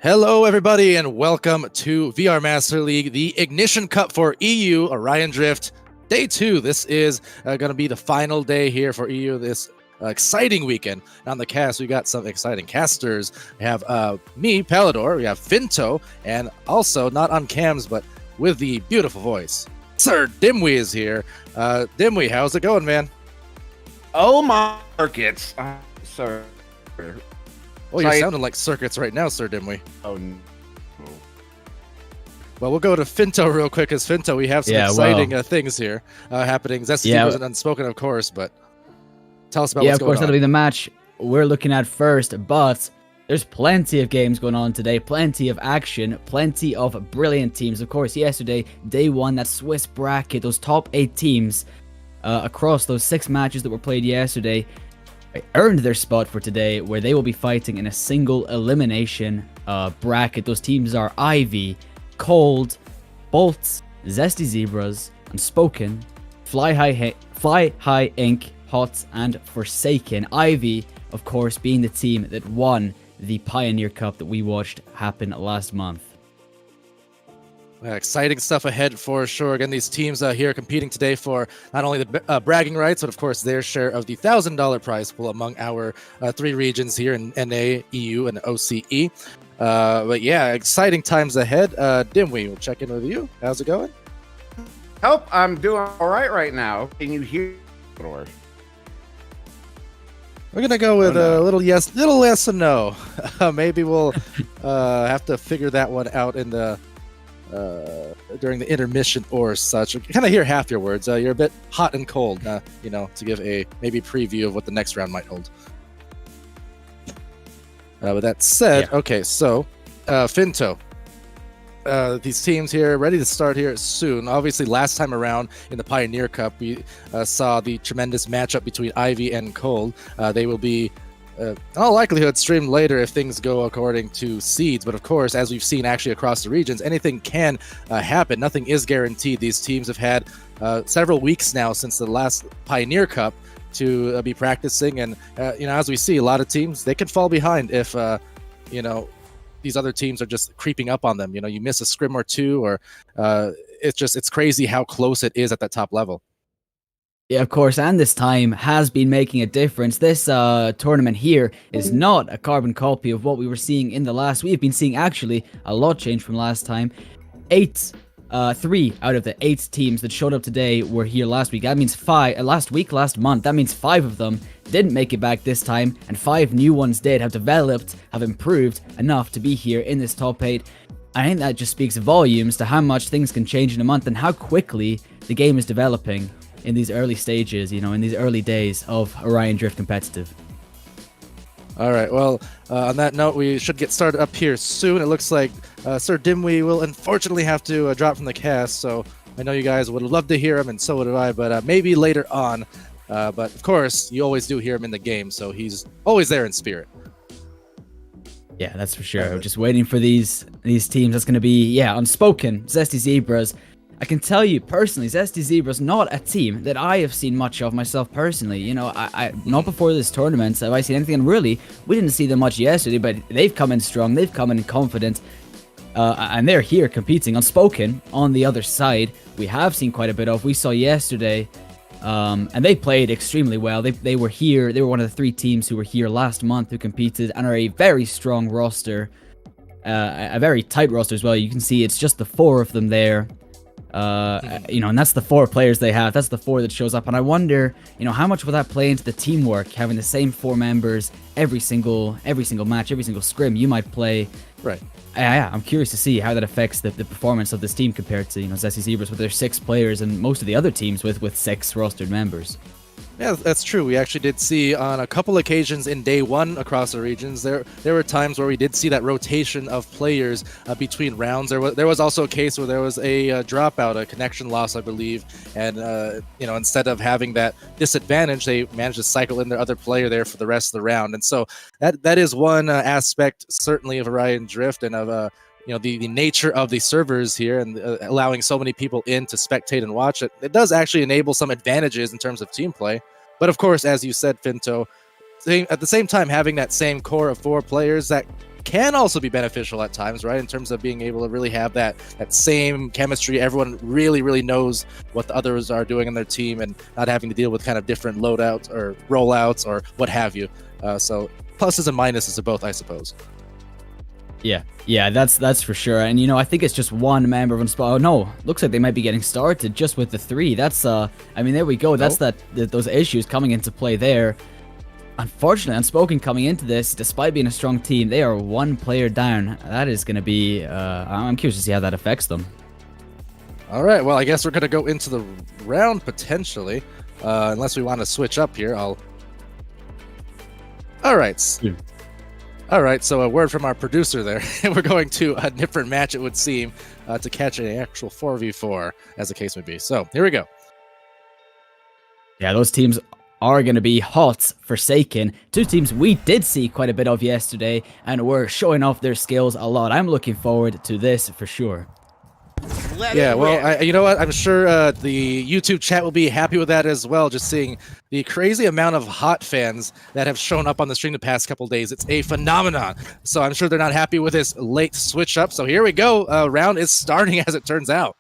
Hello, everybody, and welcome to VR Master League, the Ignition Cup for EU Orion Drift, Day 2. This is going to be the final day here for EU this exciting weekend. On the cast, we got some exciting casters. We have me, Palador, we have Finto, and also, not on cams, but with the beautiful voice, Sir Dimwee is here. Dimwee, how's it going, man? Oh my circuits, sir. Oh, you're sounding like circuits right now, Sir Dimwee. Oh, no. Well, we'll go to Finto real quick, because Finto, we have some exciting things here happening. Zesty wasn't unspoken, of course, but tell us about what's going on. Yeah, of course, that'll be the match we're looking at first, but there's plenty of games going on today, plenty of action, plenty of brilliant teams. Of course, yesterday, day 1, that Swiss bracket, those top 8 teams across those 6 matches that were played yesterday earned their spot for today, where they will be fighting in a single elimination bracket. Those teams are Ivy, Cold, Bolts, Zesty Zebras, Unspoken, Fly High Inc., Hot, and Forsaken. Ivy, of course, being the team that won the Pioneer Cup that we watched happen last month. Exciting stuff ahead for sure. Again, these teams here competing today for not only the bragging rights, but of course their share of the $1,000 prize pool among our 3 regions here in NA, EU, and OCE. But yeah, exciting times ahead. Dimwee, we'll check in with you. How's it going? Help, I'm doing all right now. Can you hear? We're gonna go with a little yes and no. Maybe we'll have to figure that one out in the during the intermission or such. I kind of hear half your words. You're a bit hot and cold, to give a maybe preview of what the next round might hold. With that said, okay, so Finto, these teams here ready to start here soon. Obviously, last time around in the Pioneer Cup, we saw the tremendous matchup between Ivy and Cold. They will be in all likelihood streamed later if things go according to seeds, but of course, as we've seen actually across the regions, anything can happen. Nothing is guaranteed. These teams have had several weeks now since the last Pioneer Cup to be practicing, and as we see, a lot of teams, they can fall behind if these other teams are just creeping up on them. You miss a scrim or two, or it's crazy how close it is at that top level. Yeah, of course, and this time has been making a difference. This tournament here is not a carbon copy of what we were seeing in the last. We've been seeing actually a lot change from last time. 3 out of the 8 teams that showed up today were here last week. That means 5 last month. That means 5 of them didn't make it back this time, and 5 new ones did, have developed, have improved enough to be here in this top 8. I think that just speaks volumes to how much things can change in a month and how quickly the game is developing in these early stages, in these early days of Orion Drift competitive. All right, well, on that note, we should get started up here soon. It looks like Sir Dimwee will unfortunately have to drop from the cast, so I know you guys would love to hear him, and so would I, but maybe later on. But of course, you always do hear him in the game, so he's always there in spirit. Yeah, that's for sure. Just waiting for these teams. That's going to be, Unspoken, Zesty Zebras. I can tell you personally, Zesty Zebra's not a team that I have seen much of myself personally. I not before this tournament have I seen anything, and really, we didn't see them much yesterday, but they've come in strong, they've come in confident, and they're here competing. Unspoken, on the other side, we have seen quite a bit of. We saw yesterday, and they played extremely well. They were here, they were one of the 3 teams who were here last month who competed, and are a very strong roster, a very tight roster as well. You can see it's just the 4 of them there. And that's the 4 players they have. That's the 4 that shows up. And I wonder, how much will that play into the teamwork, having the same 4 members every single match, every single scrim you might play. Right. Yeah, I'm curious to see how that affects the performance of this team compared to, Zesty Zebras with their 6 players and most of the other teams with 6 rostered members. Yeah, that's true. We actually did see on a couple occasions in day 1 across the regions, there were times where we did see that rotation of players between rounds. There was also a case where there was a dropout, a connection loss, I believe, and instead of having that disadvantage, they managed to cycle in their other player there for the rest of the round. And so that is one aspect certainly of Orion Drift and of the nature of the servers here, and allowing so many people in to spectate and watch it. It does actually enable some advantages in terms of team play. But of course, as you said, Finto, at the same time, having that same core of 4 players, that can also be beneficial at times, right? In terms of being able to really have that same chemistry. Everyone really knows what the others are doing in their team and not having to deal with kind of different loadouts or rollouts or what have you. So pluses and minuses of both, I suppose. Yeah, that's for sure. And you know, I think it's just one member of Unspoken. Oh no, looks like they might be getting started just with the 3. That's I mean, there we go. That's those issues coming into play there. Unfortunately, Unspoken coming into this, despite being a strong team, they are 1 player down. That is going to be I'm curious to see how that affects them. All right, well, I guess we're going to go into the round potentially, unless we want to switch up here. All right. Yeah. All right, so a word from our producer there. We're going to a different match, it would seem, to catch an actual 4v4, as the case may be. So, here we go. Yeah, those teams are going to be hot, Forsaken. 2 teams we did see quite a bit of yesterday, and were showing off their skills a lot. I'm looking forward to this for sure. Yeah, well, you know what? I'm sure the YouTube chat will be happy with that as well, just seeing the crazy amount of hot fans that have shown up on the stream the past couple days. It's a phenomenon. So I'm sure they're not happy with this late switch up. So here we go. Round is starting as it turns out.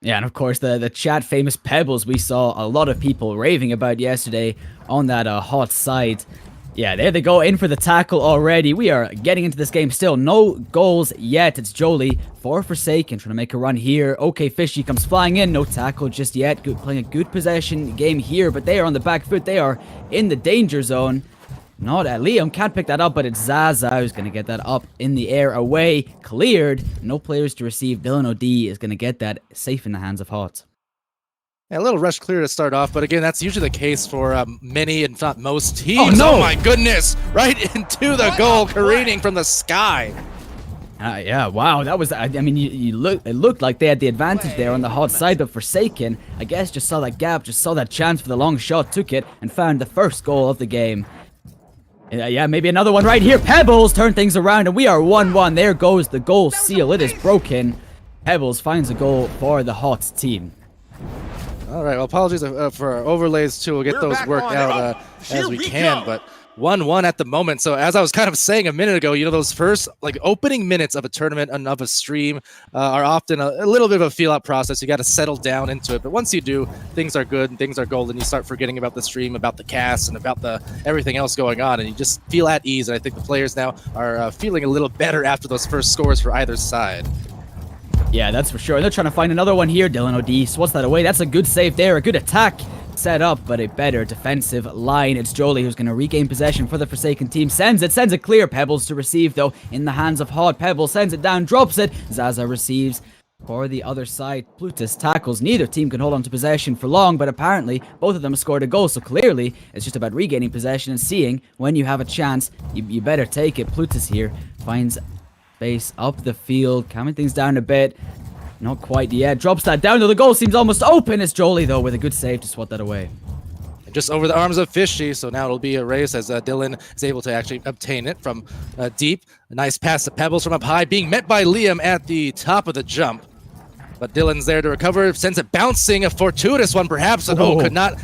Yeah, and of course, the chat famous Pebbles we saw a lot of people raving about yesterday on that hot side. Yeah, there they go, in for the tackle already. We are getting into this game still. No goals yet. It's Jolie for Forsaken, trying to make a run here. Okay, Fishy comes flying in. No tackle just yet. Playing a good possession game here, but they are on the back foot. They are in the danger zone. Not Liam can't pick that up, but it's Zaza who's going to get that up in the air, away, cleared. No players to receive. Dylan O'D is going to get that safe in the hands of Hot. Yeah, a little rush clear to start off, but again, that's usually the case for many, if not most teams. Oh, no! Oh my goodness! Right into the goal, careening from the sky. Yeah, wow, that was, I mean, it looked like they had the advantage there on the hot side, but Forsaken, I guess, just saw that gap, just saw that chance for the long shot, took it, and found the first goal of the game. Yeah, maybe another one right here. Pebbles turn things around, and we are 1-1. There goes the goal seal. It is broken. Pebbles finds a goal for the Hot team. All right, well, apologies for our overlays, too. We'll get those worked out as we can, but 1-1 at the moment. So as I was kind of saying a minute ago, you know, those first opening minutes of a tournament and of a stream are often a little bit of a feel-out process. You got to settle down into it. But once you do, things are good and things are golden. You start forgetting about the stream, about the cast, and about everything else going on, and you just feel at ease. And I think the players now are feeling a little better after those first scores for either side. Yeah, that's for sure. They're trying to find another one here. Dylan O'D swats that away. That's a good save there. A good attack set up, but a better defensive line. It's Jolie who's going to regain possession for the Forsaken team. Sends it clear. Pebbles to receive, though, in the hands of Hot. Pebbles sends it down, drops it. Zaza receives for the other side. Plutus tackles. Neither team can hold on to possession for long, but apparently both of them have scored a goal, so clearly it's just about regaining possession and seeing when you have a chance, you better take it. Plutus here finds space up the field, calming things down a bit. Not quite yet. Drops that down, though the goal seems almost open. It's Jolie, though, with a good save to swat that away. Just over the arms of Fishy, so now it'll be a race as Dylan is able to actually obtain it from deep. A nice pass to Pebbles from up high, being met by Liam at the top of the jump. But Dylan's there to recover, sends it bouncing, a fortuitous one perhaps, and could not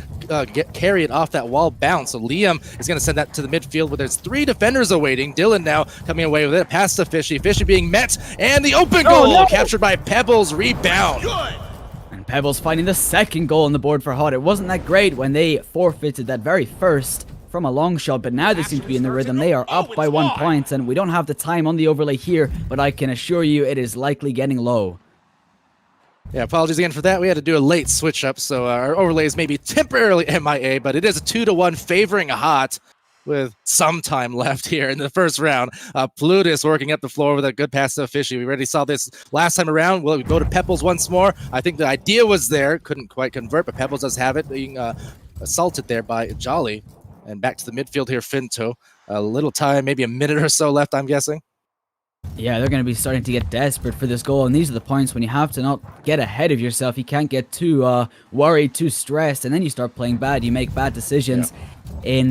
carry it off that wall bounce. So Liam is going to send that to the midfield where there's 3 defenders awaiting. Dylan now coming away with it, pass to Fishy. Fishy being met, and the open goal captured by Pebbles, rebound. And Pebbles finding the second goal on the board for Hot. It wasn't that great when they forfeited that very first from a long shot, but now they seem to be in the rhythm. They are up by 1 point, and we don't have the time on the overlay here, but I can assure you it is likely getting low. Yeah, apologies again for that. We had to do a late switch up, so our overlays may be temporarily MIA, but it is a 2-1 favoring Hot with some time left here in the first round. Plutus working up the floor with a good pass to Fishy. We already saw this last time around. Will we go to Pebbles once more? I think the idea was there. Couldn't quite convert, but Pebbles does have it, being assaulted there by Jolly. And back to the midfield here, Finto. A little time, maybe a minute or so left, I'm guessing. Yeah, they're going to be starting to get desperate for this goal, and these are the points when you have to not get ahead of yourself. You can't get too worried, too stressed, and then you start playing bad. You make bad decisions in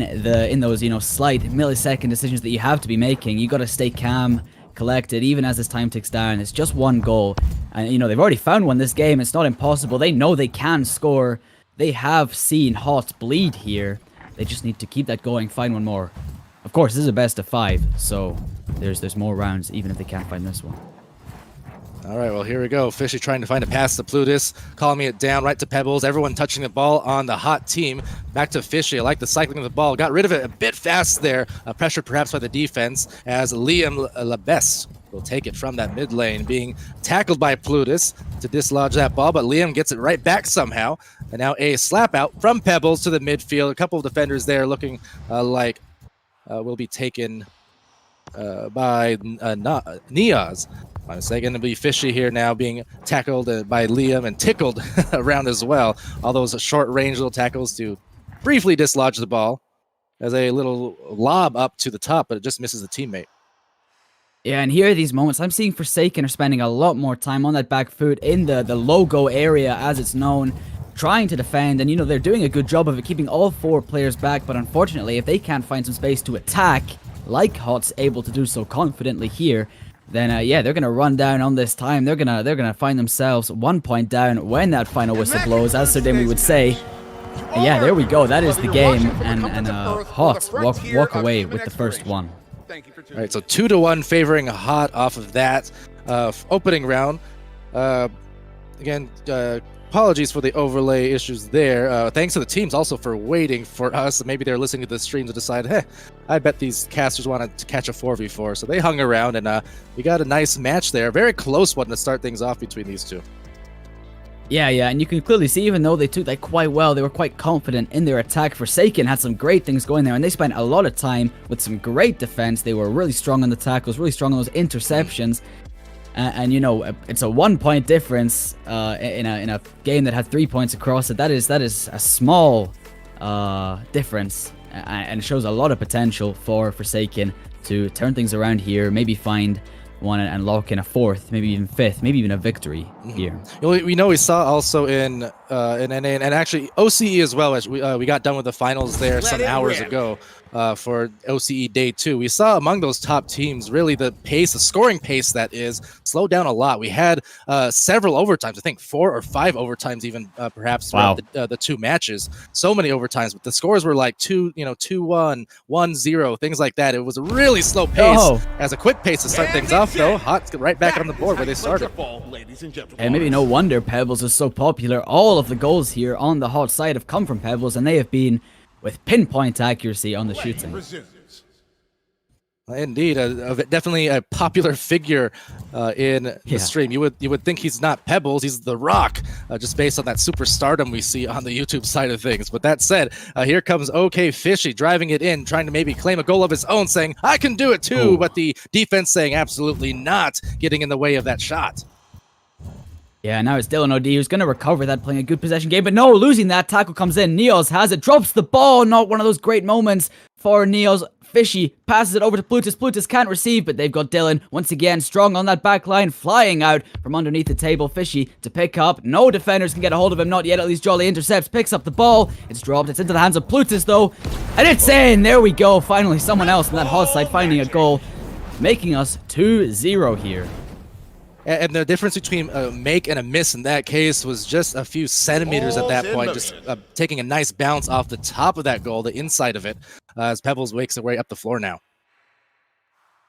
those, you know, slight millisecond decisions that you have to be making. You got to stay calm, collected, even as this time ticks down. It's just one goal, and you know they've already found one this game. It's not impossible. They know they can score. They have seen Hot bleed here. They just need to keep that going, find one more. Of course, this is a best of 5, so there's more rounds, even if they can't find this one. All right, well, here we go. Fishy trying to find a pass to Plutus, calming it down right to Pebbles. Everyone touching the ball on the hot team. Back to Fishy. I like the cycling of the ball. Got rid of it a bit fast there. Pressured perhaps by the defense as Liam Labesse will take it from that mid lane, being tackled by Plutus to dislodge that ball, but Liam gets it right back somehow. And now a slap out from Pebbles to the midfield. A couple of defenders there looking like will be taken by Niaz. On a second to be Fishy here now, being tackled by Liam and tickled around as well. All those short range little tackles to briefly dislodge the ball as a little lob up to the top, but it just misses the teammate. Yeah, and here are these moments. I'm seeing Forsaken are spending a lot more time on that back foot in the logo area, as it's known, trying to defend. And, you know, they're doing a good job of it, keeping all 4 players back. But unfortunately, if they can't find some space to attack, like Hot's able to do so confidently here, then, yeah, they're going to run down on this time. They're gonna find themselves 1 point down when that final whistle blows, as Sir Demi would say. And yeah, there we go. That is the game. And Hot walk away with the first one. All right, so 2-1 favoring Hot off of that opening round. Again, apologies for the overlay issues there. Thanks to the teams also for waiting for us. Maybe they're listening to the stream to decide, hey, I bet these casters wanted to catch a 4v4. So they hung around, and we got a nice match there. Very close one to start things off between these two. Yeah, and you can clearly see, even though they took that quite well, they were quite confident in their attack. Forsaken had some great things going there, and they spent a lot of time with some great defense. They were really strong on the tackles, really strong on those interceptions. And you know, it's a 1 point difference in a game that had 3 points across it. That is a small difference, and shows a lot of potential for Forsaken to turn things around here, maybe find one and lock in a 4th, maybe even 5th, maybe even a victory here. We know we saw also in NA and actually OCE as well, as we got done with the finals there some hours ago for OCE Day 2. We saw among those top teams really the scoring pace that is, slowed down a lot. We had several overtimes, I think 4 or 5 overtimes even perhaps throughout the 2 matches. So many overtimes, but the scores were like 2-1, 1-0, things like that. It was a really slow pace as a quick pace to start things off, though. Hot's right back on the board where they started. And maybe no wonder Pebbles is so popular. All of the goals here on the Hot side have come from Pebbles, and they have been with pinpoint accuracy on the shooting. Indeed, definitely a popular figure in the stream. You would think he's not Pebbles, he's The Rock, just based on that superstardom we see on the YouTube side of things. But that said, here comes OK Fishy driving it in, trying to maybe claim a goal of his own, saying, I can do it too, but the defense saying absolutely not, getting in the way of that shot. Yeah, now it's Dylan O'D who's going to recover that, playing a good possession game. But no, losing that. Tackle comes in. Neos has it. Drops the ball. Not one of those great moments for Neos. Fishy passes it over to Plutus. Plutus can't receive, but they've got Dylan once again strong on that back line, flying out from underneath the table. Fishy to pick up. No defenders can get a hold of him. Not yet. At least Jolly intercepts. Picks up the ball. It's dropped. It's into the hands of Plutus, though. And it's in. There we go. Finally, someone else on that Hot side finding a goal, making us 2-0 here. And the difference between a make and a miss in that case was just a few centimeters at that point, just taking a nice bounce off the top of that goal, the inside of it, as Pebbles wakes their way up the floor now.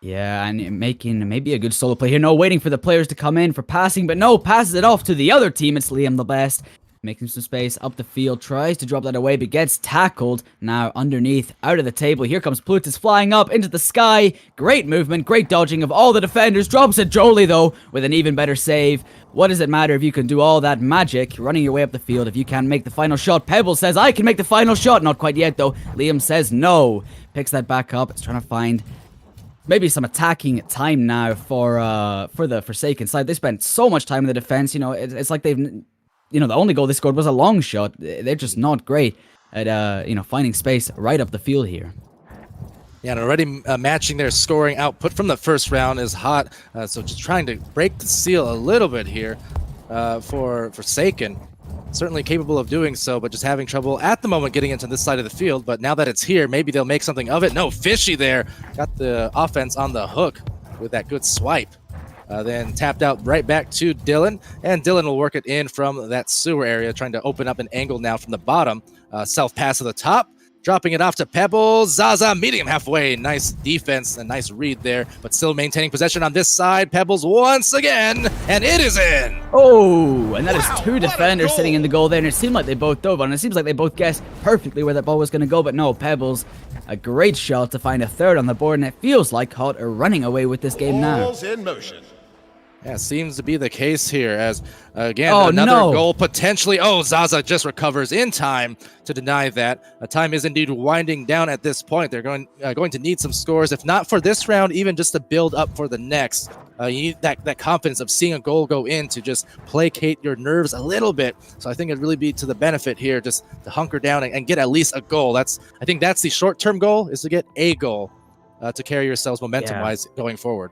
Yeah, and making maybe a good solo play here. No, waiting for the players to come in for passing, but no, passes it off to the other team. It's Liam the best. Making some space up the field, tries to drop that away, but gets tackled now underneath, out of the table. Here comes Plutus flying up into the sky. Great movement, great dodging of all the defenders. Drops it Jolie, though, with an even better save. What does it matter if you can do all that magic running your way up the field if you can't make the final shot? Pebbles says, I can make the final shot. Not quite yet, though. Liam says no. Picks that back up. It's trying to find maybe some attacking time now for the Forsaken side. They spent so much time in the defense. You know, it's like they've... You know, the only goal they scored was a long shot. They're just not great at, you know, finding space right up the field here. Yeah, and already matching their scoring output from the first round is Hot. So just trying to break the seal a little bit here for Forsaken. Certainly capable of doing so, but just having trouble at the moment getting into this side of the field. But now that it's here, maybe they'll make something of it. No, Fishy there. Got the offense on the hook with that good swipe. Then tapped out right back to Dylan, and Dylan will work it in from that sewer area, trying to open up an angle now from the bottom. Self pass to the top, dropping it off to Pebbles. Zaza meeting him halfway. Nice defense, a nice read there, but still maintaining possession on this side. Pebbles once again, and it is in. Oh, and that is two defenders sitting in the goal there, and it seemed like they both dove on it. It seems like they both guessed perfectly where that ball was going to go, but no, Pebbles, a great shot to find a third on the board, and it feels like Hot are running away with this game now. Balls in motion. Yeah, seems to be the case here as, again, Oh, another no. goal potentially. Oh, Zaza just recovers in time to deny that. Time is indeed winding down at this point. They're going to need some scores, if not for this round, even just to build up for the next. You need that confidence of seeing a goal go in to just placate your nerves a little bit. So I think it'd really be to the benefit here just to hunker down and get at least a goal. I think that's the short-term goal, is to get a goal to carry yourselves momentum-wise going forward.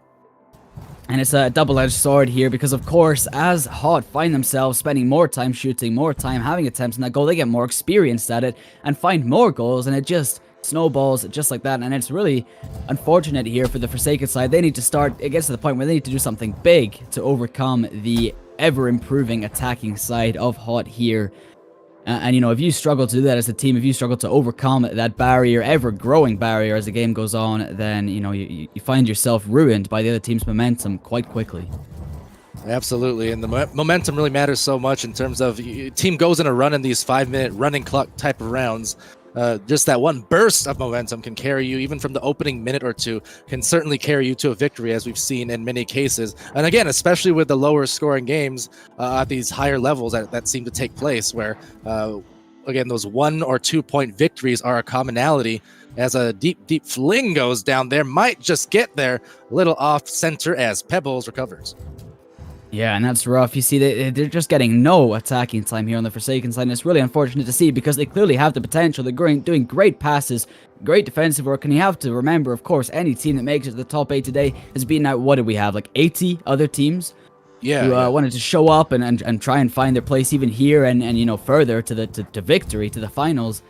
And it's a double-edged sword here because, of course, as Hot find themselves spending more time shooting, more time having attempts in that goal, they get more experienced at it and find more goals, and it just snowballs just like that. And it's really unfortunate here for the Forsaken side. They need to start, it gets to the point where they need to do something big to overcome the ever-improving attacking side of Hot here. And, you know, if you struggle to do that as a team, if you struggle to overcome that barrier, ever-growing barrier as the game goes on, then, you know, you find yourself ruined by the other team's momentum quite quickly. Absolutely, and the momentum really matters so much in terms of team goes in a run in these 5-minute running clock type of rounds. Just that one burst of momentum can carry you, even from the opening minute or two, can certainly carry you to a victory, as we've seen in many cases. And again, especially with the lower scoring games at these higher levels that seem to take place, where, again, those 1 or 2 point victories are a commonality. As a deep fling goes down there, might just get there, a little off center as Pebbles recovers. Yeah, and that's rough. You see, they're just getting no attacking time here on the Forsaken side, and it's really unfortunate to see because they clearly have the potential. They're doing great passes, great defensive work, and you have to remember, of course, any team that makes it to the top 8 today has beaten out, what do we have, like 80 other teams? Who wanted to show up and try and find their place even here and you know, further to victory, to the finals.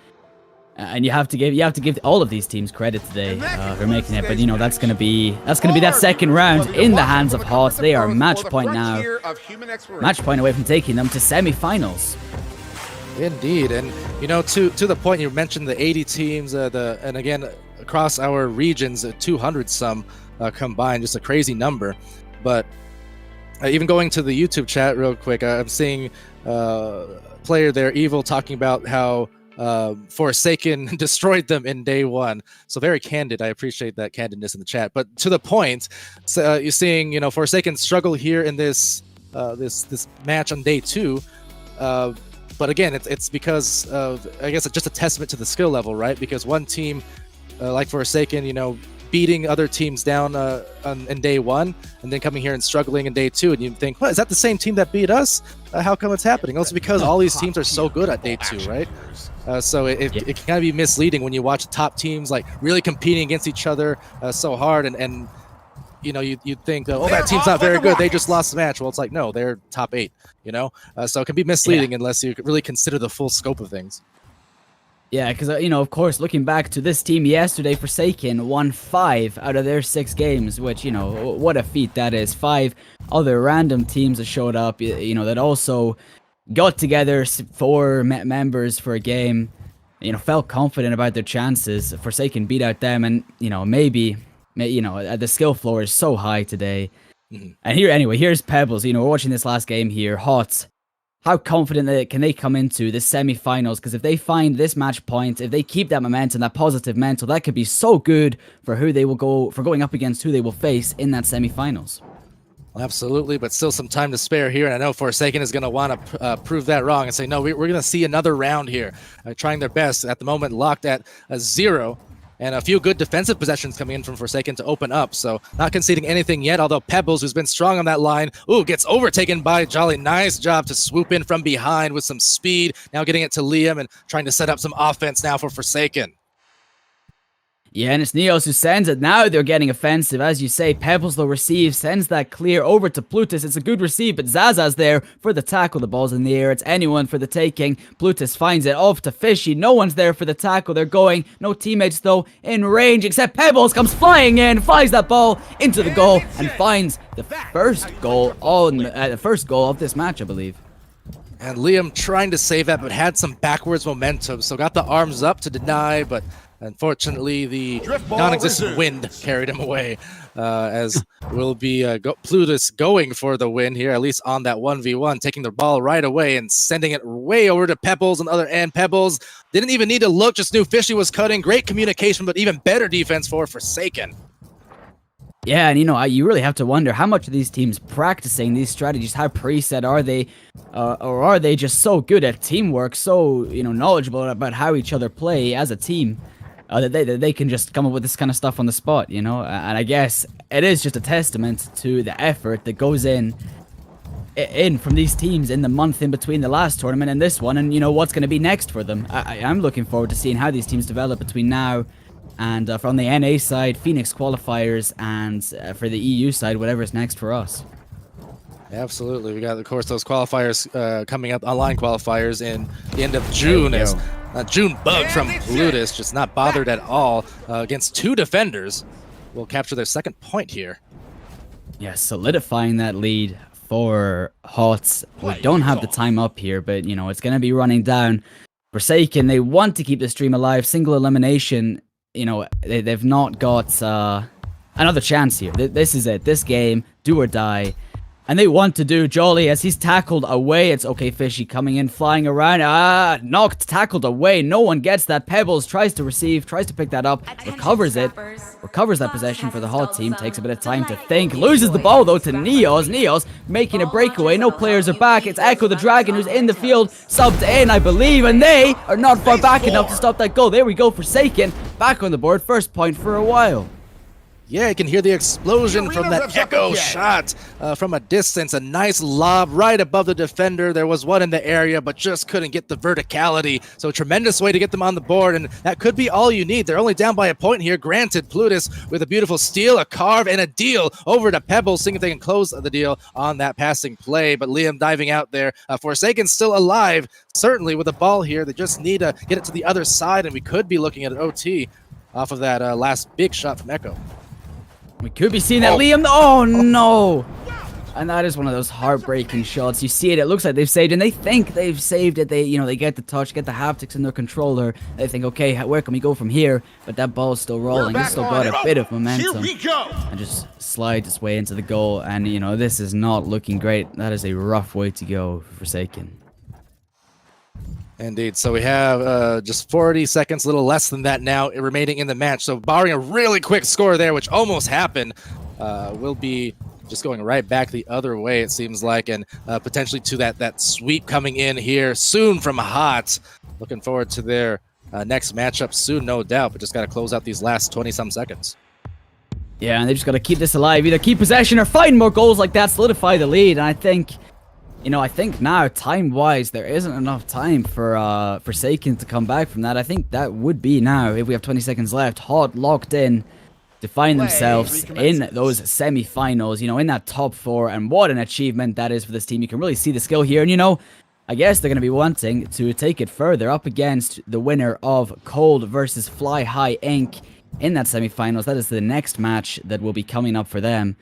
And you have to give all of these teams credit today for making it, but you know that's gonna be that second round in the hands of Hot. They are match point now, match point away from taking them to semifinals. Indeed, and you know, to the point you mentioned, the 80 teams, and again across our regions, 200 some combined, just a crazy number. But even going to the YouTube chat real quick, I'm seeing player there, Evil, talking about how Forsaken destroyed them in day 1. So very candid. I appreciate that candidness in the chat. But to the point, you're seeing, you know, Forsaken struggle here in this this match on day 2. But again, it's because of, I guess, it's just a testament to the skill level, right? Because one team like Forsaken, you know, beating other teams down in day 1, and then coming here and struggling in day 2, and you think, well, is that the same team that beat us? How come it's happening? Also because all these teams are so good at day 2, right? So it can kind of be misleading when you watch top teams like really competing against each other so hard, and you know, you'd think, oh, that team's not very good, they just lost the match. Well, it's like, no, they're top 8, you know? So it can be misleading unless you really consider the full scope of things. Yeah, because, you know, of course, looking back to this team yesterday, Forsaken won 5 out of their 6 games, which, you know, what a feat that is. 5 other random teams that showed up, you know, that also got together, 4 members for a game, you know, felt confident about their chances. Forsaken beat out them, and, you know, maybe, you know, the skill floor is so high today. And here's Pebbles. You know, we're watching this last game here. Hot. How confident can they come into the semi-finals? Because if they find this match point, if they keep that momentum, that positive mental, that could be so good for who they will go, for going up against who they will face in that semi-finals. Absolutely, but still some time to spare here, and I know Forsaken is going to want to prove that wrong and say, no, we're going to see another round here. Trying their best, at the moment locked at a 0, and a few good defensive possessions coming in from Forsaken to open up, so not conceding anything yet, although Pebbles, who's been strong on that line, gets overtaken by Jolly. Nice job to swoop in from behind with some speed, now getting it to Liam and trying to set up some offense now for Forsaken. Yeah, and it's Neos who sends it. Now they're getting offensive. As you say, Pebbles, though, receives, sends that clear over to Plutus. It's a good receive, but Zaza's there for the tackle. The ball's in the air. It's anyone for the taking. Plutus finds it off to Fishy. No one's there for the tackle. They're going. No teammates, though, in range, except Pebbles comes flying in, flies that ball into the goal, and finds the first goal of this match, I believe. And Liam trying to save that, but had some backwards momentum, so got the arms up to deny, but unfortunately the non-existent wind carried him away, as will be Plutus going for the win here, at least on that 1v1, taking the ball right away and sending it way over to Pebbles on the other end. Pebbles didn't even need to look, just knew Fishy was cutting. Great communication, but even better defense for Forsaken. Yeah, and you really have to wonder how much are these teams practicing these strategies? How preset are they, or are they just so good at teamwork, so knowledgeable about how each other play as a team, that they can just come up with this kind of stuff on the spot, And I guess it is just a testament to the effort that goes in from these teams in the month in between the last tournament and this one, and what's going to be next for them. I'm looking forward to seeing how these teams develop between now and from the NA side, Phoenix qualifiers, and for the EU side, whatever's next for us. Absolutely. We got, of course, those qualifiers coming up, online qualifiers in the end of June. As June bug from Plutus, just not bothered at all against two defenders. Will capture their second point here. Yeah, solidifying that lead for HOTS. We don't have the time up here, but, it's going to be running down. Forsaken, they want to keep the stream alive. Single elimination. They've not got another chance here. This is it. This game, do or die. And they want to do Jolly as he's tackled away. It's okay, Fishy coming in, flying around. Tackled away. No one gets that. Pebbles tries to receive, tries to pick that up, recovers it, recovers that possession for the HOT team. Takes a bit of time to think. Loses the ball though to Neos. Neos making a breakaway. No players are back. It's Echo the Dragon who's in the field, subbed in, I believe, and they are not far back enough to stop that goal. There we go, Forsaken back on the board. First point for a while. Yeah, you can hear the explosion from that Echo shot from a distance. A nice lob right above the defender. There was one in the area, but just couldn't get the verticality. So tremendous way to get them on the board, and that could be all you need. They're only down by a point here. Granted, Plutus with a beautiful steal, a carve, and a deal over to Pebbles, seeing if they can close the deal on that passing play. But Liam diving out there. Forsaken still alive, certainly with the ball here. They just need to get it to the other side, and we could be looking at an OT off of that last big shot from Echo. We could be seeing that Liam. Oh no! And that is one of those heartbreaking shots. You see it. It looks like they've saved, and they think they've saved it. They get the touch, get the haptics in their controller. They think, okay, where can we go from here? But that ball's still rolling. It's still got a bit of momentum. And just slides its way into the goal. And this is not looking great. That is a rough way to go for Forsaken. Indeed. So we have just 40 seconds, a little less than that now, remaining in the match. So barring a really quick score there, which almost happened, we'll be just going right back the other way, it seems like, and potentially to that sweep coming in here soon from HOT. Looking forward to their next matchup soon, no doubt, but just got to close out these last 20-some seconds. Yeah, and they just got to keep this alive, either keep possession or find more goals like that, solidify the lead, and I think now, time-wise, there isn't enough time for Forsaken to come back from that. I think that would be now, if we have 20 seconds left, HOT locked in to find themselves in those semi-finals, in that top 4, and what an achievement that is for this team. You can really see the skill here, and I guess they're going to be wanting to take it further up against the winner of Cold versus Fly High Inc. in that semi-finals. That is the next match that will be coming up for them.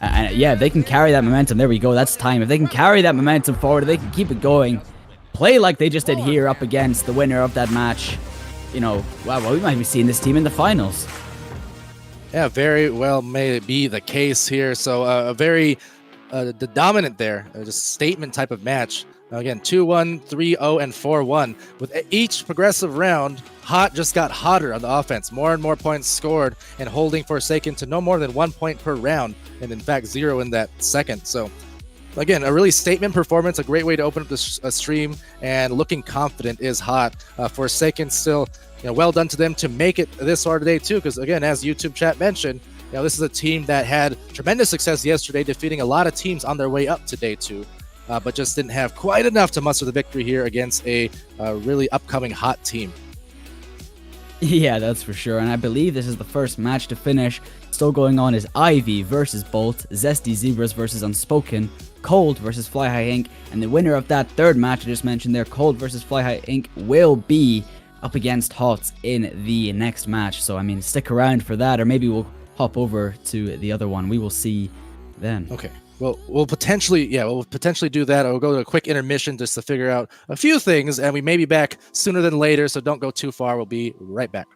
And yeah, if they can carry that momentum, there we go, that's time. If they can carry that momentum forward, if they can keep it going, play like they just did here up against the winner of that match, wow, we might be seeing this team in the finals. Yeah, very well may be the case here. So a very the dominant there, just statement type of match. Again, 2-1, 3-0, and 4-1. With each progressive round, HOT just got hotter on the offense. More and more points scored, and holding Forsaken to no more than 1 point per round, and in fact 0 in that second. So again, a really statement performance, a great way to open up the stream, and looking confident is HOT. Forsaken still, well done to them to make it this far today too, because again, as YouTube chat mentioned, this is a team that had tremendous success yesterday, defeating a lot of teams on their way up to day 2. But just didn't have quite enough to muster the victory here against a really upcoming HOT team. Yeah, that's for sure. And I believe this is the first match to finish. Still going on is Ivy versus Bolt, Zesty Zebras versus Unspoken, Cold versus Fly High Inc. And the winner of that third match I just mentioned there, Cold versus Fly High Inc., will be up against HOT in the next match. So, stick around for that, or maybe we'll hop over to the other one. We will see then. Okay. we'll potentially do that. We'll go to a quick intermission just to figure out a few things, and we may be back sooner than later, so don't go too far. We'll be right back.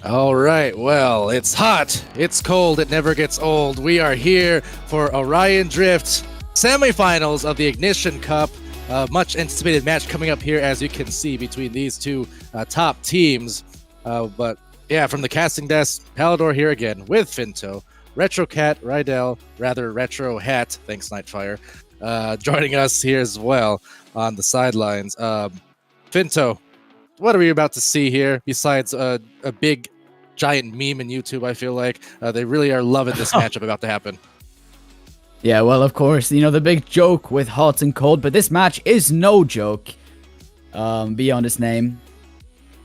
All right, well, it's hot, it's cold, it never gets old. We are here for Orion Drift semifinals of the Ignition Cup. Much anticipated match coming up here, as you can see, between these two top teams. But yeah, from the casting desk, Palador here again with Finto, RetroCat, Rydell, rather Retro Hat, thanks Nightfire, joining us here as well on the sidelines. Finto, what are we about to see here besides a big giant meme in YouTube? I feel like they really are loving this matchup about to happen. Yeah, well, of course, the big joke with hot and cold, but this match is no joke. Beyond its name,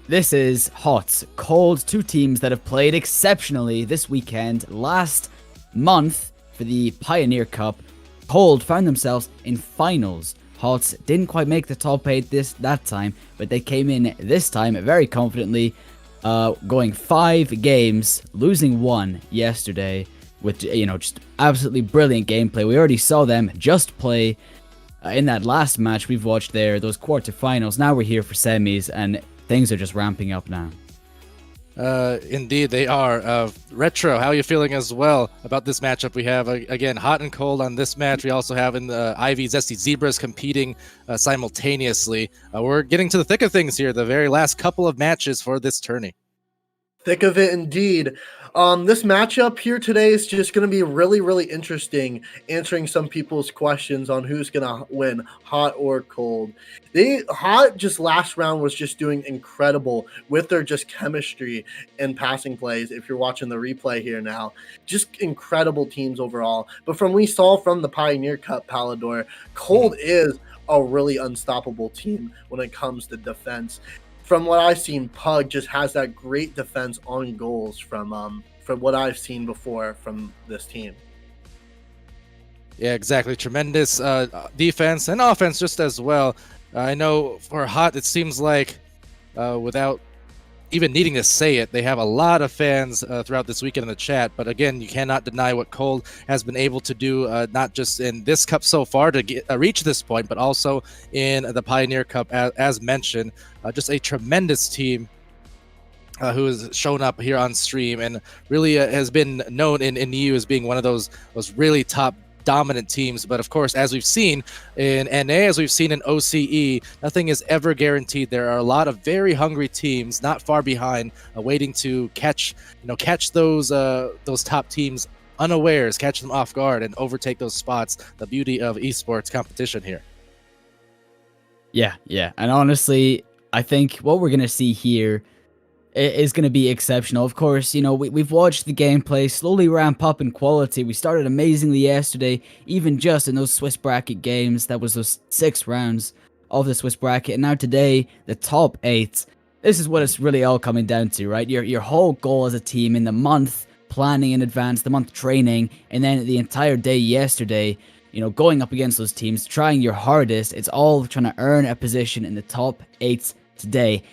this is hot, cold, two teams that have played exceptionally this weekend. Last month for the Pioneer Cup, Cold found themselves in finals. Hot didn't quite make the top 8 that time, but they came in this time very confidently, going 5 games, losing 1 yesterday with, just absolutely brilliant gameplay. We already saw them just play in that last match we've watched there, those quarterfinals. Now we're here for semis, and things are just ramping up now. Indeed, they are. Retro, how are you feeling as well about this matchup? We have, again, hot and cold on this match. We also have in the Ivy Zesty Zebras competing simultaneously. We're getting to the thick of things here, the very last couple of matches for this tourney. Thick of it indeed. This matchup here today is just going to be really, really interesting, answering some people's questions on who's going to win, hot or cold. Hot just last round was just doing incredible with their just chemistry and passing plays. If you're watching the replay here now, just incredible teams overall. But from we saw from the Pioneer Cup, Palador, Cold is a really unstoppable team when it comes to defense. From what I've seen, Pug just has that great defense on goals from what I've seen before from this team. Yeah, exactly. Tremendous defense and offense just as well. I know for Hot, it seems like without even needing to say it, they have a lot of fans throughout this weekend in the chat. But again, you cannot deny what Cold has been able to do, not just in this cup so far to reach this point, but also in the Pioneer Cup, as mentioned. Just a tremendous team who has shown up here on stream and really has been known in EU as being one of those really top dominant teams. But of course, as we've seen in NA, as we've seen in OCE, nothing is ever guaranteed. There are a lot of very hungry teams not far behind, waiting to catch those top teams unawares, catch them off guard, and overtake those spots. The beauty of esports competition here. Yeah, and honestly, I think what we're gonna see here is going to be exceptional. Of course, we've watched the gameplay slowly ramp up in quality. We started amazingly yesterday, even just in those Swiss bracket games. That was those 6 rounds of the Swiss bracket. And now today, the top 8. This is what it's really all coming down to, right? Your whole goal as a team in the month planning in advance, the month training, and then the entire day yesterday, going up against those teams, trying your hardest. It's all trying to earn a position in the top 8 today.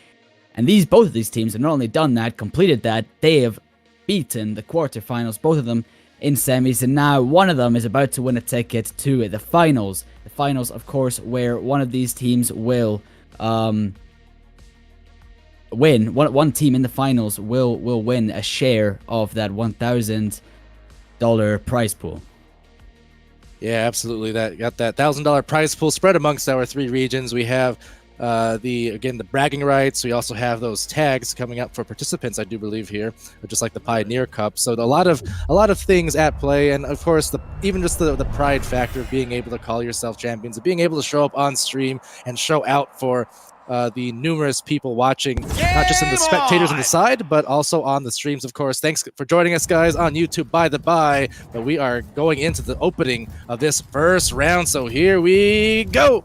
And both of these teams have not only done that, completed that, they have beaten the quarterfinals, both of them in semis, and now one of them is about to win a ticket to the finals. The finals, of course, where one of these teams will win. One team in the finals will win a share of that $1,000 prize pool. Yeah, absolutely. Got that $1,000 prize pool spread amongst our 3 regions. We have the bragging rights. We also have those tags coming up for participants, I do believe, here, just like the Pioneer Cup. So a lot of things at play, and of course even just the pride factor of being able to call yourself champions, of being able to show up on stream and show out for the numerous people watching, not just in the spectators on the side, but also on the streams, of course. Thanks for joining us, guys, on YouTube, by the by. But we are going into the opening of this first round, so here we go.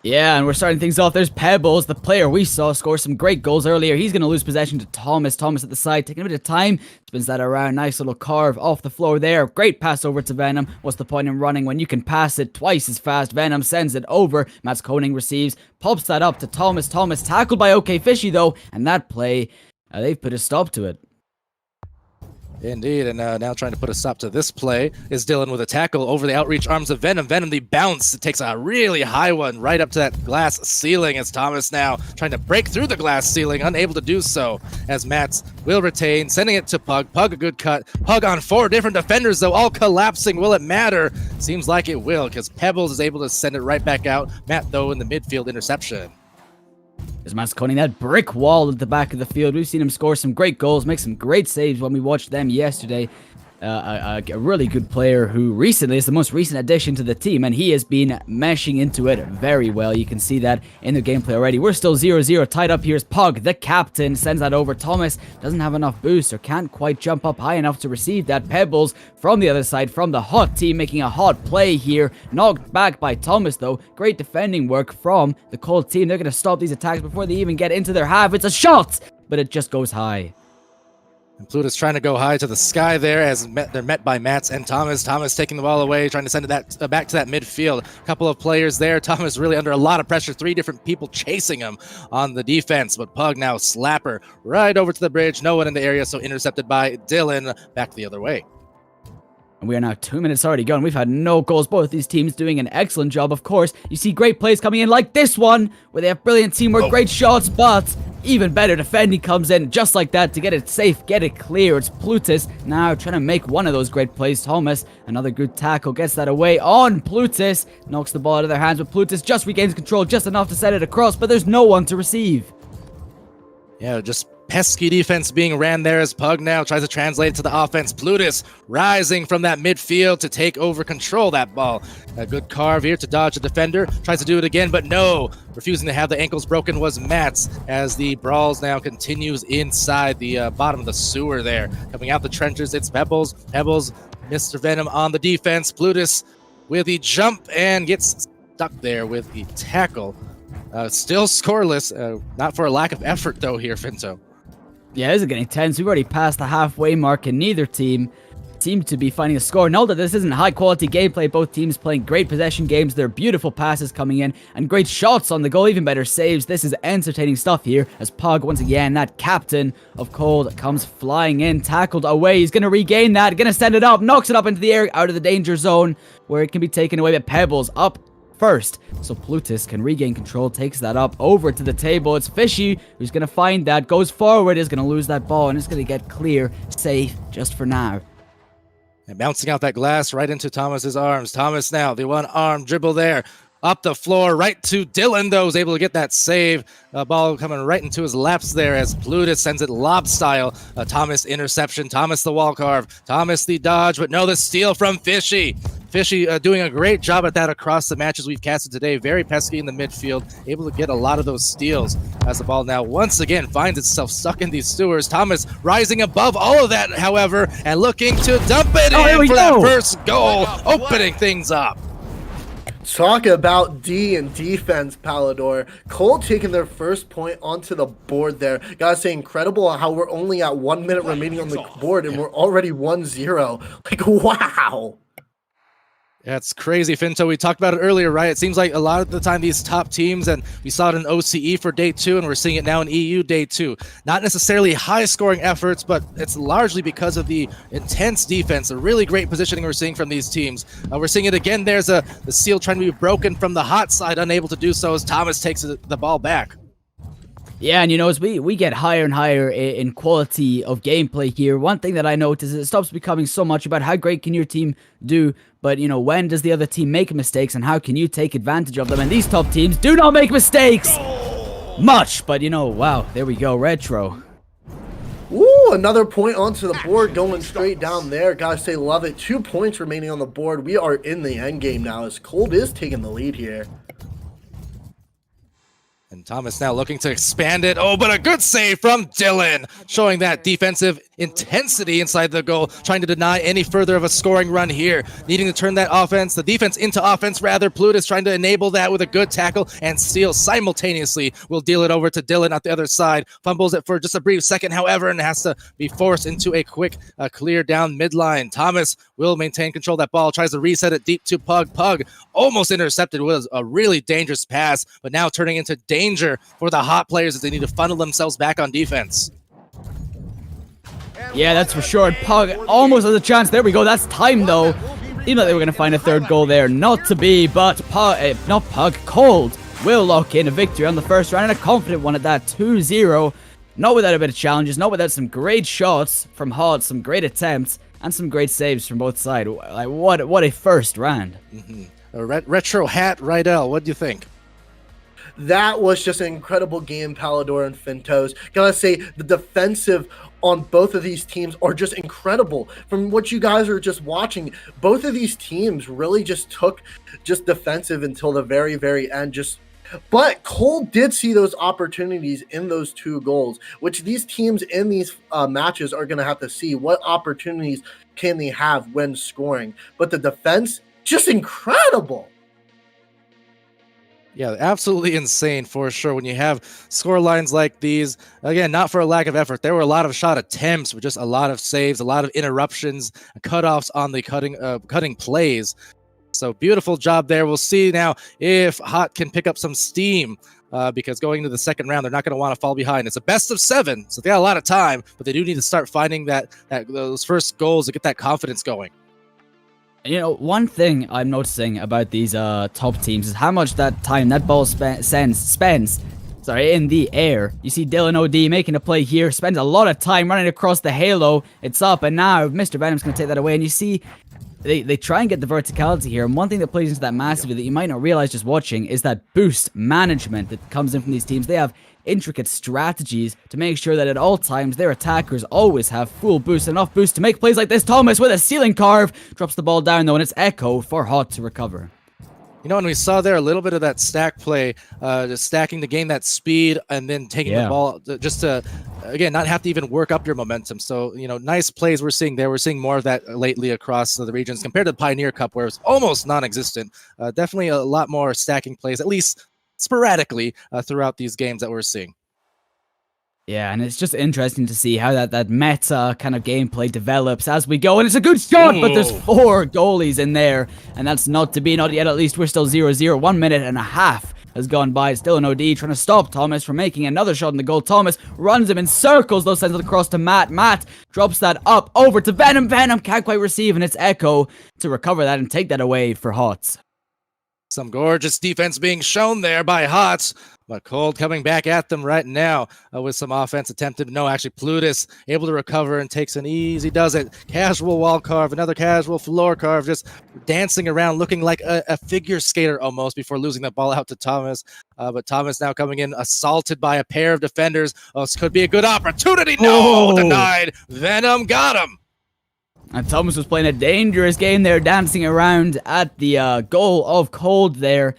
Yeah, and we're starting things off. There's Pebbles, the player we saw score some great goals earlier. He's going to lose possession to Thomas. Thomas at the side, taking a bit of time. Spins that around. Nice little carve off the floor there. Great pass over to Venom. What's the point in running when you can pass it twice as fast? Venom sends it over. Mats Koning receives. Pops that up to Thomas. Thomas tackled by OK Fishy, though. And that play, they've put a stop to it. Indeed, and now trying to put a stop to this play is Dylan with a tackle over the outreach arms of Venom. Venom, the bounce, takes a really high one right up to that glass ceiling as Thomas now trying to break through the glass ceiling, unable to do so as Mats will retain, sending it to Pug. Pug, a good cut. Pug on 4 different defenders, though, all collapsing. Will it matter? Seems like it will, because Pebbles is able to send it right back out. Matt, though, in the midfield interception. There's Mats Koning, that brick wall at the back of the field. We've seen him score some great goals, make some great saves when we watched them yesterday. A really good player who recently is the most recent addition to the team, and he has been meshing into it very well. You can see that in the gameplay already. We're still 0-0, tied up. Here's Pug, the captain, sends that over. Thomas doesn't have enough boost or can't quite jump up high enough to receive that. Pebbles from the other side, from the hot team, making a hot play here. Knocked back by Thomas, though. Great defending work from the cold team. They're going to stop these attacks before they even get into their half. It's a shot, but it just goes high. And Plutus trying to go high to the sky there as they're met by Mats and Thomas. Thomas taking the ball away, trying to send it back to that midfield. A couple of players there. Thomas really under a lot of pressure. 3 different people chasing him on the defense. But Pug now slapper right over to the bridge. No one in the area, so intercepted by Dylan. Back the other way. And we are now 2 minutes already gone. We've had no goals. Both these teams doing an excellent job, of course. You see great plays coming in like this one, where they have brilliant teamwork, great shots, but even better defending comes in just like that to get it safe, get it clear. It's Plutus now trying to make one of those great plays. Thomas, another good tackle, gets that away on Plutus. Knocks the ball out of their hands, but Plutus just regains control just enough to set it across, but there's no one to receive. Yeah, just pesky defense being ran there as Pug now tries to translate it to the offense. Plutus rising from that midfield to take over control that ball. A good carve here to dodge the defender. Tries to do it again, but no. Refusing to have the ankles broken was Mats as the brawls now continues inside the bottom of the sewer there. Coming out the trenches, it's Pebbles. Pebbles, Mr. Venom on the defense. Plutus with the jump and gets stuck there with the tackle. Still scoreless, not for a lack of effort though here, Finto. Yeah, this is getting tense. We've already passed the halfway mark and neither team seem to be finding a score. Note that this isn't high quality gameplay. Both teams playing great possession games. There are beautiful passes coming in and great shots on the goal. Even better saves. This is entertaining stuff here as Pug, once again, that captain of Cold, comes flying in. Tackled away. He's going to regain that. Going to send it up. Knocks it up into the air out of the danger zone where it can be taken away. But Pebbles up first, so Plutus can regain control, takes that up over to the table. It's Fishy who's going to find that, goes forward, is going to lose that ball, and it's going to get clear, safe, just for now. And bouncing out that glass right into Thomas's arms. Thomas now, the one arm dribble there. Up the floor, right to Dylan, though, is able to get that save. Ball coming right into his laps there as Plutus sends it lob style. Thomas interception, Thomas the wall carve, Thomas the dodge, but no, the steal from Fishy. Fishy doing a great job at that across the matches we've casted today. Very pesky in the midfield, able to get a lot of those steals as the ball now once again finds itself stuck in these sewers. Thomas rising above all of that, however, and looking to dump it in for that first goal, opening things up. Talk about D and defense, Palador. Cold taking their first point onto the board there. Gotta say, incredible how we're only at 1 minute remaining on the board and we're already 1-0. Like, wow. Yeah, it's crazy, Finto. We talked about it earlier, right? It seems like a lot of the time these top teams, and we saw it in OCE for day 2, and we're seeing it now in EU day 2. Not necessarily high-scoring efforts, but it's largely because of the intense defense, a really great positioning we're seeing from these teams. We're seeing it again. There's the seal trying to be broken from the hot side, unable to do so as Thomas takes the ball back. Yeah, and you know, as we get higher and higher in quality of gameplay here, one thing that I notice is it stops becoming so much about how great can your team do, but, you know, when does the other team make mistakes and how can you take advantage of them? And these top teams do not make mistakes much, but, you know, wow, there we go, Retro. Ooh, another point onto the board going straight down there. Gotta say, love it. 2 points remaining on the board. We are in the end game now as Cold is taking the lead here. And Thomas now looking to expand it. Oh, but a good save from Dylan, showing that defensive intensity inside the goal, trying to deny any further of a scoring run here. Needing to turn the defense into offense rather. Plutus trying to enable that with a good tackle and steal simultaneously. Will deal it over to Dylan at the other side. Fumbles it for just a brief second, however, and has to be forced into a quick clear down midline. Thomas will maintain control of that ball, tries to reset it deep to Pug. Pug almost intercepted with a really dangerous pass, but now turning into danger for the hot players as they need to funnel themselves back on defense. Yeah, that's for sure. Pug almost has a chance. There we go. That's time, though. Even though they were going to find a third goal there. Not to be, but Cold will lock in a victory on the first round, and a confident one at that, 2-0. Not without a bit of challenges, not without some great shots from Hot, some great attempts, and some great saves from both sides. Like, what a first round. A retro hat, Rydell, what do you think? That was just an incredible game, Palador and Fintos. Gotta say, the defensive on both of these teams are just incredible. From what you guys are just watching, both of these teams really just took just defensive until the very, very end. But Cole did see those opportunities in those 2 goals, which these teams in these matches are going to have to see. What opportunities can they have when scoring? But the defense, just incredible. Yeah, absolutely insane for sure. When you have score lines like these, again, not for a lack of effort. There were a lot of shot attempts, but just a lot of saves, a lot of interruptions, cutoffs on the cutting plays. So beautiful job there. We'll see now if Hot can pick up some steam because going into the second round, they're not going to want to fall behind. It's a best of 7, so they got a lot of time, but they do need to start finding those first goals to get that confidence going. You know, one thing I'm noticing about these top teams is how much that time that ball spends in the air. You see Dylan OD making a play here, spends a lot of time running across the halo. It's up, and now Mr. Venom's going to take that away. And you see they try and get the verticality here. And one thing that plays into that massively that you might not realize just watching is that boost management that comes in from these teams. They have intricate strategies to make sure that at all times their attackers always have full boost, enough boost to make plays like this. Thomas with a ceiling carve drops the ball down though, and it's Echo for Hot to recover. You know, and we saw there a little bit of that stack play, just stacking to gain that speed and then taking the ball just to, again, not have to even work up your momentum. So, you know, nice plays we're seeing there. We're seeing more of that lately across the regions compared to the Pioneer Cup where it's almost non-existent. Definitely a lot more stacking plays, at least sporadically throughout these games that we're seeing. Yeah, and it's just interesting to see how that meta kind of gameplay develops as we go. And it's a good shot, but there's 4 goalies in there. And that's not to be, not yet at least. We're still 0-0. 1 minute and a half has gone by. It's still an OD trying to stop Thomas from making another shot in the goal. Thomas runs him in circles, though, sends it across to Matt. Matt drops that up over to Venom. Venom can't quite receive, and it's Echo to recover that and take that away for Hots. Some gorgeous defense being shown there by Hots, but Cold coming back at them right now with some offense attempted. No, actually, Plutus able to recover and takes an easy does it. Casual wall carve, another casual floor carve, just dancing around, looking like a figure skater almost before losing the ball out to Thomas. But Thomas now coming in, assaulted by a pair of defenders. Oh, this could be a good opportunity. No, denied. Venom got him. And Thomas was playing a dangerous game there, dancing around at the goal of Cold there.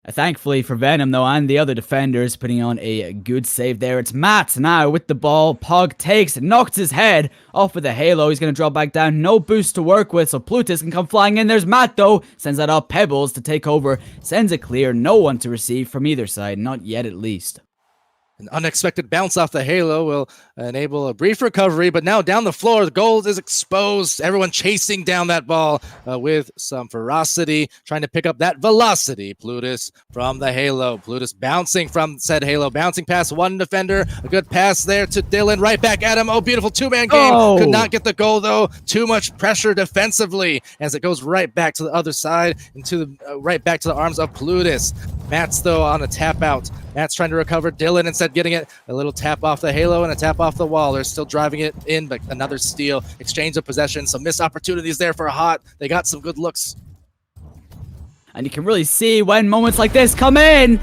Thankfully for Venom, though, and the other defenders putting on a good save there. It's Matt now with the ball. Pog takes, knocks his head off of the halo. He's going to drop back down. No boost to work with, so Plutus can come flying in. There's Matt, though. Sends that up. Pebbles to take over. Sends it clear. No one to receive from either side. Not yet, at least. An unexpected bounce off the halo will enable a brief recovery, but now down the floor, the goal is exposed. Everyone chasing down that ball with some ferocity, trying to pick up that velocity. Plutus from the halo. Plutus bouncing from said halo, bouncing past one defender. A good pass there to Dylan, right back at him. Oh, beautiful two-man game. Could not get the goal, though. Too much pressure defensively as it goes right back to the other side into right back to the arms of Plutus. Matt's, though, on a tap out. Matt's trying to recover. Dylan instead getting it. A little tap off the halo and a tap off the wall. They're still driving it in, but another steal. Exchange of possession. Some missed opportunities there for Hot. They got some good looks. And you can really see when moments like this come in.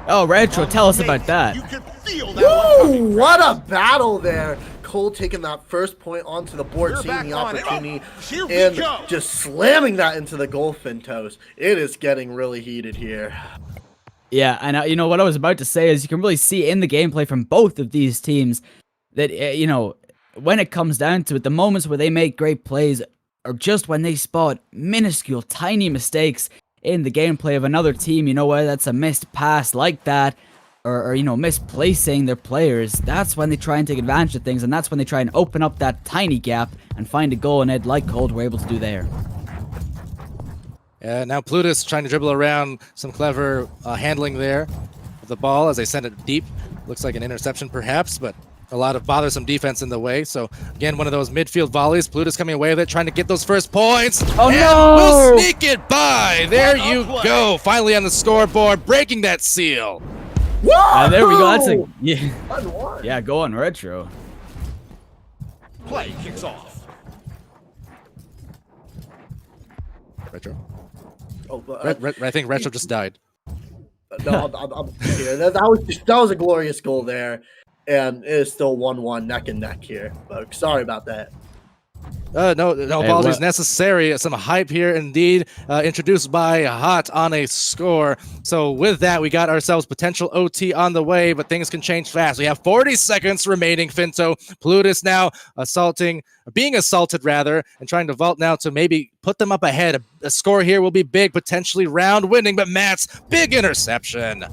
Oh, Retro, tell us about that. You can feel that. Woo! What a battle there. Cole taking that first point onto the board, seeing the opportunity, and just slamming that into the goal, Fintos. It is getting really heated here. Yeah, and you know what I was about to say is you can really see in the gameplay from both of these teams that when it comes down to it, the moments where they make great plays are just when they spot minuscule, tiny mistakes in the gameplay of another team. You know, whether that's a missed pass like that, or misplacing their players. That's when they try and take advantage of things, and that's when they try and open up that tiny gap and find a goal. And Ed, like Cold, were able to do there. Now Plutus trying to dribble around, some clever handling there of the ball as they send it deep. Looks like an interception perhaps, but a lot of bothersome defense in the way. So again, one of those midfield volleys. Plutus coming away with it, trying to get those first points. Oh and no! We'll sneak it by. There you go. Finally on the scoreboard, breaking that seal. There we go. That's yeah. Go on, Retro. Play kicks off. Retro. Oh, but, I think Retro just died. No, I'm here. That was a glorious goal there, and it is still 1-1 neck and neck here. But sorry about that. No apologies necessary. Some hype here indeed, introduced by Hot on a score. So with that, we got ourselves potential OT on the way, but things can change fast. We have 40 seconds remaining, Finto. Plutus now being assaulted rather, and trying to vault now to maybe put them up ahead. A score here will be big, potentially round winning, but Matt's big interception.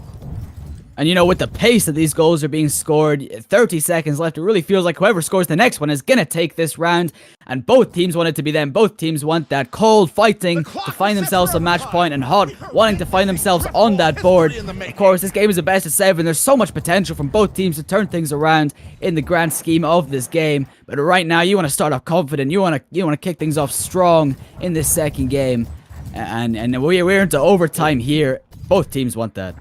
And with the pace that these goals are being scored, 30 seconds left, it really feels like whoever scores the next one is going to take this round. And both teams want it to be them. Both teams want that Cold fighting to find themselves a match point, and Hot wanting to find themselves on that board. Of course, this game is a best of 7. There's so much potential from both teams to turn things around in the grand scheme of this game. But right now, you want to start off confident. You want to kick things off strong in this second game. And we're into overtime here. Both teams want that.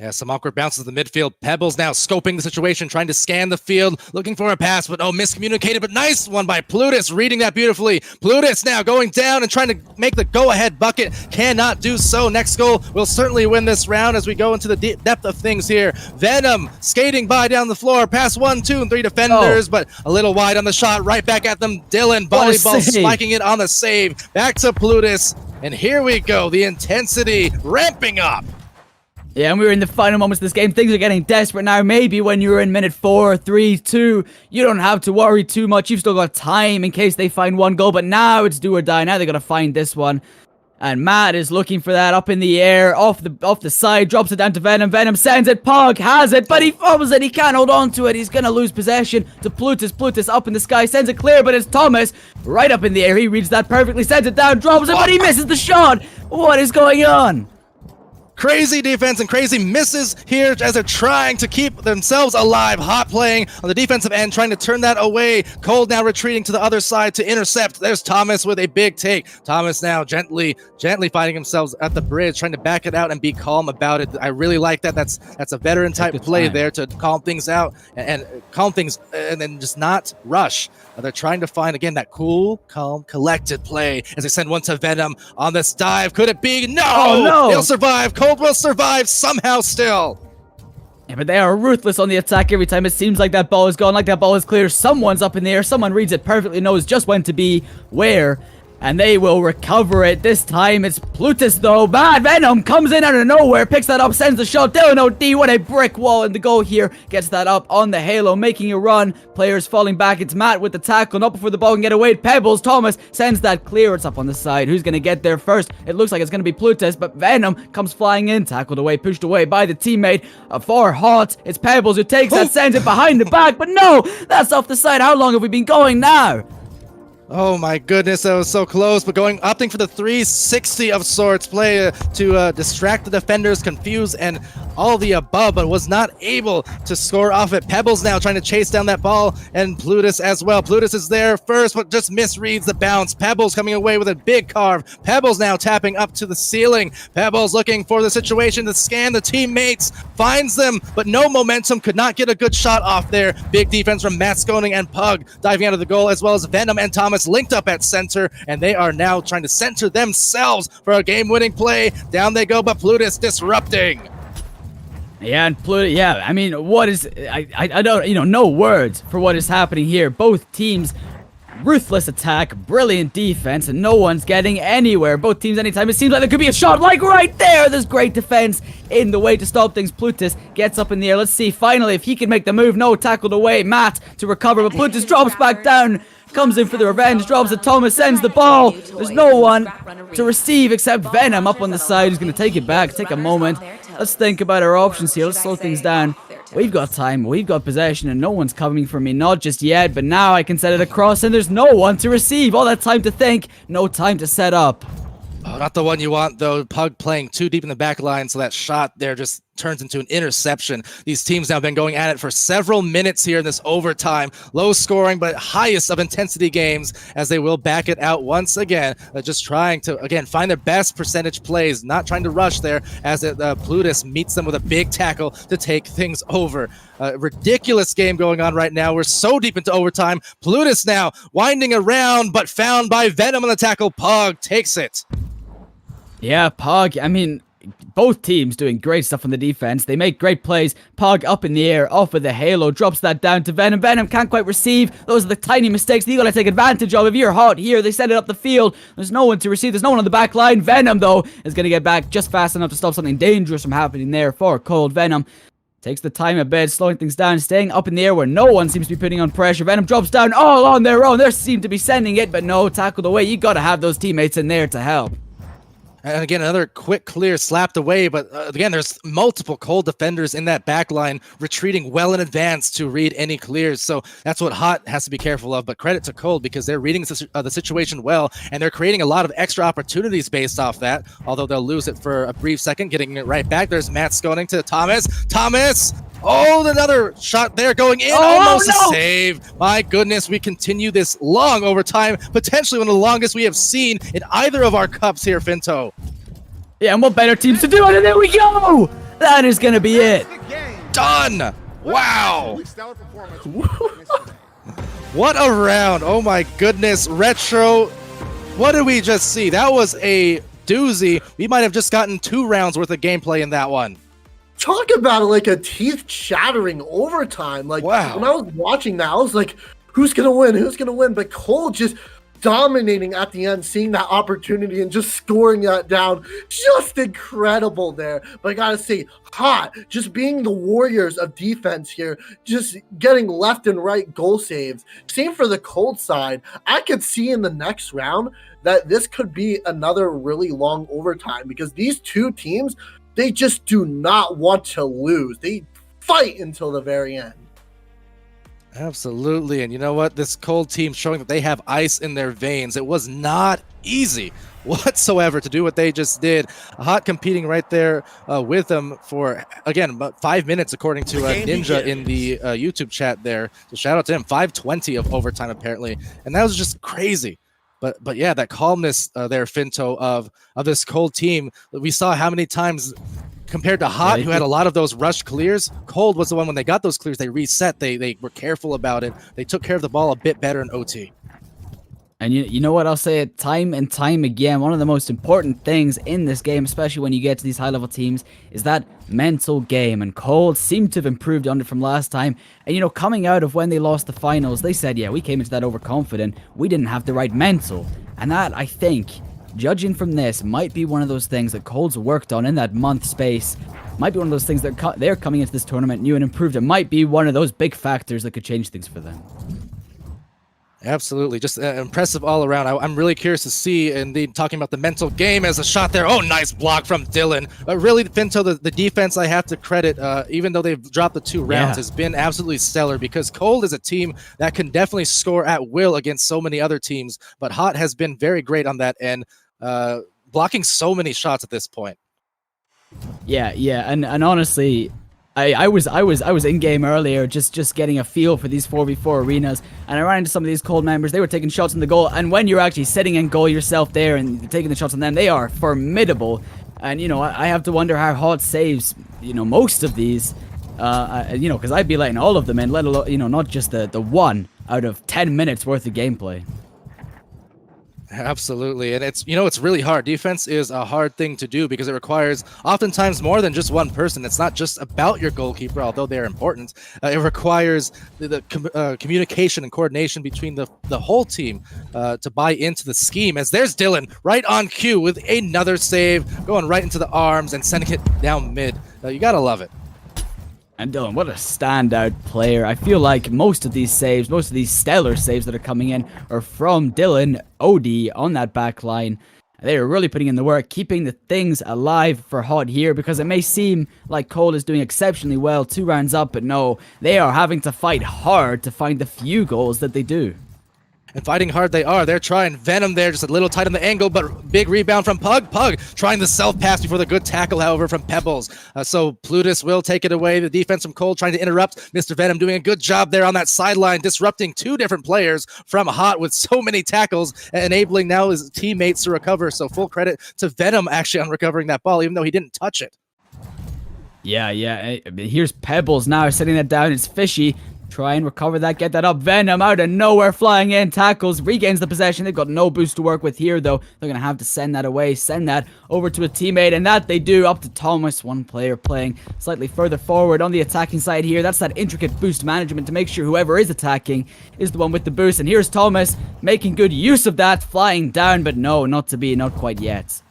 Yeah, some awkward bounces in the midfield. Pebbles now scoping the situation, trying to scan the field, looking for a pass, but miscommunicated, but nice one by Plutus, reading that beautifully. Plutus now going down and trying to make the go-ahead bucket, cannot do so. Next goal will certainly win this round as we go into the depth of things here. Venom skating by down the floor, past 1, 2, and 3 defenders, but a little wide on the shot, right back at them. Dylan, volleyball, spiking it on the save. Back to Plutus, and here we go, the intensity ramping up. Yeah, and we're in the final moments of this game. Things are getting desperate now. Maybe when you're in minute 4, 3, 2, you don't have to worry too much. You've still got time in case they find one goal. But now it's do or die. Now they got to find this one. And Matt is looking for that up in the air, off the side, drops it down to Venom. Venom sends it. Pog has it, but he fumbles it. He can't hold on to it. He's going to lose possession to Plutus. Plutus up in the sky, sends it clear, but it's Thomas right up in the air. He reads that perfectly, sends it down, drops it, but he misses the shot. What is going on? Crazy defense and crazy misses here as they're trying to keep themselves alive. Hot playing on the defensive end, trying to turn that away. Cold now retreating to the other side to intercept. There's Thomas with a big take. Thomas now gently finding himself at the bridge, trying to back it out and be calm about it. I really like that. That's a veteran type play there to calm things out and calm things and then just not rush. They're trying to find, again, that cool, calm, collected play as they send one to Venom on this dive. Could it be? No! Oh, no! He'll survive. Cold will survive somehow still. Yeah, but they are ruthless on the attack every time. It seems like that ball is gone, like that ball is clear. Someone's up in the air. Someone reads it perfectly, knows just when to be where. And they will recover it. This time it's Plutus though. Bad Venom comes in out of nowhere, picks that up, sends the shot. Dylan OD, what a brick wall in the goal here. Gets that up on the halo, making a run. Players falling back. It's Matt with the tackle, not before the ball can get away. Pebbles, Thomas sends that clear. It's up on the side. Who's going to get there first? It looks like it's going to be Plutus, but Venom comes flying in, tackled away, pushed away by the teammate. For Hot, it's Pebbles who takes that, sends it behind the back, but no, that's off the side. How long have we been going now? Oh my goodness, that was so close, but opting for the 360 of sorts, play to distract the defenders, confuse, and all the above, but was not able to score off it. Pebbles now trying to chase down that ball, and Plutus as well. Plutus is there first, but just misreads the bounce. Pebbles coming away with a big carve. Pebbles now tapping up to the ceiling. Pebbles looking for the situation to scan the teammates, finds them, but no momentum, could not get a good shot off there. Big defense from Matt Skoning and Pug diving out of the goal, as well as Venom and Thomas linked up at center, and they are now trying to center themselves for a game-winning play. Down they go, but Plutus disrupting. Yeah, and Plutus, yeah, I mean, what is, I don't, no words for what is happening here. Both teams Ruthless attack, brilliant defense, and no one's getting anywhere. Both teams anytime. It seems like there could be a shot, like right there. There's great defense in the way to stop things. Plutus gets up in the air. Let's see, finally, if he can make the move. No, tackled away. Matt to recover, but Plutus drops back down. Comes in for the revenge, drops it. Thomas sends the ball. There's no one to receive except Venom up on the side who's going to take it back. Take a moment. Let's think about our options here. Let's slow things down. We've got time, we've got possession, and no one's coming for me. Not just yet, but now I can set it across, and there's no one to receive. All that time to think, no time to set up. Oh, not the one you want, though. Pug playing too deep in the back line, so that shot there just turns into an interception. These teams now have been going at it for several minutes here in this overtime. Low scoring, but highest of intensity games as they will back it out once again. Just trying to, again, find their best percentage plays, not trying to rush there as Plutus meets them with a big tackle to take things over. Ridiculous game going on right now. We're so deep into overtime. Plutus now winding around, but found by Venom on the tackle. Pug takes it. Yeah, Pog, I mean, both teams doing great stuff on the defense. They make great plays. Pog up in the air, off with the halo, drops that down to Venom. Venom can't quite receive. Those are the tiny mistakes that you gotta take advantage of. If you're hot here, they send it up the field. There's no one to receive. There's no one on the back line. Venom, though, is gonna get back just fast enough to stop something dangerous from happening there for Cold. Venom takes the time a bit, slowing things down, staying up in the air where no one seems to be putting on pressure. Venom drops down all on their own. They seem to be sending it, but no, tackled away. You gotta have those teammates in there to help. And again, another quick clear slapped away, but again, there's multiple Cold defenders in that back line retreating well in advance to read any clears. So that's what Hot has to be careful of, but credit to Cold because they're reading the situation well, and they're creating a lot of extra opportunities based off that, although they'll lose it for a brief second, getting it right back. There's Matt Sconing to Thomas. Thomas! Oh, another shot there going in. Almost a save. My goodness, we continue this long overtime, potentially one of the longest we have seen in either of our cups here, Finto. Yeah, and what better teams to do it? And there we go! That is going to be it. Done! Wow! What a round. Oh my goodness. Retro, what did we just see? That was a doozy. We might have just gotten 2 rounds worth of gameplay in that one. Talk about it, like a teeth-shattering overtime. Like, wow. When I was watching that, I was like, who's going to win? Who's going to win? But Cole just dominating at the end, seeing that opportunity and just scoring that down. Just incredible there. But I got to say, Hot, just being the warriors of defense here, just getting left and right goal saves. Same for the Cold side. I could see in the next round that this could be another really long overtime because these two teams, they just do not want to lose. They fight until the very end. Absolutely. And you know what? This Cold team showing that they have ice in their veins. It was not easy whatsoever to do what they just did. Hot competing right there with them for, again, about 5 minutes, according to Ninja in the YouTube chat there. So shout out to him. 5:20 of overtime, apparently. And that was just crazy. But yeah, that calmness there, Finto, of this Cold team. We saw how many times compared to Hot, who had a lot of those rushed clears. Cold was the one when they got those clears, they reset. They were careful about it. They took care of the ball a bit better in OT. And you know what, I'll say it time and time again, one of the most important things in this game, especially when you get to these high-level teams, is that mental game. And Cold seemed to have improved on it from last time. And, you know, coming out of when they lost the finals, they said, yeah, we came into that overconfident. We didn't have the right mental. And that, I think, judging from this, might be one of those things that Cold's worked on in that month space. Might be one of those things that they're coming into this tournament new and improved. It might be one of those big factors that could change things for them. Absolutely. Just impressive all around. I'm really curious to see, indeed, talking about the mental game as a shot there. Oh, nice block from Dylan. Really, Finto, the defense I have to credit, even though they've dropped the 2 rounds, has been absolutely stellar because Cold is a team that can definitely score at will against so many other teams, but Hot has been very great on that end, blocking so many shots at this point. Yeah, and honestly, I was in game earlier, just getting a feel for these 4v4 arenas, and I ran into some of these Cold members. They were taking shots in the goal, and when you're actually sitting in goal yourself there and taking the shots on them, they are formidable. And you know, I have to wonder how Hot saves, you know, most of these, you know, because I'd be letting all of them in, let alone, you know, not just the 1 out of 10 minutes worth of gameplay. Absolutely. And it's really hard. Defense is a hard thing to do because it requires oftentimes more than just one person. It's not just about your goalkeeper, although they're important. It requires the communication and coordination between the whole team to buy into the scheme. As there's Dylan right on cue with another save, going right into the arms and sending it down mid. You got to love it. And Dylan, what a standout player. I feel like most of these saves, most of these stellar saves that are coming in are from Dylan, OD on that back line. They are really putting in the work, keeping the things alive for Hot here, because it may seem like Cole is doing exceptionally well 2 rounds up, but no, they are having to fight hard to find the few goals that they do. And fighting hard they are. They're trying Venom there, just a little tight on the angle, but big rebound from Pug. Pug trying the self-pass before the good tackle, however, from Pebbles. So Plutus will take it away. The defense from Cole trying to interrupt. Mr. Venom doing a good job there on that sideline, disrupting 2 different players from Hot with so many tackles, enabling now his teammates to recover. So full credit to Venom actually on recovering that ball, even though he didn't touch it. Yeah. Here's Pebbles now setting that down. It's Fishy. Try and recover that, get that up. Venom out of nowhere, flying in, tackles, regains the possession. They've got no boost to work with here, though. They're going to have to send that away, send that over to a teammate, and that they do up to Thomas. One player playing slightly further forward on the attacking side here. That's that intricate boost management to make sure whoever is attacking is the one with the boost. And here's Thomas making good use of that, flying down, but no, not quite yet.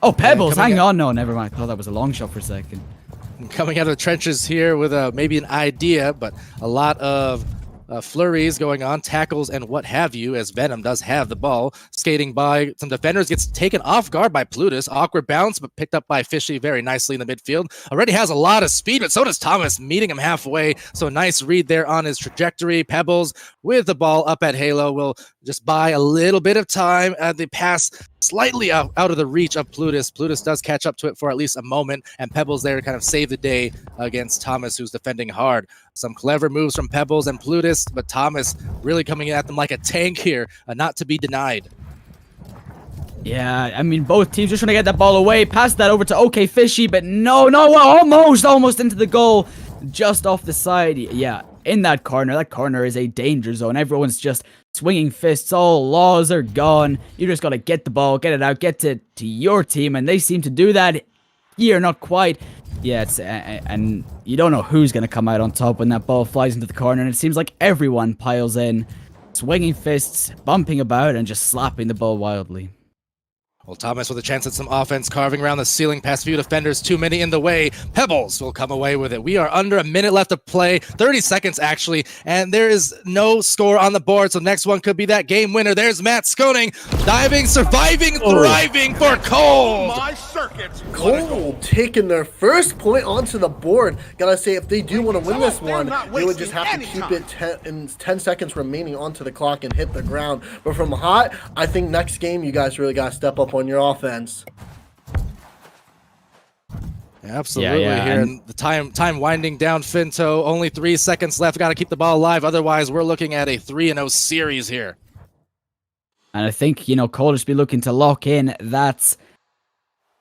Oh, Pebbles, hang on. No, never mind. I thought that was a long shot for a second. Coming out of the trenches here with maybe an idea, but a lot of flurries going on, tackles and what have you, as Venom does have the ball. Skating by some defenders, gets taken off guard by Plutus. Awkward bounce, but picked up by Fishy very nicely in the midfield. Already has a lot of speed, but so does Thomas, meeting him halfway. So nice read there on his trajectory. Pebbles with the ball up at Halo will just buy a little bit of time. The pass slightly out of the reach of Plutus. Plutus does catch up to it for at least a moment, and Pebbles there to kind of save the day against Thomas, who's defending hard. Some clever moves from Pebbles and Plutus, but Thomas really coming at them like a tank here, not to be denied. Yeah, I mean, both teams just trying to get that ball away. Pass that over to OK Fishy, but no, almost into the goal. Just off the side. Yeah, in that corner. That corner is a danger zone. Everyone's just swinging fists. All laws are gone. You just got to get the ball, get it out, get to your team, and they seem to do that here, not quite. Yeah, and you don't know who's going to come out on top when that ball flies into the corner, and it seems like everyone piles in, swinging fists, bumping about, and just slapping the ball wildly. Well, Thomas with a chance at some offense, carving around the ceiling past few defenders, too many in the way. Pebbles will come away with it. We are under a minute left to play, 30 seconds actually, and there is no score on the board, so next one could be that game winner. There's Matt Skoning, diving, surviving, thriving for Cole. My circuits. Cole taking their first point onto the board. Gotta say, if they do want to win this one, they would just have to keep it 10 seconds remaining onto the clock and hit the ground. But from Hot, I think next game you guys really gotta step up on your offense. Absolutely. Yeah, here, and the time winding down. Finto, only 3 seconds left. Got to keep the ball alive. Otherwise, we're looking at a 3-0 series here. And I think, Cole just be looking to lock in that,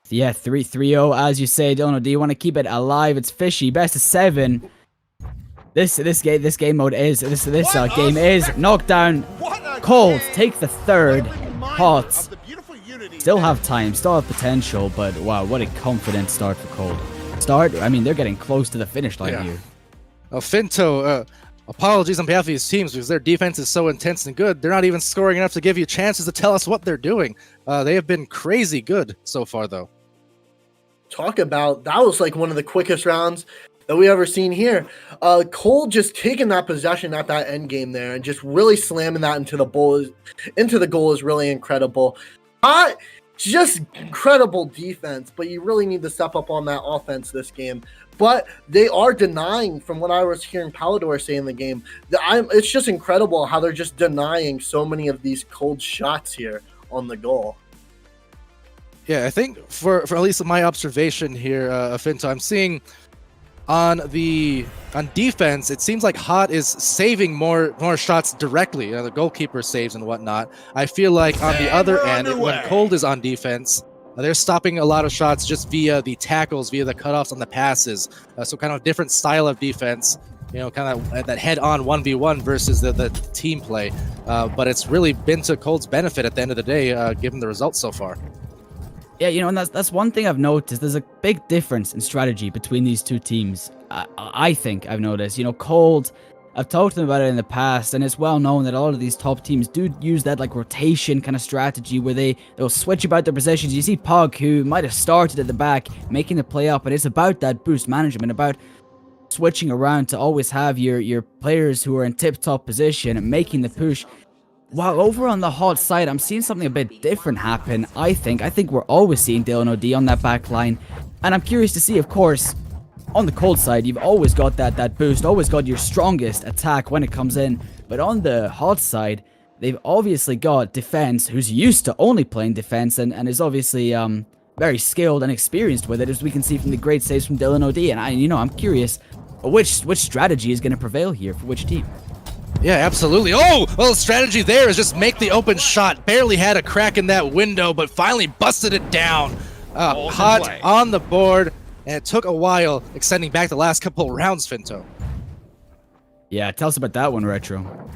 3-0, as you say. Don't know, do you want to keep it alive? It's Fishy, best of 7. This game mode is, this game is knocked down. Cole take the third. Hot still have time, still have potential, but wow, what a confident start for Cole. I mean, they're getting close to the finish line here. Finto, apologies on behalf of these teams because their defense is so intense and good. They're not even scoring enough to give you chances to tell us what they're doing. They have been crazy good so far, though. Talk about, that was like one of the quickest rounds that we ever seen here. Cole just taking that possession at that end game there and just really slamming that into the goal is really incredible. Hot, just incredible defense, but you really need to step up on that offense this game. But they are denying, from what I was hearing Palador say in the game, it's just incredible how they're just denying so many of these cold shots here on the goal. Yeah, I think for at least my observation here, Finto, I'm seeing on defense, it seems like Hot is saving more shots directly. The goalkeeper saves and whatnot. I feel like on the other end, when Cold is on defense, they're stopping a lot of shots just via the tackles, via the cutoffs on the passes. So kind of a different style of defense. kind of that head-on 1v1 versus the team play. But it's really been to Cold's benefit at the end of the day, given the results so far. Yeah, and that's one thing I've noticed. There's a big difference in strategy between these two teams. I think I've noticed. Cold, I've talked to them about it in the past, and it's well known that a lot of these top teams do use that like rotation kind of strategy where they'll switch about their positions. You see Pug, who might have started at the back, making the play up, and it's about that boost management, about switching around to always have your players who are in tip-top position and making the push. While over on the hot side, I'm seeing something a bit different happen, I think. I think we're always seeing Dylan OD on that back line. And I'm curious to see, of course, on the cold side, you've always got that boost, always got your strongest attack when it comes in. But on the hot side, they've obviously got defense, who's used to only playing defense and is obviously very skilled and experienced with it, as we can see from the great saves from Dylan OD. And I'm curious, which strategy is going to prevail here for which team? Yeah, absolutely. Oh, well, the strategy there is just make the open shot. Barely had a crack in that window, but finally busted it down. Hot on the board, and it took a while, extending back the last couple rounds, Finto. Yeah, tell us about that one, Retro.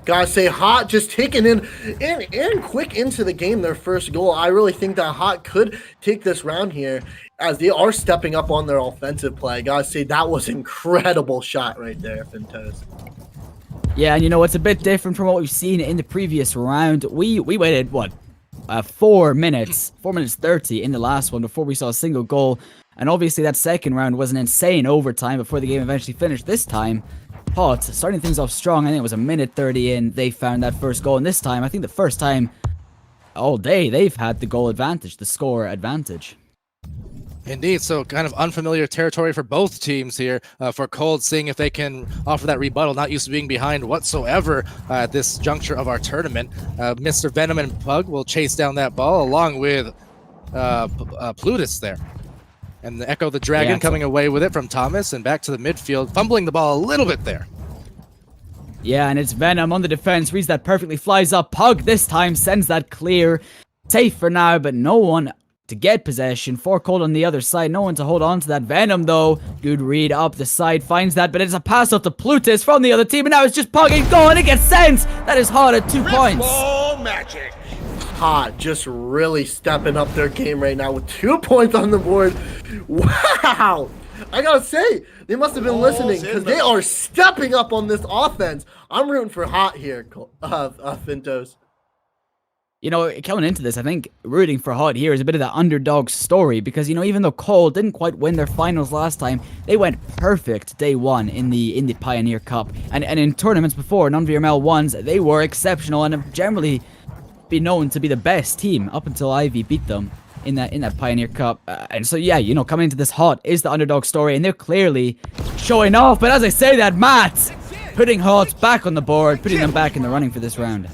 Gotta say, Hot just taking in quick into the game, their first goal. I really think that Hot could take this round here, as they are stepping up on their offensive play. Gotta say, that was an incredible shot right there, Fintos. Yeah, and it's a bit different from what we've seen in the previous round. We waited, 4 minutes 30 in the last one before we saw a single goal. And obviously that second round was an insane overtime before the game eventually finished. This time, Hot, starting things off strong. I think it was a minute 30 in, they found that first goal. And this time, I think the first time all day, they've had the goal advantage, the score advantage. Indeed, so kind of unfamiliar territory for both teams here. For Cold, seeing if they can offer that rebuttal, not used to being behind whatsoever at this juncture of our tournament. Mr. Venom and Pug will chase down that ball along with Plutus there. And the Echo the Dragon coming away with it from Thomas and back to the midfield, fumbling the ball a little bit there. Yeah, and it's Venom on the defense, reads that perfectly, flies up. Pug this time sends that clear. Safe for now, but no one to get possession. For Cold on the other side, no one to hold on to that. Venom, though, good read up the side, finds that, but it's a pass off to Plutus from the other team, and now it's just Pug and goal, and it gets sent! That is Hot at 2 points. Magic. Hot just really stepping up their game right now with 2 points on the board. Wow! I gotta say, they must have been listening, because they are stepping up on this offense. I'm rooting for Hot here, Fintos. Coming into this, I think rooting for Hot here is a bit of the underdog story because, even though Cold didn't quite win their finals last time, they went perfect day one in the Pioneer Cup. And in tournaments before, non-VRML ones, they were exceptional and have generally been known to be the best team up until Ivy beat them in that Pioneer Cup. And so, yeah, coming into this, Hot is the underdog story, and they're clearly showing off. But as I say that, Matt, putting Hot back on the board, putting them back in the running for this round.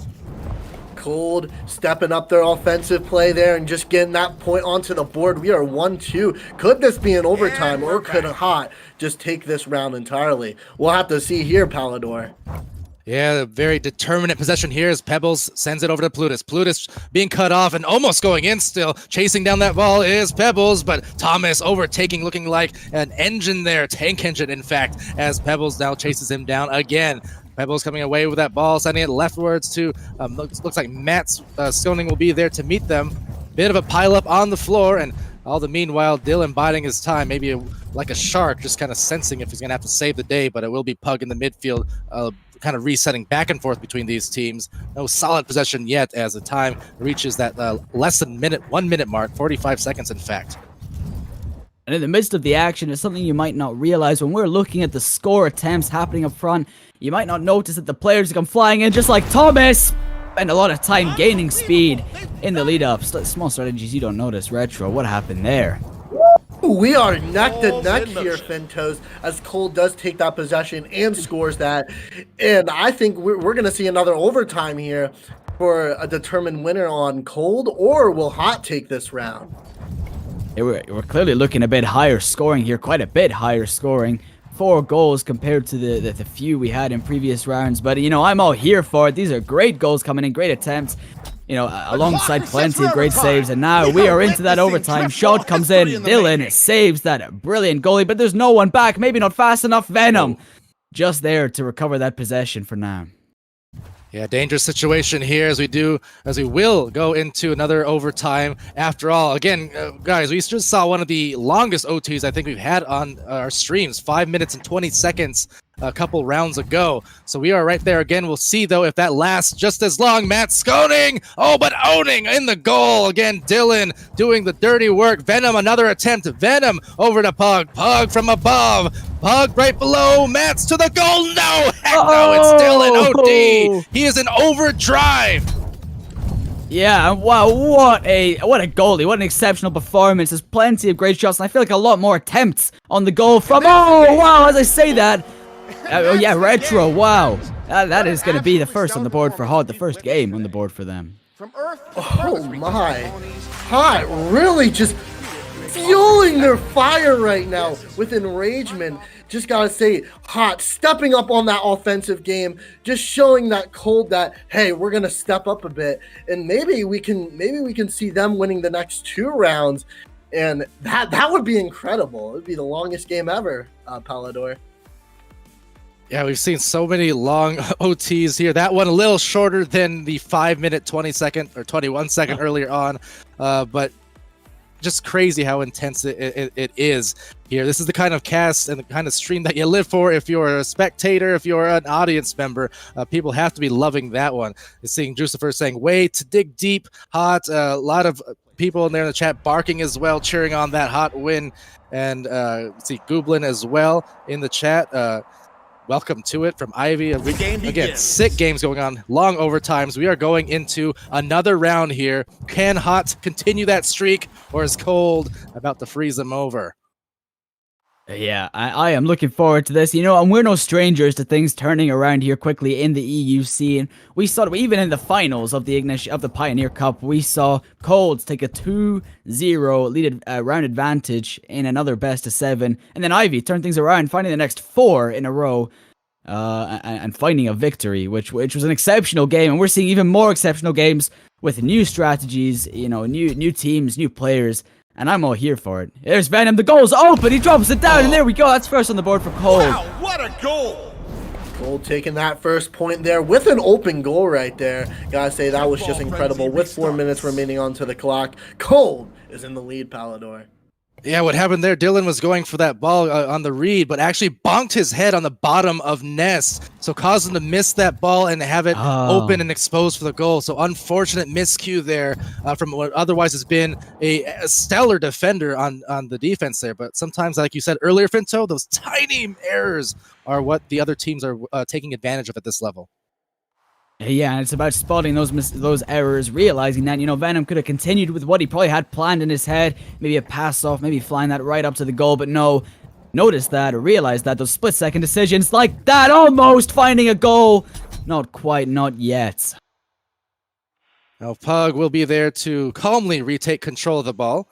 Cold stepping up their offensive play there and just getting that point onto the board. We are 1-2. Could this be an overtime, or could Hot just take this round entirely? We'll have to see here, Palador. Yeah, very determinate possession here as Pebbles sends it over to Plutus. Plutus being cut off and almost going in still. Chasing down that ball is Pebbles, but Thomas overtaking, looking like an engine there, tank engine in fact, as Pebbles now chases him down again. Pebbles coming away with that ball, sending it leftwards to, looks like Matt's Skoning will be there to meet them. Bit of a pileup on the floor, and all the meanwhile, Dylan biding his time, maybe like a shark, just kind of sensing if he's going to have to save the day, but it will be Pug in the midfield, kind of resetting back and forth between these teams. No solid possession yet as the time reaches that less than 1 minute mark, 45 seconds in fact. And in the midst of the action, it's something you might not realize when we're looking at the score attempts happening up front. You might not notice that the players come flying in just like Thomas. Spend a lot of time gaining speed in the lead up. Small strategies you don't notice. Retro, what happened there? We are neck to neck here, Fintos, as Cold does take that possession and scores that. And I think we're going to see another overtime here for a determined winner on Cold, or will Hot take this round? We're clearly looking a bit higher scoring here, quite a bit higher scoring. 4 goals compared to the few we had in previous rounds. But, I'm all here for it. These are great goals coming in, great attempts, alongside plenty of great saves. And now we are into that overtime. Shot comes in. Dylan saves that brilliant goalie, but there's no one back. Maybe not fast enough. Venom just there to recover that possession for now. Yeah, dangerous situation here as we will go into another overtime. After all, again, guys, we just saw one of the longest OTs I think we've had on our streams, 5 minutes and 20 seconds a couple rounds ago. So we are right there again. We'll see though if that lasts just as long. Matt Sconing, but owning in the goal again. Dylan doing the dirty work. Venom, another attempt. Venom over to Pug. Pug from above. Pug right below. Matt's to the goal. No, heck no, it's Dylan. OD. He is in overdrive. Yeah, wow, what a goalie, what an exceptional performance. There's plenty of great shots, and I feel like a lot more attempts on the goal from, wow, as I say that. Retro, wow. That is going to be the first on the board for Hot, the first game on the board for them. Oh my. Hot really just fueling their fire right now with enragement. Just gotta say, Hot stepping up on that offensive game, just showing that Cold that, hey, we're gonna step up a bit, and maybe we can see them winning the next 2 rounds, and that would be incredible. It would be the longest game ever, Palador. Yeah, we've seen so many long OTs here. That one a little shorter than the 5 minute 20 second or 21 second earlier on, but just crazy how intense it is here. This is the kind of cast and the kind of stream that you live for. If you're a spectator, if you're an audience member, people have to be loving that one. Seeing Jucifer saying, way to dig deep, Hot. A lot of people in there in the chat barking as well, cheering on that Hot win. And see Gooblin as well in the chat. Welcome to it from Ivy. Again, sick games going on, long overtimes. We are going into another round here. Can Hot continue that streak, or is Cold about to freeze them over? Yeah, I am looking forward to this. You know, and we're no strangers to things turning around here quickly in the EU scene. We saw it even in the finals of the Pioneer Cup. We saw Colds take a 2-0 lead round advantage in another best of 7, and then Ivy turned things around, finding the next 4 in a row, and finding a victory, which was an exceptional game. And we're seeing even more exceptional games with new strategies, you know, new teams, new players. And I'm all here for it. There's Venom. The goal's open. He drops it down, and there we go. That's first on the board for Cold. Wow, what a goal! Cold taking that first point there with an open goal right there. Gotta say, that was just incredible. With 4 minutes remaining onto the clock, Cold is in the lead, Palador. Yeah, what happened there, Dylan was going for that ball on the read, but actually bonked his head on the bottom of Nest, so caused him to miss that ball and have it open and exposed for the goal. So unfortunate miscue there from what otherwise has been a stellar defender on the defense there. But sometimes, like you said earlier, Finto, those tiny errors are what the other teams are taking advantage of at this level. Yeah, and it's about spotting those errors, realizing that, you know, Venom could have continued with what he probably had planned in his head, maybe a pass off, maybe flying that right up to the goal, but no, notice that, or realize that, those split-second decisions like that, almost finding a goal, not quite, not yet. Now Pug will be there to calmly retake control of the ball,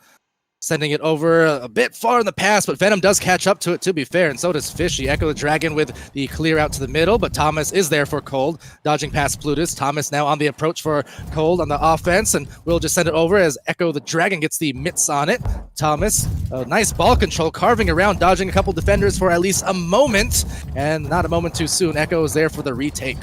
sending it over a bit far in the pass, but Venom does catch up to it, to be fair, and so does Fishy. Echo the Dragon with the clear out to the middle, but Thomas is there for Cold, dodging past Plutus. Thomas now on the approach for Cold on the offense, and we'll just send it over as Echo the Dragon gets the mitts on it. Thomas, nice ball control, carving around, dodging a couple defenders for at least a moment, and not a moment too soon. Echo is there for the retake.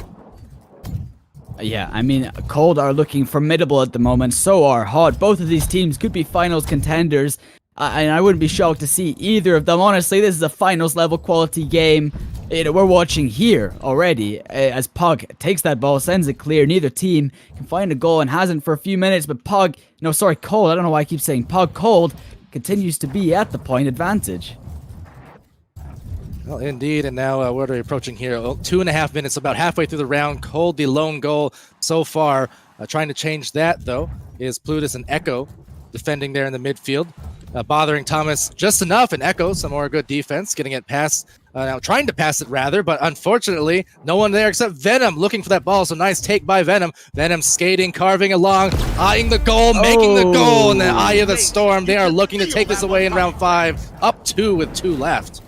Yeah, I mean, Cold are looking formidable at the moment, so are Hot. Both of these teams could be finals contenders, and I wouldn't be shocked to see either of them. Honestly, this is a finals level quality game. You know, we're watching here already as Pug takes that ball, sends it clear. Neither team can find a goal and hasn't for a few minutes, but Cold, I don't know why I keep saying Pug. Cold continues to be at the point advantage. Well, indeed, and now what are we approaching here? 2.5 minutes, about halfway through the round. Cold, the lone goal so far. Trying to change that, though, is Plutus and Echo defending there in the midfield. Bothering Thomas just enough, and Echo, some more good defense, getting it past, now trying to pass it rather, but unfortunately, no one there except Venom looking for that ball, so nice take by Venom. Venom skating, carving along, eyeing the goal, making the goal in the eye of the storm. They are looking to take this away in round 5, up 2 with 2 left.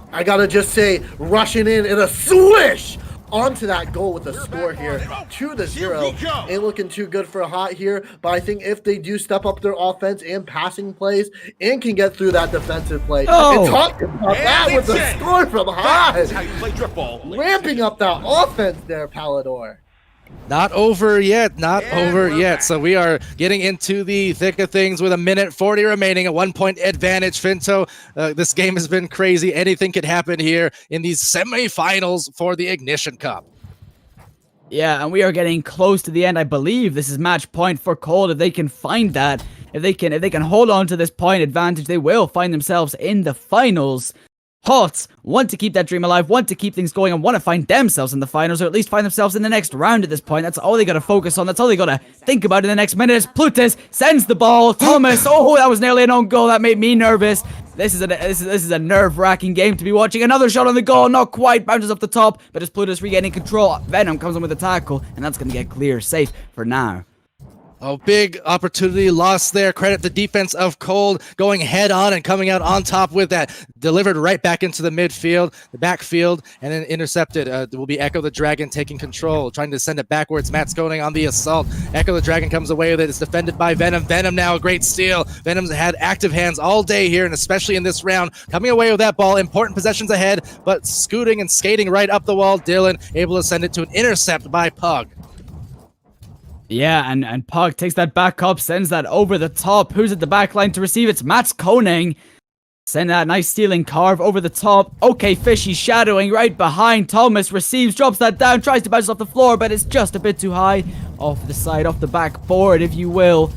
I gotta just say, rushing in a swish onto that goal with a score here, 2-0. Ain't looking too good for Hot here, but I think if they do step up their offense and passing plays and can get through that defensive play, and talk about that with the score from Hot, ramping up that offense there, Palador. Not over yet, not over yet. So we are getting into the thick of things with 1:40 remaining, a 1-point advantage. Finto, this game has been crazy. Anything could happen here in these semifinals for the Ignition Cup. Yeah, and we are getting close to the end. I believe this is match point for Cold. If they can find that, if they can hold on to this point advantage, they will find themselves in the finals. Hot want to keep that dream alive, want to keep things going, and want to find themselves in the finals, or at least find themselves in the next round at this point. That's all they got to focus on. That's all they got to think about in the next minute. Plutus sends the ball. Thomas, oh, that was nearly an own goal. That made me nervous. This is a nerve-wracking game to be watching. Another shot on the goal, not quite, bounces up the top, but as Plutus regaining control, Venom comes in with a tackle, and that's going to get clear, safe for now. Oh, big opportunity lost there. Credit the defense of Cold going head on and coming out on top with that. Delivered right back into the midfield, the backfield, and then intercepted. Will be Echo the Dragon taking control, trying to send it backwards. Matt's going on the assault. Echo the Dragon comes away with it. It's defended by Venom. Venom now a great steal. Venom's had active hands all day here, and especially in this round. Coming away with that ball. Important possessions ahead, but scooting and skating right up the wall. Dylan able to send it to an intercept by Pug. Yeah, and Pug takes that back up, sends that over the top. Who's at the back line to receive? It's Mats Koning. Send that nice stealing carve over the top. Okay, Fishy shadowing right behind. Thomas receives, drops that down, tries to bounce off the floor, but it's just a bit too high. Off the side, off the backboard, if you will.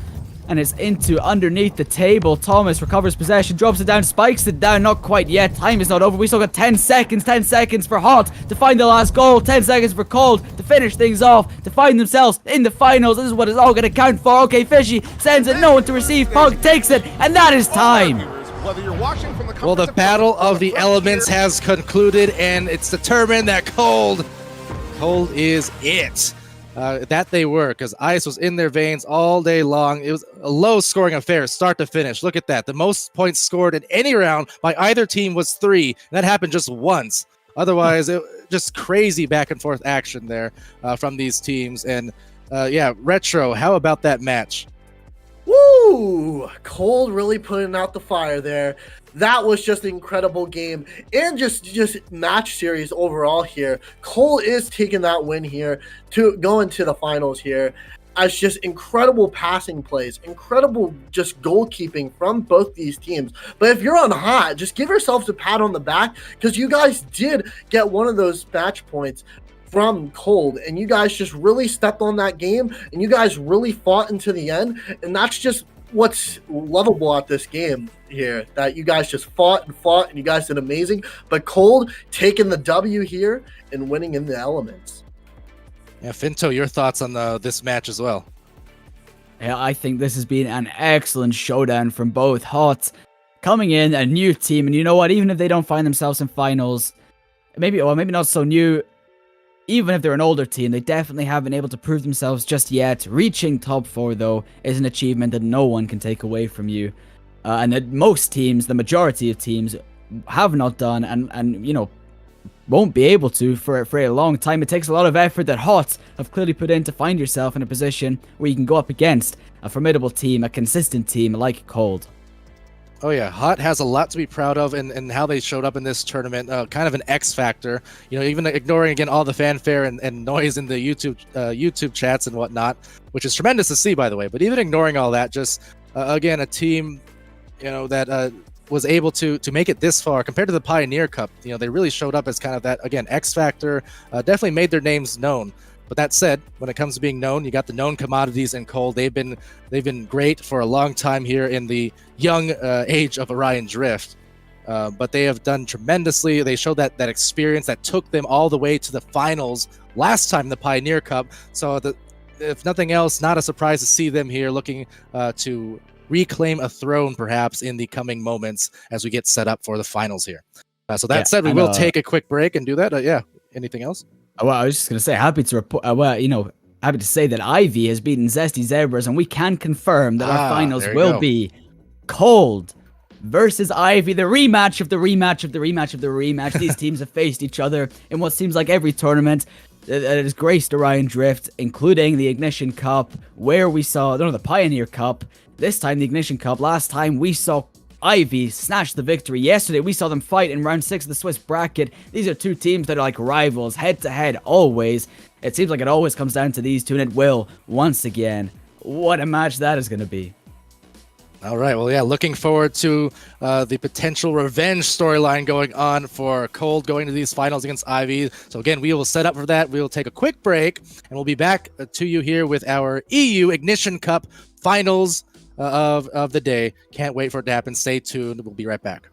And it's into underneath the table. Thomas recovers possession, drops it down, spikes it down. Not quite yet. Time is not over. We still got 10 seconds. 10 seconds for Hot to find the last goal. 10 seconds for Cold to finish things off, to find themselves in the finals. This is what it's all going to count for. Okay, Fishy sends it. No one to receive. Pug takes it. And that is time. Well, the battle of the elements has concluded, and it's determined that Cold is it. That they were, because ice was in their veins all day long. It was a low-scoring affair, start to finish. Look at that. The most points scored in any round by either team was 3. And that happened just once. Otherwise, it just crazy back-and-forth action there from these teams. And, yeah, Retro, how about that match? Woo! Cold really putting out the fire there. That was just an incredible game, and just match series overall here. Cole is taking that win here to go into the finals here as just incredible passing plays, incredible just goalkeeping from both these teams. But if you're on Hot, just give yourselves a pat on the back, because you guys did get one of those match points from Cold, and you guys just really stepped on that game, and you guys really fought into the end, and that's just what's lovable at this game here, that you guys just fought and you guys did amazing. But Cold taking the W here and winning in the elements. Yeah, Finto, your thoughts on this match as well? Yeah, I think this has been an excellent showdown from both. Hot coming in, a new team, and you know what, even if they don't find themselves in finals, maybe not so new, even if they're an older team, they definitely haven't been able to prove themselves just yet. Reaching top 4, though, is an achievement that no one can take away from you. And that most teams, the majority of teams, have not done and you know, won't be able to for a long time. It takes a lot of effort that Hot have clearly put in to find yourself in a position where you can go up against a formidable team, a consistent team like Cold. Oh yeah, Hot has a lot to be proud of in how they showed up in this tournament. Kind of an X factor, you know, even ignoring again all the fanfare and noise in the YouTube chats and whatnot, which is tremendous to see, by the way. But even ignoring all that, just again a team, you know, that was able to make it this far compared to the Pioneer Cup. You know, they really showed up as kind of that again X factor. Definitely made their names known. But that said, when it comes to being known, you got the known commodities in Cold. They've been great for a long time here in the young age of Orion Drift. But they have done tremendously. They showed that experience that took them all the way to the finals last time in the Pioneer Cup. So if nothing else, not a surprise to see them here looking to reclaim a throne perhaps in the coming moments as we get set up for the finals here. So that said, we will take a quick break and do that. Yeah, anything else? Well, I was just going to say, happy to report, happy to say that Ivy has beaten Zesty Zebras, and we can confirm that our finals will be Cold versus Ivy, the rematch of the rematch of the rematch of the rematch. These teams have faced each other in what seems like every tournament that has graced Orion Drift, including the Ignition Cup, where we saw, the Pioneer Cup. This time, the Ignition Cup. Last time, we saw Ivy snatch the victory. Yesterday, we saw them fight in round 6 of the Swiss bracket. These are two teams that are like rivals, head-to-head, always. It seems like it always comes down to these two, and it will, once again. What a match that is going to be. All right, well, yeah, looking forward to the potential revenge storyline going on for Cold going to these finals against Ivy. So again, we will set up for that. We will take a quick break, and we'll be back to you here with our EU Ignition Cup finals of the day. Can't wait for it to happen. Stay tuned. We'll be right back.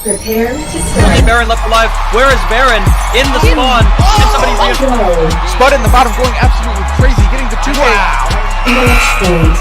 Prepare to Only start. Baron left alive. Where is Baron? In the spawn. And somebody's here. Spud in the bottom going absolutely crazy, getting the 2-way. Match point.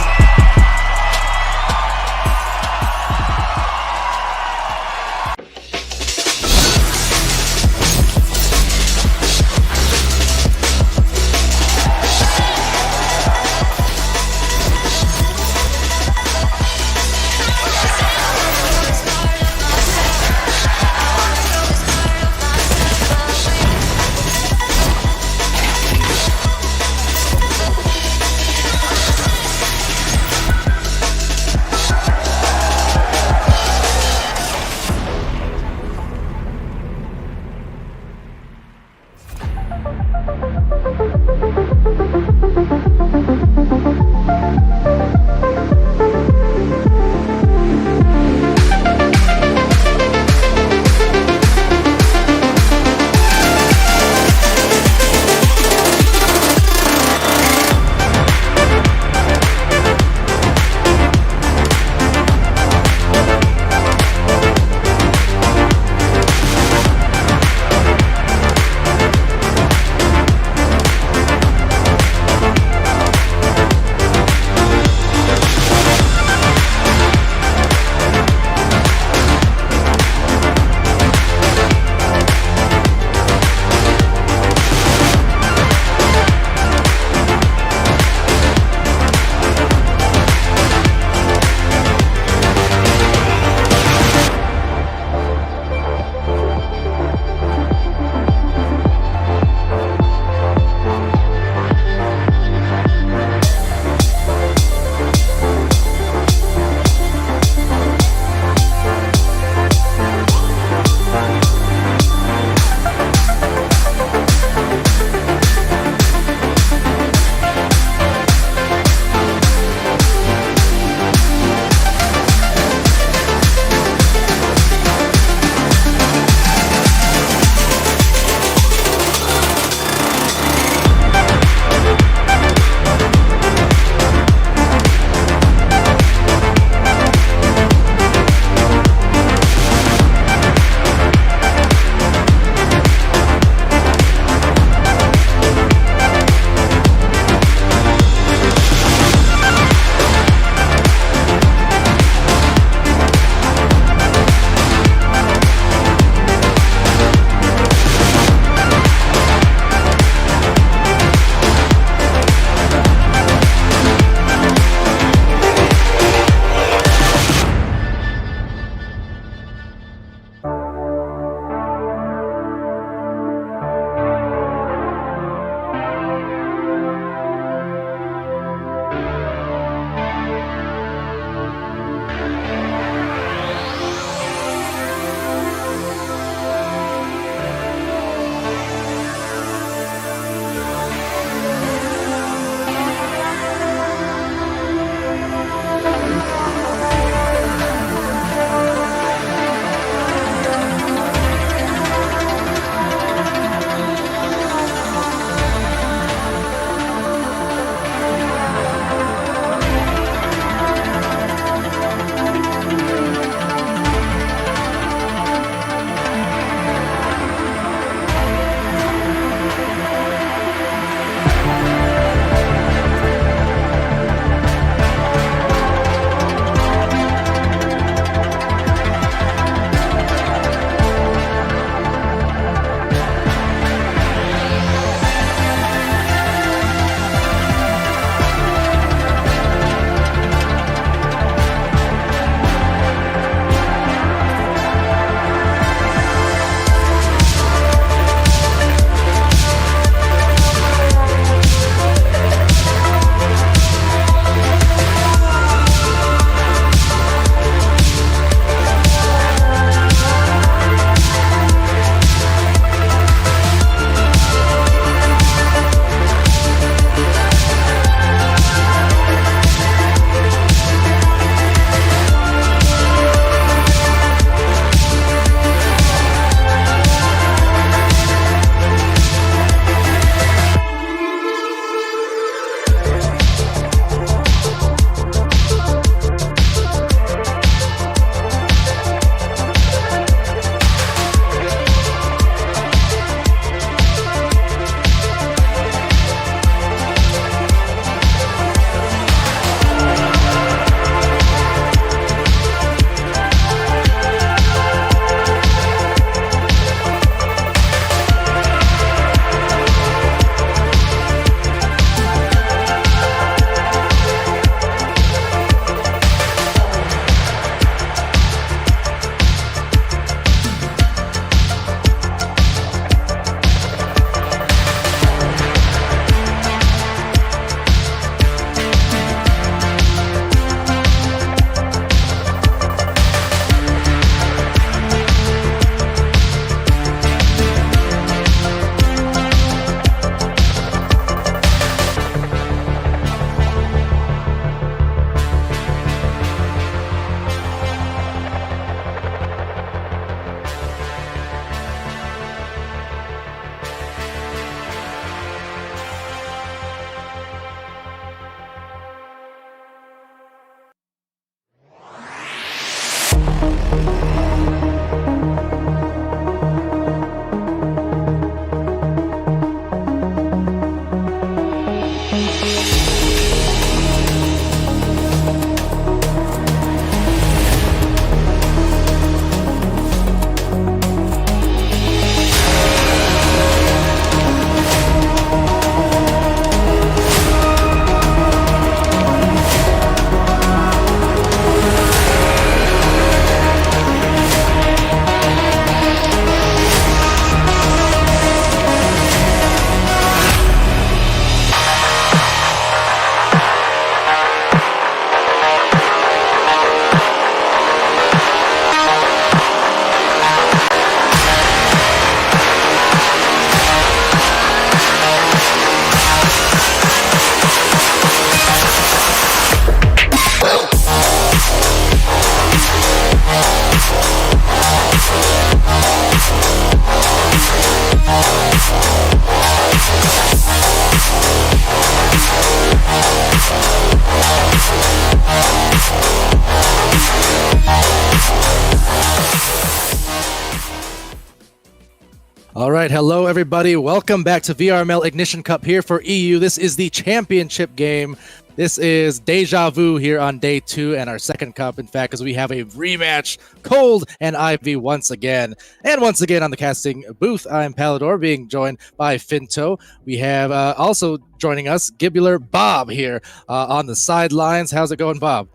All right, hello everybody. Welcome back to VRML Ignition Cup here for EU. This is the championship game. This is Deja Vu here on day 2 and our second cup, in fact, because we have a rematch, Cold and Ivy once again. And once again on the casting booth, I'm Palador, being joined by Finto. We have also joining us, Gibular Bob here on the sidelines. How's it going, Bob?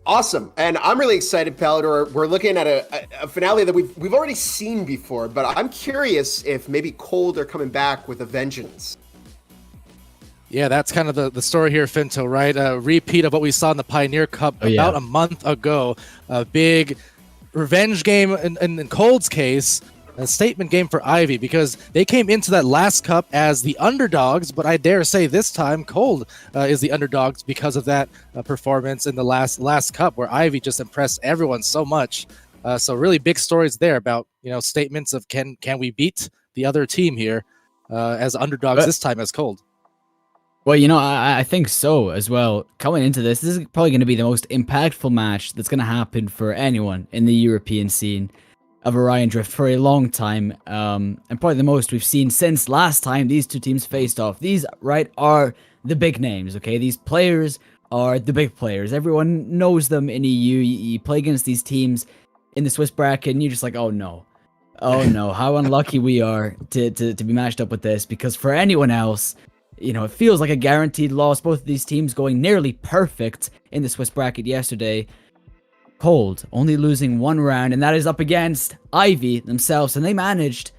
Awesome, and I'm really excited, Palador. We're looking at a finale that we've already seen before, but I'm curious if maybe Cold are coming back with a vengeance. Yeah, that's kind of the story here, Finto, right? A repeat of what we saw in the Pioneer Cup about a month ago. A big revenge game in Cold's case, a statement game for Ivy, because they came into that last cup as the underdogs, but I dare say this time Cold is the underdogs because of that performance in the last cup, where Ivy just impressed everyone so much. So really big stories there about, statements of can we beat the other team here as underdogs this time as Cold. Well, I think so as well. Coming into this is probably going to be the most impactful match that's going to happen for anyone in the European scene of Orion Drift for a long time, and probably the most we've seen since last time these two teams faced off. These, right, are the big names, okay? These players are the big players. Everyone knows them in EU. You play against these teams in the Swiss bracket, and you're just like, oh no, how unlucky we are to be matched up with this, because for anyone else, it feels like a guaranteed loss. Both of these teams going nearly perfect in the Swiss bracket yesterday. Cold only losing one round, and that is up against Ivy themselves, and they managed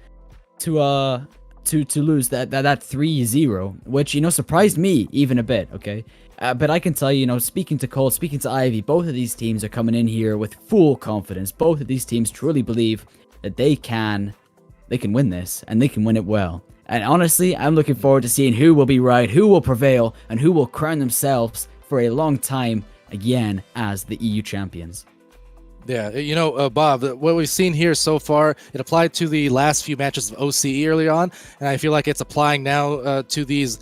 to lose that 3-0, which surprised me even a bit. Okay, but I can tell you, speaking to Cold, speaking to Ivy, both of these teams are coming in here with full confidence. Both of these teams truly believe that they can win this, and they can win it well. And honestly, I'm looking forward to seeing who will be right, who will prevail, and who will crown themselves for a long time again as the EU champions. Yeah, Bob, what we've seen here so far, it applied to the last few matches of OCE early on, and I feel like it's applying now to these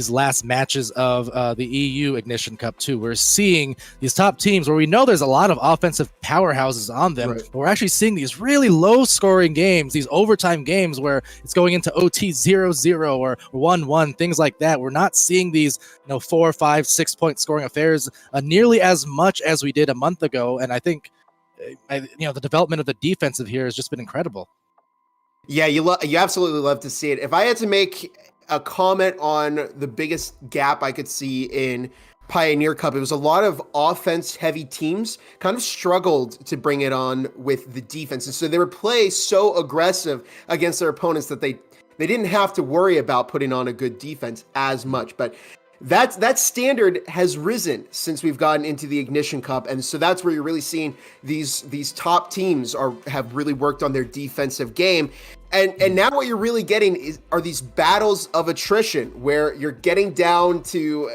last matches of the EU Ignition Cup too. We're seeing these top teams where we know there's a lot of offensive powerhouses on them, right, but we're actually seeing these really low-scoring games, these overtime games where it's going into OT 0-0 or 1-1, things like that. We're not seeing these 4, 5, 6-point scoring affairs nearly as much as we did a month ago, and I think the development of the defensive here has just been incredible. Yeah, you absolutely love to see it. If I had to make a comment on the biggest gap I could see in Pioneer Cup, it was a lot of offense-heavy teams kind of struggled to bring it on with the defense. And so they would play so aggressive against their opponents that they didn't have to worry about putting on a good defense as much. But that standard has risen since we've gotten into the Ignition Cup, and so that's where you're really seeing these top teams have really worked on their defensive game. And now what you're really getting are these battles of attrition where you're getting down to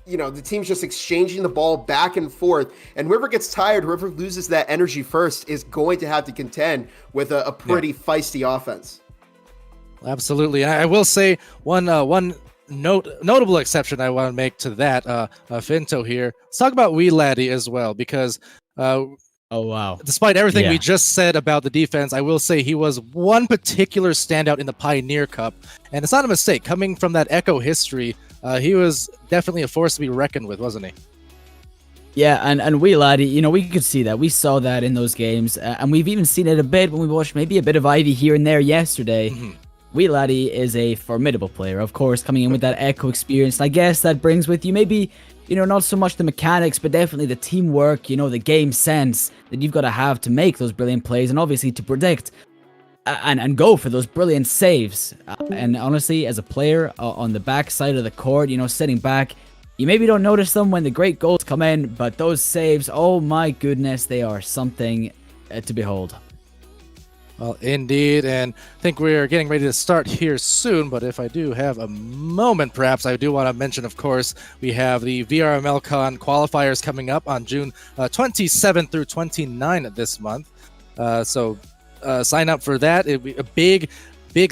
the team's just exchanging the ball back and forth, and whoever gets tired, whoever loses that energy first, is going to have to contend with a pretty feisty offense. Absolutely. I will say one notable exception I want to make to that, Finto here. Let's talk about Wee Laddie as well, because oh wow! despite everything we just said about the defense, I will say he was one particular standout in the Pioneer Cup, and it's not a mistake. Coming from that Echo history, he was definitely a force to be reckoned with, wasn't he? Yeah, and Wee Laddie, we could see that. We saw that in those games, and we've even seen it a bit when we watched maybe a bit of Ivy here and there yesterday. Mm-hmm. Wee Laddie is a formidable player, of course, coming in with that Echo experience. And I guess that brings with you maybe, not so much the mechanics, but definitely the teamwork, the game sense that you've got to have to make those brilliant plays, and obviously to predict and go for those brilliant saves. And honestly, as a player on the back side of the court, sitting back, you maybe don't notice them when the great goals come in, but those saves, oh my goodness, they are something to behold. Well, indeed, and I think we're getting ready to start here soon, but if I do have a moment, perhaps I do want to mention, of course, we have the VRML Con qualifiers coming up on June 27 through 29 of this month. So sign up for that. It'll be a big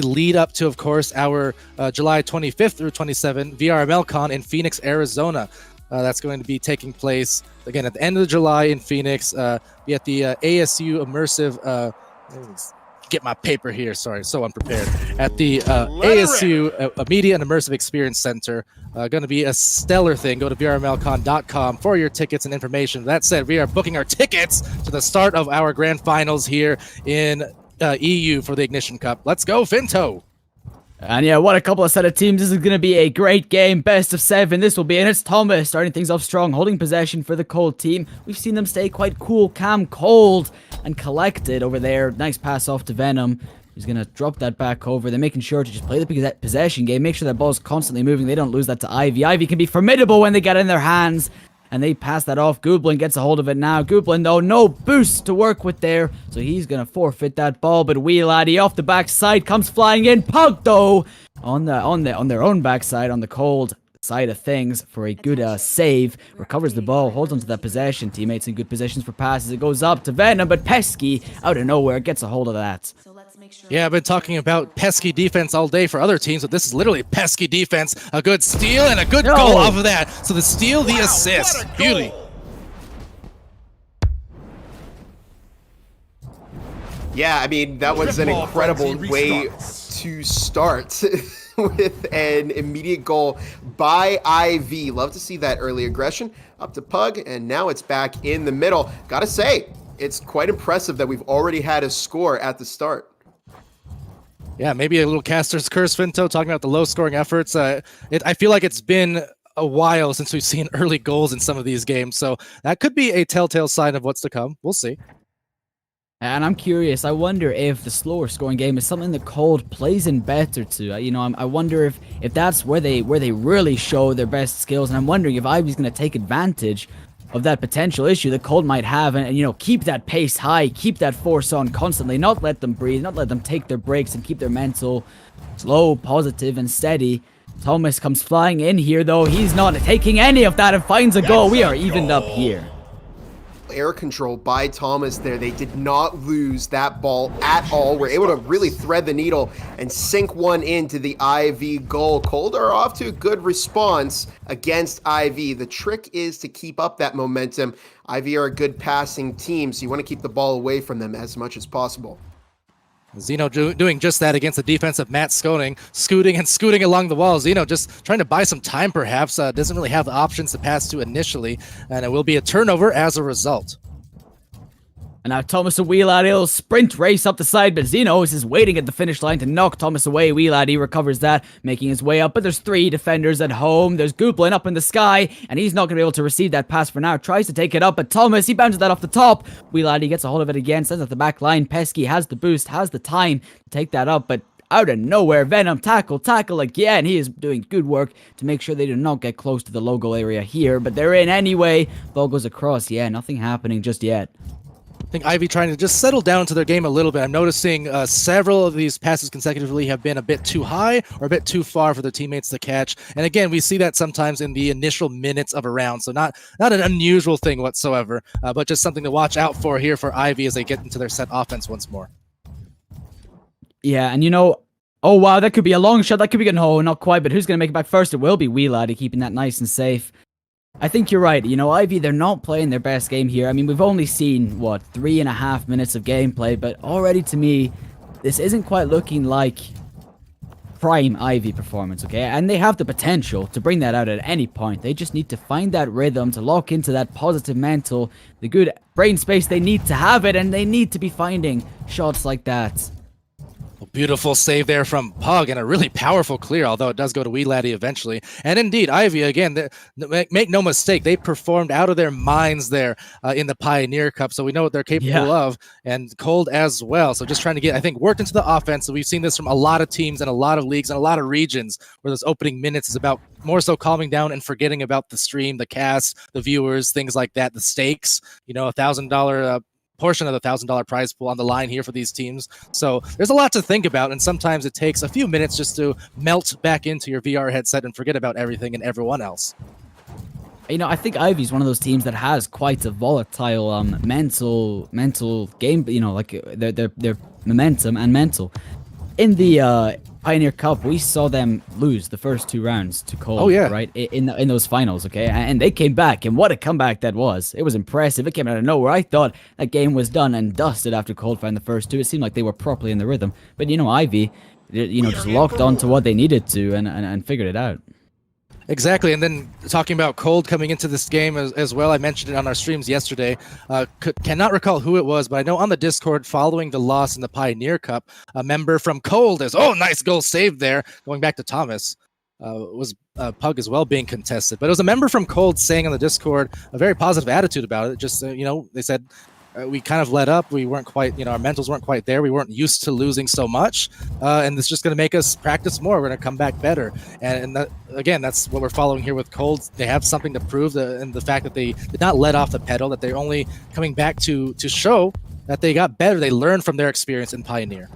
lead up to, of course, our July 25th through 27 VRML Con in Phoenix, Arizona. That's going to be taking place, again, at the end of July in Phoenix, be at the ASU Immersive get my paper here. Sorry, so unprepared. At the ASU Media and Immersive Experience Center. Going to be a stellar thing. Go to vrmlcon.com for your tickets and information. That said, we are booking our tickets to the start of our grand finals here in EU for the Ignition Cup. Let's go, Finto! And yeah, what a couple of set of teams. This is going to be a great game. Best of 7 this will be. And it's Thomas starting things off strong, holding possession for the Cold team. We've seen them stay quite cool, calm, cold, and collected over there. Nice pass off to Venom. He's going to drop that back over. They're making sure to just play the possession game. Make sure that ball's constantly moving. They don't lose that to Ivy. Ivy can be formidable when they get it in their hands. And they pass that off. Gooblin gets a hold of it now. Gooblin, though, no boost to work with there. So he's going to forfeit that ball. But Wheeladdy off the backside comes flying in. Pug, though, on their own backside, on the Cold side of things for a good save. Recovers the ball, holds onto that possession. Teammates in good positions for passes. It goes up to Venom, but Pesky, out of nowhere, gets a hold of that. Yeah, I've been talking about pesky defense all day for other teams, but this is literally pesky defense. A good steal and a good goal off of that. So the steal, the assist. Beauty. Yeah, I mean, that was an incredible way to start with an immediate goal by IV. Love to see that early aggression. Up to Pug, and now it's back in the middle. Gotta say, it's quite impressive that we've already had a score at the start. Yeah, maybe a little caster's curse, Finto, talking about the low-scoring efforts. I feel like it's been a while since we've seen early goals in some of these games, so that could be a telltale sign of what's to come. We'll see. And I'm curious, I wonder if the slower scoring game is something the Cold plays in better to. I wonder if that's where they really show their best skills, and I'm wondering if Ivy's going to take advantage of that potential issue the Cold might have and keep that pace high, keep that force on constantly, not let them breathe, not let them take their breaks and keep their mental slow, positive, and steady. Thomas comes flying in here, though. He's not taking any of that and finds a goal. We are evened up here. Air control by Thomas there. They did not lose that ball at all. We're able to really thread the needle and sink one into the IV goal. Cold are off to a good response against IV. The trick is to keep up that momentum. IV are a good passing team, so you want to keep the ball away from them as much as possible. Zeno doing just that against the defense of Matt scooting along the wall. Zeno just trying to buy some time, perhaps. Doesn't really have the options to pass to initially, and it will be a turnover as a result. And now Thomas and Wheeladdy will sprint race up the side, but Zeno is just waiting at the finish line to knock Thomas away. Wheeladdy recovers that, making his way up, but there's 3 defenders at home. There's Gooblin up in the sky, and he's not going to be able to receive that pass for now. Tries to take it up, but Thomas, he bounces that off the top. Wheeladdy gets a hold of it again, sends it at the back line. Pesky has the boost, has the time to take that up, but out of nowhere, Venom tackle again. He is doing good work to make sure they do not get close to the logo area here, but they're in anyway. Ball goes across. Yeah, nothing happening just yet. I think Ivy trying to just settle down to their game a little bit. I'm noticing several of these passes consecutively have been a bit too high or a bit too far for their teammates to catch. And again, we see that sometimes in the initial minutes of a round. So not an unusual thing whatsoever, but just something to watch out for here for Ivy as they get into their set offense once more. Yeah, and oh wow, that could be a long shot. That could be no, not quite, but who's going to make it back first? It will be Wheeladdy keeping that nice and safe. I think you're right. Ivy, they're not playing their best game here. I mean, we've only seen, 3.5 minutes of gameplay, but already to me, this isn't quite looking like prime Ivy performance, okay? And they have the potential to bring that out at any point. They just need to find that rhythm, to lock into that positive mental, the good brain space they need to have it, and they need to be finding shots like that. Beautiful save there from Pug and a really powerful clear, although it does go to Wheeladdy eventually. And indeed, Ivy, again, make no mistake, they performed out of their minds there in the Pioneer Cup, so we know what they're capable of, and Cold as well. So just trying to get, I think, worked into the offense. So we've seen this from a lot of teams and a lot of leagues and a lot of regions where those opening minutes is about more so calming down and forgetting about the stream, the cast, the viewers, things like that, the stakes, $1,000 portion of the $1,000 prize pool on the line here for these teams. So there's a lot to think about, and sometimes it takes a few minutes just to melt back into your VR headset and forget about everything and everyone else. I think Ivy's one of those teams that has quite a volatile mental game, like their momentum and mental. In the Pioneer Cup, we saw them lose the first 2 rounds to Cold. Oh, yeah. Right in those finals. Okay, and they came back, and what a comeback that was! It was impressive. It came out of nowhere. I thought that game was done and dusted after Cold found the first 2. It seemed like they were properly in the rhythm, but Ivy, just locked on to what they needed to and figured it out. Exactly, and then talking about Cold coming into this game as well, I mentioned it on our streams yesterday. Cannot recall who it was, but I know on the Discord following the loss in the Pioneer Cup, a member from Cold is, nice goal saved there, going back to Thomas, was Pug as well being contested. But it was a member from Cold saying on the Discord a very positive attitude about it. Just, they said, we kind of let up. We weren't quite, our mentals weren't quite there. We weren't used to losing so much. And it's just going to make us practice more. We're going to come back better. And that, again, that's what we're following here with Cold. They have something to prove, and the fact that they did not let off the pedal, that they're only coming back to show that they got better. They learned from their experience in Pioneer.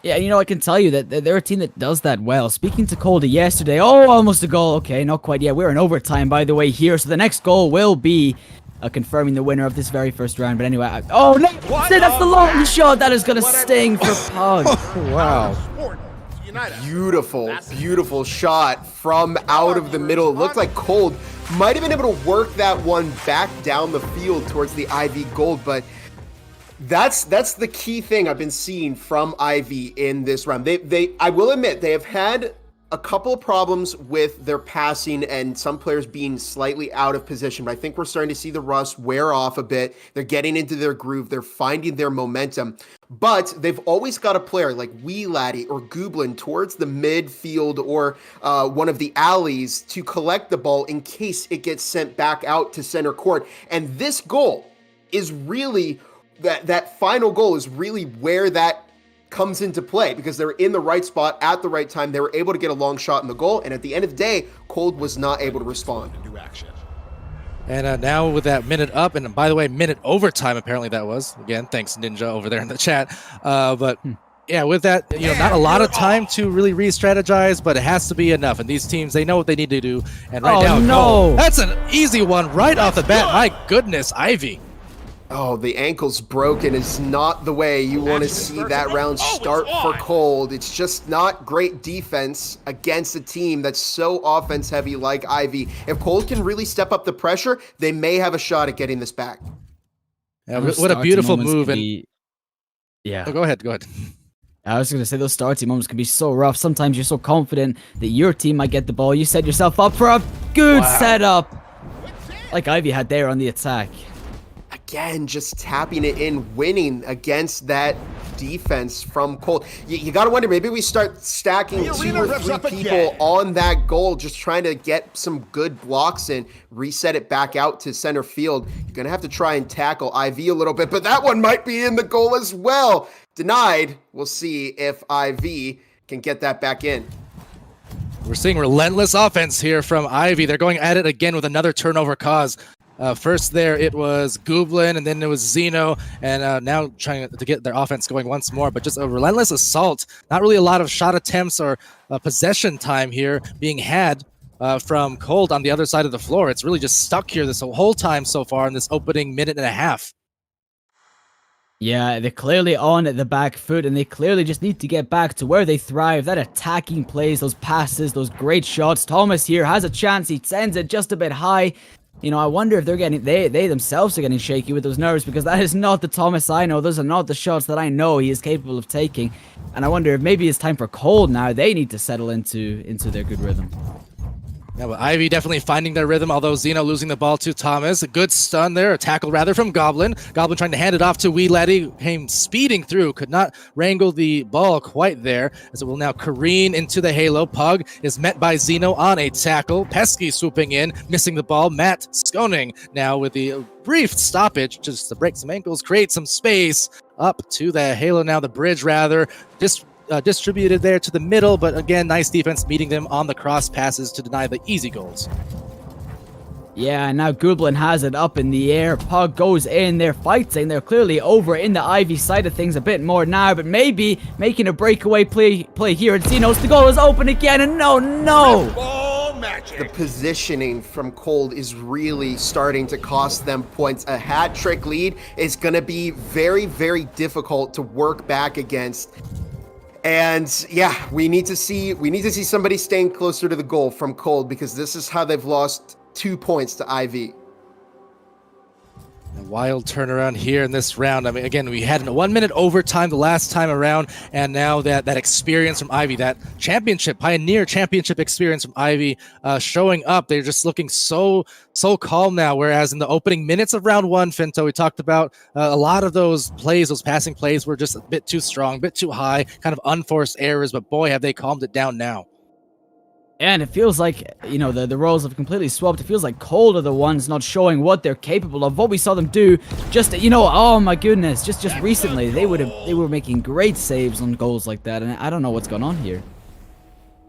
Yeah, I can tell you that they're a team that does that well. Speaking to Cold yesterday, almost a goal. Okay, not quite yet. We're in overtime, by the way, here. So the next goal will be confirming the winner of this very first round. But anyway, that's the long shot. That is going to sting for Pug. Wow. Beautiful shot from out of the middle. It looked like Cold might have been able to work that one back down the field towards the Ivy goal, but that's the key thing I've been seeing from Ivy in this round. I will admit, they have had a couple of problems with their passing and some players being slightly out of position, but I think we're starting to see the rust wear off a bit. They're getting into their groove. They're finding their momentum, but they've always got a player like Wee Laddie or Gooblin towards the midfield or one of the alleys to collect the ball in case it gets sent back out to center court. And this goal is really, that final goal is really where that comes into play, because they're in the right spot at the right time. They were able to get a long shot in the goal, and at the end of the day, Cold was not able to respond. And now with that minute up, and by the way, minute overtime, apparently that was. Again, thanks Ninja over there in the chat. Yeah, with that, not a lot of time to really re-strategize, but it has to be enough. And these teams, they know what they need to do. And right now, that's an easy one right off the bat. My goodness, Ivy. Oh, the ankle's broken is not the way you want to see that round start for Cold. It's just not great defense against a team that's so offense heavy like Ivy. If Cold can really step up the pressure, they may have a shot at getting this back. Yeah, what a beautiful move. Yeah. Oh, go ahead. I was going to say, those starting moments can be so rough. Sometimes you're so confident that your team might get the ball. You set yourself up for a good setup, like Ivy had there on the attack. Again, just tapping it in, winning against that defense from Cold. You got to wonder, maybe we start stacking 2 or 3 people on that goal, just trying to get some good blocks in, reset it back out to center field. You're going to have to try and tackle IV a little bit, but that one might be in the goal as well. Denied. We'll see if IV can get that back in. We're seeing relentless offense here from Ivy. They're going at it again with another turnover cause. First there, it was Gooblin, and then it was Zeno, and now trying to get their offense going once more, but just a relentless assault. Not really a lot of shot attempts or possession time here being had from Cold on the other side of the floor. It's really just stuck here this whole time so far in this opening minute and a half. Yeah, they're clearly on the back foot, and they clearly just need to get back to where they thrive. That attacking plays, those passes, those great shots. Thomas here has a chance. He sends it just a bit high. I wonder if they themselves are getting shaky with those nerves, because that is not the Thomas I know. Those are not the shots that I know he is capable of taking. And I wonder if maybe it's time for Cold now. They need to settle into their good rhythm. Yeah, but Ivy definitely finding their rhythm, although Zeno losing the ball to Thomas. A good stun there, a tackle rather from Goblin. Goblin trying to hand it off to Wee Laddie, came speeding through, could not wrangle the ball quite there, as it will now careen into the halo. Pug is met by Zeno on a tackle. Pesky swooping in, missing the ball. Matt Skoning now with the brief stoppage, just to break some ankles, create some space up to the halo, now the bridge rather. Distributed there to the middle, but again, nice defense meeting them on the cross passes to deny the easy goals. Yeah, now Gooblin has it up in the air. Pug goes in. They're fighting. They're clearly over in the Ivy side of things a bit more now, but maybe making a breakaway play here. And Zeno's the goal is open again, and no! The positioning from Cold is really starting to cost them points. A hat-trick lead is going to be very, very difficult to work back against. And yeah, we need to see somebody staying closer to the goal from Cold, because this is how they've lost 2 points to IV. A wild turnaround here in this round. I mean, again, we had a 1 minute overtime the last time around, and now that experience from Ivy, that Pioneer Championship experience from Ivy showing up. They're just looking so calm now, whereas in the opening minutes of round one, Finto, we talked about a lot of those passing plays were just a bit too strong, a bit too high, kind of unforced errors, but boy, have they calmed it down now. And it feels like, the roles have completely swapped. It feels like Cold are the ones not showing what they're capable of. What we saw them do just, oh my goodness, just recently, they were making great saves on goals like that. And I don't know what's going on here.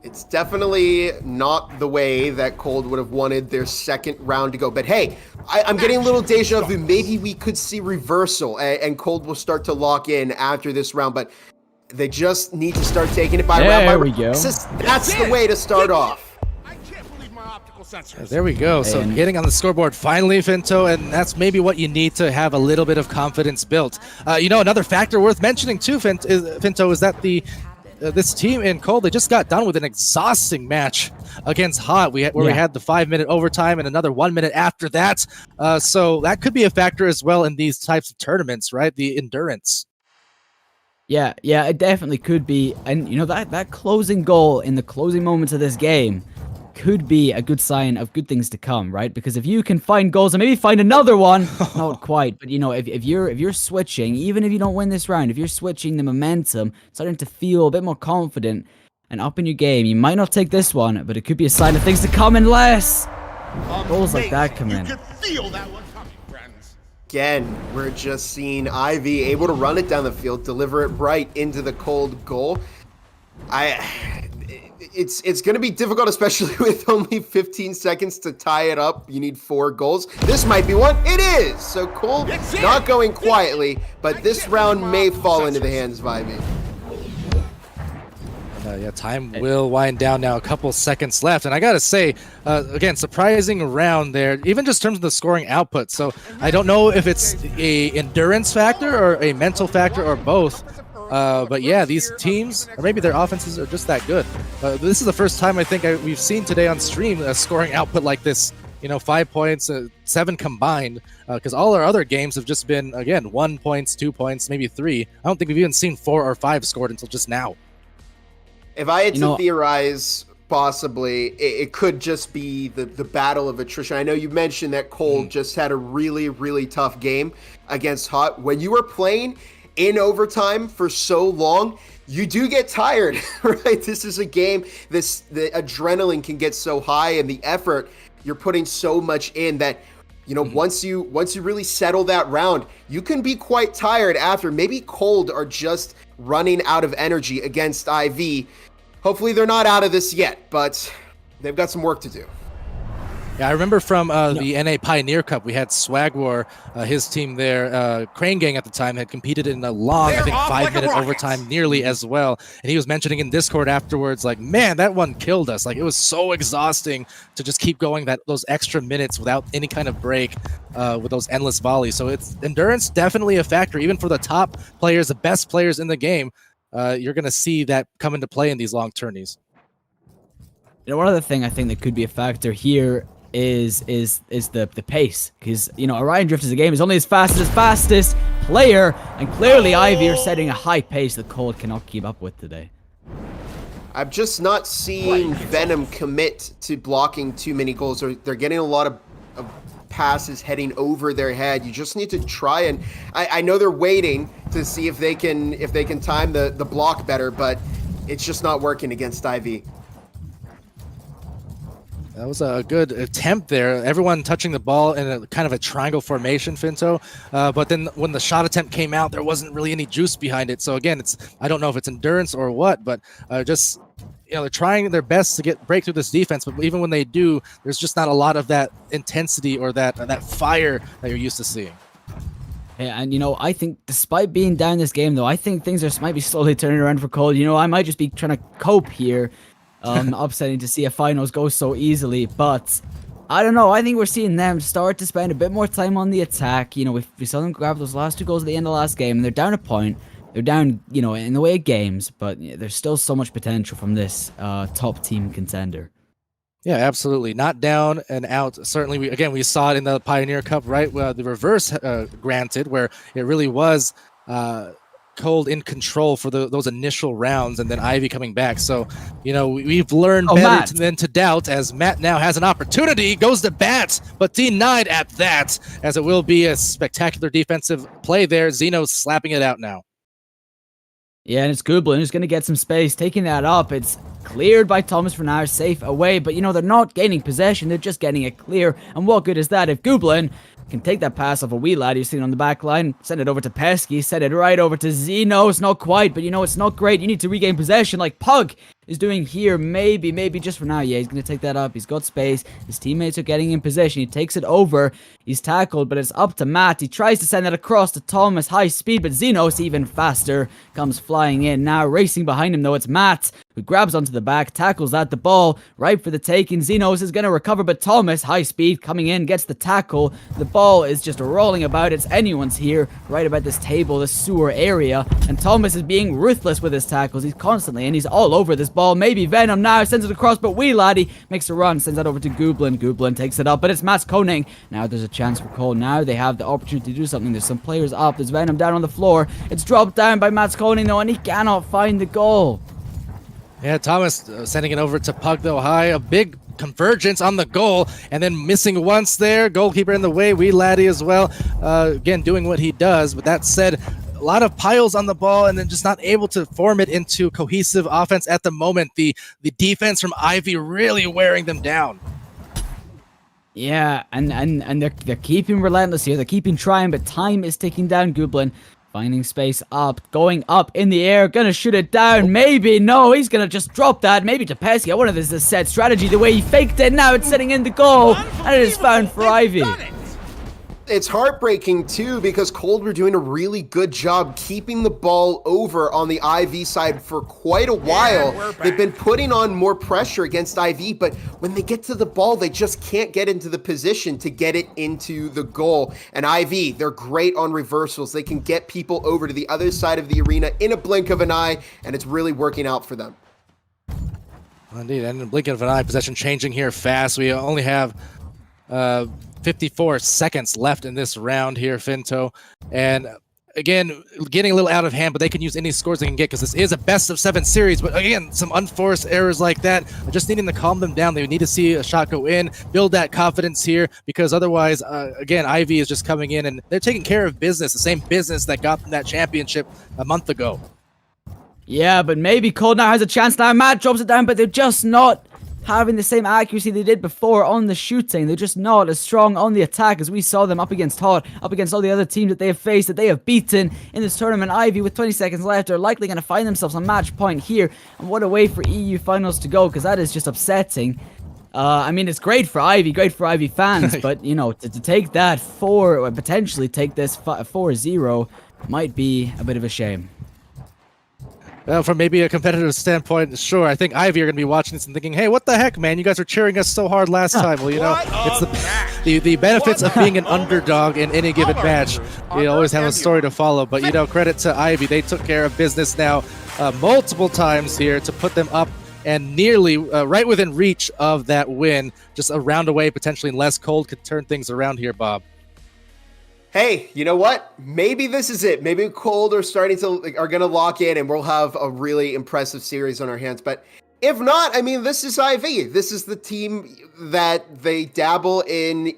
It's definitely not the way that Cold would have wanted their second round to go. But hey, I'm getting a little deja vu. Maybe we could see reversal and Cold will start to lock in after this round. But they just need to start taking it by round by round. There we go. That's the way to start off. I can't believe my optical sensors. There we go. So getting on the scoreboard finally, Finto, and that's maybe what you need to have a little bit of confidence built. Another factor worth mentioning too, Finto, is that this team in Cold, they just got done with an exhausting match against Hot, we had the 5 minute overtime and another 1 minute after that. So that could be a factor as well in these types of tournaments, right? The endurance. Yeah, it definitely could be. And, that closing goal in the closing moments of this game could be a good sign of good things to come, right? Because if you can find goals and maybe find another one, not quite, but, if you're switching, even if you don't win this round, if you're switching the momentum, starting to feel a bit more confident and up in your game, you might not take this one, but it could be a sign of things to come unless goals like that come in. You can feel that one coming, friends. Again, we're just seeing Ivy able to run it down the field, deliver it right into the Cold goal. It's going to be difficult, especially with only 15 seconds to tie it up. You need 4 goals. This might be one. It is! So Cold not going quietly, but this round may fall into the hands of Ivy. Time will wind down now. A couple seconds left. And I got to say, again, surprising round there, even just in terms of the scoring output. So I don't know if it's a endurance factor or a mental factor or both. But yeah, these teams, or maybe their offenses are just that good. This is the first time I think we've seen today on stream a scoring output like this. 5 points, 7 combined, because all our other games have just been, again, 1 points, 2 points, maybe 3. I don't think we've even seen 4 or 5 scored until just now. If I had to theorize, possibly, it could just be the battle of attrition. I know you mentioned that Cold just had a really, really tough game against Hot. When you are playing in overtime for so long, you do get tired, right? This is a game, the adrenaline can get so high and the effort, you're putting so much in that, once you really settle that round, you can be quite tired after. Maybe Cold are just running out of energy against IV. Hopefully they're not out of this yet, but they've got some work to do. Yeah, I remember from the NA Pioneer Cup, we had Swag War, his team there, Crane Gang at the time, had competed in a long, I think, 5 minute overtime nearly as well. And he was mentioning in Discord afterwards, like, man, that one killed us. Like, it was so exhausting to just keep going those extra minutes without any kind of break with those endless volleys. So it's endurance, definitely a factor, even for the top players, the best players in the game. You're going to see that come into play in these long tourneys. One other thing I think that could be a factor here is the pace, because Orion Drift as a game is only as fast as its fastest player, and clearly Ivy are setting a high pace that Cold cannot keep up with today. I'm just not seeing Venom commit to blocking too many goals. They're getting a lot of passes heading over their head. You just need to try, and I know they're waiting to see if they can time the block better, but it's just not working against Ivy. That was a good attempt there. Everyone touching the ball in a kind of a triangle formation, Finto. But then when the shot attempt came out, there wasn't really any juice behind it. So again, I don't know if it's endurance or what, but just they're trying their best to break through this defense. But even when they do, there's just not a lot of that intensity or that fire that you're used to seeing. Yeah, and I think despite being down this game, though, I think things might be slowly turning around for Cold. I might just be trying to cope here. Upsetting to see a finals go so easily, but I don't know. I think we're seeing them start to spend a bit more time on the attack. We saw them grab those last 2 goals at the end of the last game, and they're down a point. They're down, you know, in the way of games, but there's still so much potential from this top team contender. Yeah, absolutely. Not down and out. Certainly, we saw it in the Pioneer Cup, right? Well, the reverse, granted, where it really was Cold in control for those initial rounds, and then Ivy coming back. So, you know, we've learned better than to doubt, as Matt now has an opportunity, goes to bat, but denied at that, as it will be a spectacular defensive play there. Zeno's slapping it out now. Yeah, and it's Gublin who's going to get some space, taking that up. It's cleared by Thomas for now, safe away, but you know, they're not gaining possession, they're just getting it clear, and what good is that if Gublin can take that pass off a wee lad who's sitting on the back line, send it over to Pesky, send it right over to Zeno. It's not quite, but you know, it's not great. You need to regain possession like Pug is doing here. Maybe just for now. Yeah, he's going to take that up. He's got space. His teammates are getting in position. He takes it over. He's tackled, but it's up to Matt. He tries to send it across to Thomas, high speed, but Zenos even faster comes flying in. Now racing behind him, though, it's Matt who grabs onto the back, tackles at the ball, right for the taking. Zenos is going to recover, but Thomas, high speed, coming in, gets the tackle. The ball is just rolling about. It's anyone's here, right about this table, this sewer area, and Thomas is being ruthless with his tackles. He's constantly in. He's all over this ball. Maybe Venom now sends it across, but wee laddie makes a run, sends that over to Gublin. Gublin takes it up, but it's Matt's Koning. Now there's a chance for Cole. Now they have the opportunity to do something. There's some players up. There's Venom down on the floor. It's dropped down by Matt's Koning, though, and he cannot find the goal. Yeah, Thomas sending it over to Pug, though, high. A big convergence on the goal, and then missing once there. Goalkeeper in the way. Wee laddie as well. Again, doing what he does. But that said, a lot of piles on the ball, and then just not able to form it into cohesive offense at the moment. The defense from Ivy really wearing them down. Yeah, and they're keeping relentless here. They're keeping trying, but time is ticking down. Gublin finding space up, going up in the air, gonna shoot it down. Maybe, no, he's gonna just drop that. Maybe to Pesky. I wonder if this is a set strategy. The way he faked it, now it's sitting in the goal, and it is found for Ivy. It's heartbreaking, too, because Cold were doing a really good job keeping the ball over on the IV side for quite a while. They've been putting on more pressure against IV, but when they get to the ball, they just can't get into the position to get it into the goal. And IV, they're great on reversals. They can get people over to the other side of the arena in a blink of an eye, and it's really working out for them. Indeed, and in a blink of an eye, possession changing here fast. We only have 54 seconds left in this round here, Finto. And again, getting a little out of hand, but they can use any scores they can get because this is a best-of-7 series. But again, some unforced errors like that, just needing to calm them down. They need to see a shot go in, build that confidence here, because otherwise, again, Ivy is just coming in and they're taking care of business, the same business that got them that championship a month ago. Yeah, but maybe Cold now has a chance now. Matt drops it down, but they're just not having the same accuracy they did before on the shooting. They're just not as strong on the attack as we saw them up against Hot, up against all the other teams that they have faced, that they have beaten in this tournament. Ivy, with 20 seconds left, are likely going to find themselves on match point here. And what a way for EU finals to go, because that is just upsetting. I mean, it's great for Ivy fans, but, you know, to take that potentially take this 4-0 might be a bit of a shame. Well, from maybe a competitive standpoint, sure. I think Ivy are going to be watching this and thinking, hey, what the heck, man? You guys were cheering us so hard last time. Well, you know, it's the benefits of being an underdog in any given match. You always have a story to follow. But, you know, credit to Ivy. They took care of business now multiple times here to put them up and nearly right within reach of that win. Just a round away, potentially, unless Cold could turn things around here, Bob. Hey, you know what? Maybe this is it. Maybe Cold are going to lock in and we'll have a really impressive series on our hands. But if not, I mean, this is IV. This is the team that they dabble in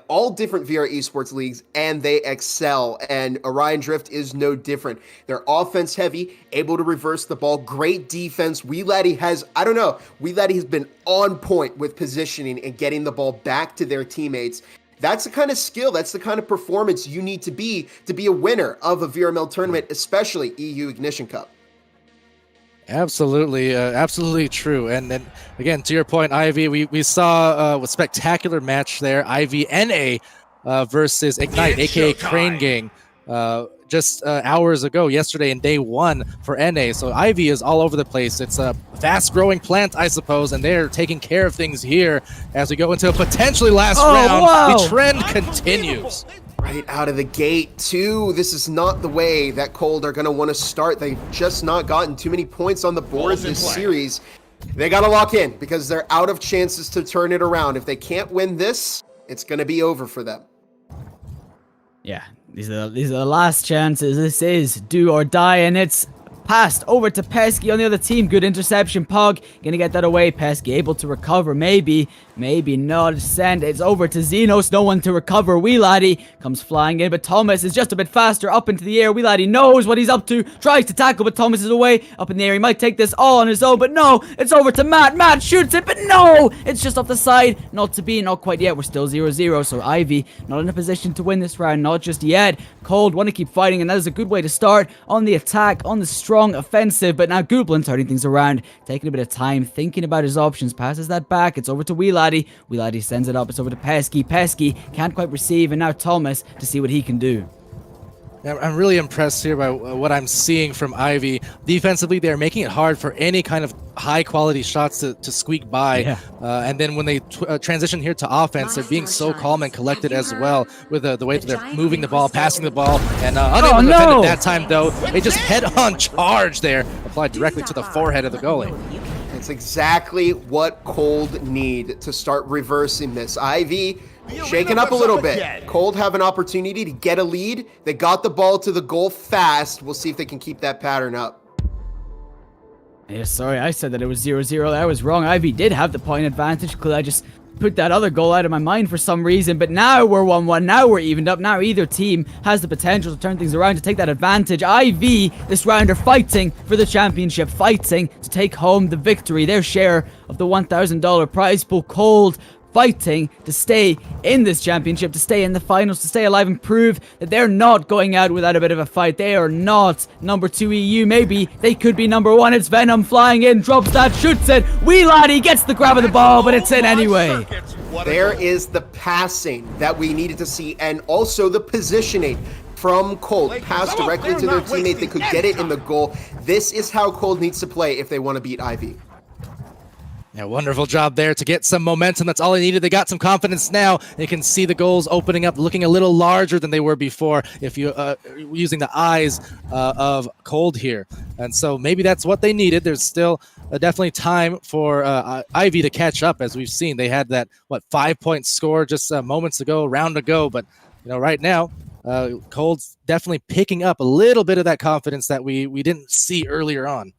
all different VR esports leagues, and they excel. And Orion Drift is no different. They're offense heavy, able to reverse the ball, great defense. Wee laddie has been on point with positioning and getting the ball back to their teammates. That's the kind of skill, that's the kind of performance you need to be a winner of a VRML tournament, especially EU Ignition Cup. Absolutely, absolutely true. And then, again, to your point, Ivy, we saw a spectacular match there, Ivy NA versus Ignite, a.k.a. Crane Gang, just hours ago, yesterday in day 1 for NA. So Ivy is all over the place. It's a fast-growing plant, I suppose, and they're taking care of things here as we go into a potentially last round. Wow. The trend continues. Right out of the gate, too. This is not the way that Cold are going to want to start. They've just not gotten too many points on the board this series. They got to lock in because they're out of chances to turn it around. If they can't win this, it's going to be over for them. Yeah, these are the last chances. This is do or die, and it's passed over to Pesky on the other team. Good interception. Pog gonna get that away. Pesky able to recover. Maybe not. Send. It's over to Xenos. No one to recover. Wee Laddie comes flying in, but Thomas is just a bit faster up into the air. Wee Laddie knows what he's up to. Tries to tackle, but Thomas is away. Up in the air. He might take this all on his own, but no. It's over to Matt. Matt shoots it, but no. It's just off the side. Not to be. Not quite yet. We're still 0-0. So Ivy not in a position to win this round. Not just yet. Cold want to keep fighting, and that is a good way to start on the attack, on the strong offensive. But now Goblin turning things around, taking a bit of time, thinking about his options. Passes that back. It's over to Wee Laddie. Wee Laddie sends it up. It's over to Pesky. Pesky can't quite receive, and now Thomas to see what he can do. I'm really impressed here by what I'm seeing from Ivy. Defensively, they're making it hard for any kind of high-quality shots to squeak by. Yeah. And then when they transition here to offense, they're being so calm and collected as well with the way that they're moving the ball, passing the ball, and unable to defend it that time, though. They just head-on charge there, applied directly to the forehead of the goalie. It's exactly what Cold need to start reversing this. Ivy shaking up a little bit. Cold have an opportunity to get a lead. They got the ball to the goal fast. We'll see if they can keep that pattern up. Yeah, sorry, I said that it was 0-0. I was wrong. Ivy did have the point advantage. I just put that other goal out of my mind for some reason, but now we're 1-1. Now we're evened up. Now either team has the potential to turn things around, to take that advantage. Ivy this round are fighting for the championship, fighting to take home the victory, their share of the $1,000 prize pool. Cold fighting to stay in this championship, to stay in the finals, to stay alive and prove that they're not going out without a bit of a fight. They are not number 2 EU. Maybe they could be number 1. It's Venom flying in, drops that, shoots it. Wee Laddie gets the grab of the ball, but it's in anyway. There is the passing that we needed to see, and also the positioning from Cold. Pass directly to their teammate. They could get it in the goal. This is how Cold needs to play if they want to beat Ivy. Yeah, wonderful job there to get some momentum. That's all they needed. They got some confidence now. You can see the goals opening up, looking a little larger than they were before if you using the eyes of Cold here. And so maybe that's what they needed. There's still definitely time for Ivy to catch up. As we've seen, they had that 5-point score just moments ago, round ago. But right now, Cold's definitely picking up a little bit of that confidence that we didn't see earlier on.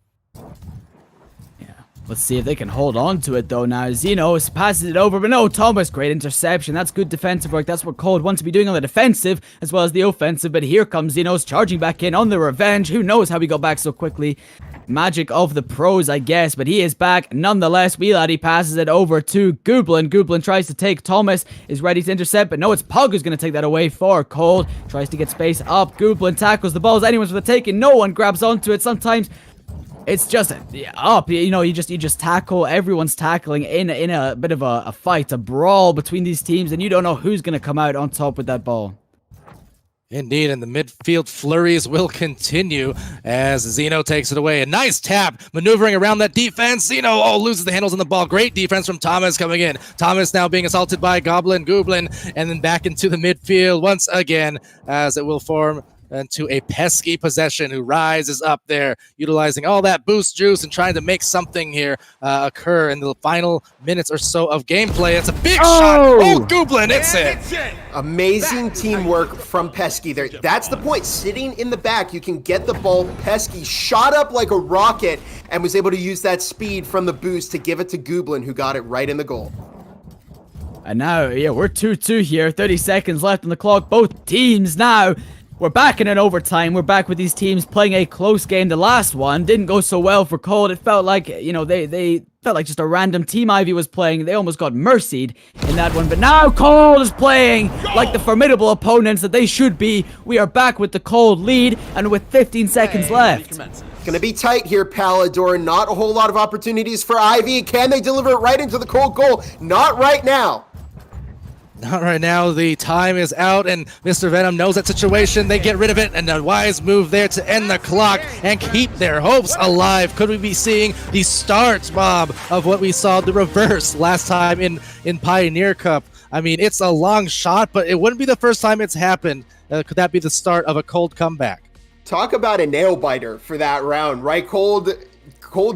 Let's see if they can hold on to it, though. Now, Xenos passes it over, but no, Thomas, great interception. That's good defensive work. That's what Cold wants to be doing on the defensive as well as the offensive. But here comes Xenos charging back in on the revenge. Who knows how he got back so quickly? Magic of the pros, I guess, but he is back nonetheless. Wee Laddie passes it over to Goblin. Goblin tries to take. Thomas is ready to intercept, but no, it's Pug who's going to take that away for Cold. Tries to get space up. Goblin tackles the balls. Anyone's for the taking. No one grabs onto it. Sometimes it's just up, you just tackle. Everyone's tackling in a bit of a fight, a brawl between these teams, and you don't know who's going to come out on top with that ball. Indeed, and the midfield flurries will continue as Zeno takes it away. A nice tap, maneuvering around that defense. Zeno, loses the handles on the ball. Great defense from Thomas coming in. Thomas now being assaulted by Goblin, and then back into the midfield once again as it will form into a pesky possession who rises up there, utilizing all that boost juice and trying to make something here occur in the final minutes or so of gameplay. It's a big shot. Oh, Goblin, it's it. Amazing teamwork from Pesky there. That's the point. Sitting in the back, you can get the ball. Pesky shot up like a rocket and was able to use that speed from the boost to give it to Goblin, who got it right in the goal. And now, we're 2-2 here. 30 seconds left on the clock. Both teams now. We're back in an overtime. We're back with these teams playing a close game. The last one didn't go so well for Cold. It felt like, they felt like just a random team Ivy was playing. They almost got mercied in that one. But now Cold is playing like the formidable opponents that they should be. We are back with the Cold lead and with 15 seconds left. Gonna be tight here, Palador. Not a whole lot of opportunities for Ivy. Can they deliver it right into the Cold goal? Not right now. Not right now. The time is out, and Mr. Venom knows that situation. They get rid of it, and a wise move there to end the clock and keep their hopes alive. Could we be seeing the start, Bob, of what we saw the reverse last time in Pioneer Cup? I mean, it's a long shot, but it wouldn't be the first time it's happened. Could that be the start of a Cold comeback? Talk about a nail biter for that round, right? Cold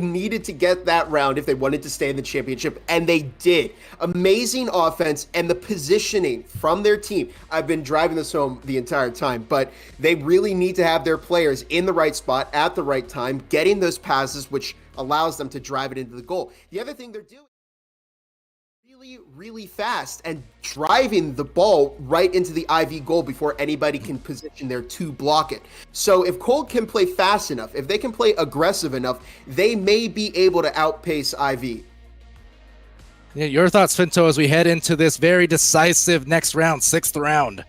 needed to get that round if they wanted to stay in the championship, and they did. Amazing offense and the positioning from their team. I've been driving this home the entire time, but they really need to have their players in the right spot at the right time, getting those passes, which allows them to drive it into the goal. The other thing they're doing really fast and driving the ball right into the IV goal before anybody can position there to block it. So if Cold can play fast enough, if they can play aggressive enough, they may be able to outpace IV. Yeah, your thoughts, Finto, as we head into this very decisive next round, 6th round?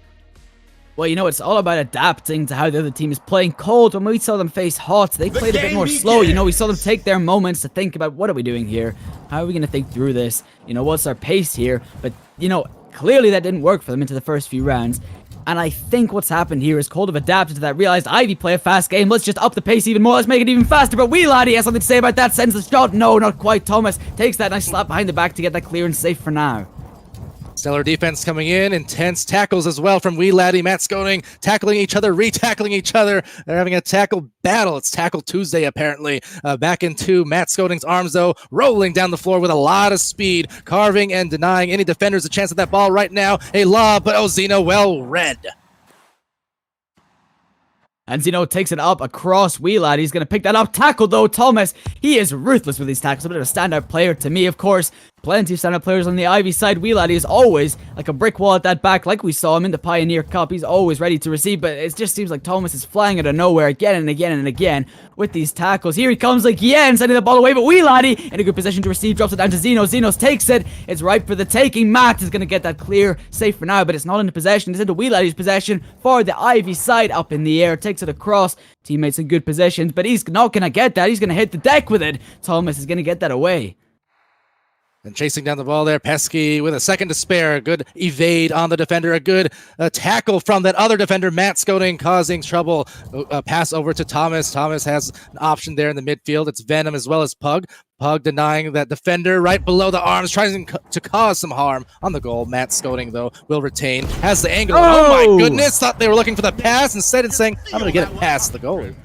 Well, you know, it's all about adapting to how the other team is playing. Cold, when we saw them face Hot, they played a bit more slow. You know, we saw them take their moments to think about, what are we doing here? How are we going to think through this? You know, what's our pace here? But, you know, clearly that didn't work for them into the first few rounds. And I think what's happened here is Cold have adapted to that, realized Ivy play a fast game. Let's just up the pace even more. Let's make it even faster. But Wee Laddie has something to say about that. Sends the shot. No, not quite. Thomas takes that nice slap behind the back to get that clearance safe for now. Stellar defense coming in, intense tackles as well from Wee Laddie, Matt Sconing, tackling each other, re-tackling each other. They're having a tackle battle. It's Tackle Tuesday, apparently. Back into Matt Sconing's arms, though, rolling down the floor with a lot of speed, carving and denying any defenders a chance at that ball right now. A lob, but Zeno well read. And Zeno takes it up across Wee Laddie. He's going to pick that up. Tackle, though, Thomas. He is ruthless with these tackles. A bit of a standout player to me, of course. Plenty of standout players on the Ivy side. Wee Laddie is always like a brick wall at that back, like we saw him in the Pioneer Cup. He's always ready to receive, but it just seems like Thomas is flying out of nowhere again and again and again with these tackles. Here he comes again, sending the ball away, but Wee Laddie in a good position to receive, drops it down to Zeno. Zeno takes it. It's ripe for the taking. Matt is going to get that clear, safe for now, but it's not into possession. It's into Wee Laddie's possession for the Ivy side, up in the air. Takes it across. Teammates in good positions, but he's not going to get that. He's going to hit the deck with it. Thomas is going to get that away. And chasing down the ball there, Pesky with a second to spare. A good evade on the defender. A good tackle from that other defender, Matt Sconing, causing trouble. Pass over to Thomas. Thomas has an option there in the midfield. It's Venom as well as Pug. Pug denying that defender right below the arms, trying to cause some harm on the goal. Matt Sconing, though, will retain. Has the angle. Oh my goodness. Thought they were looking for the pass. Instead, it's saying, I'm going to get it past the goalie.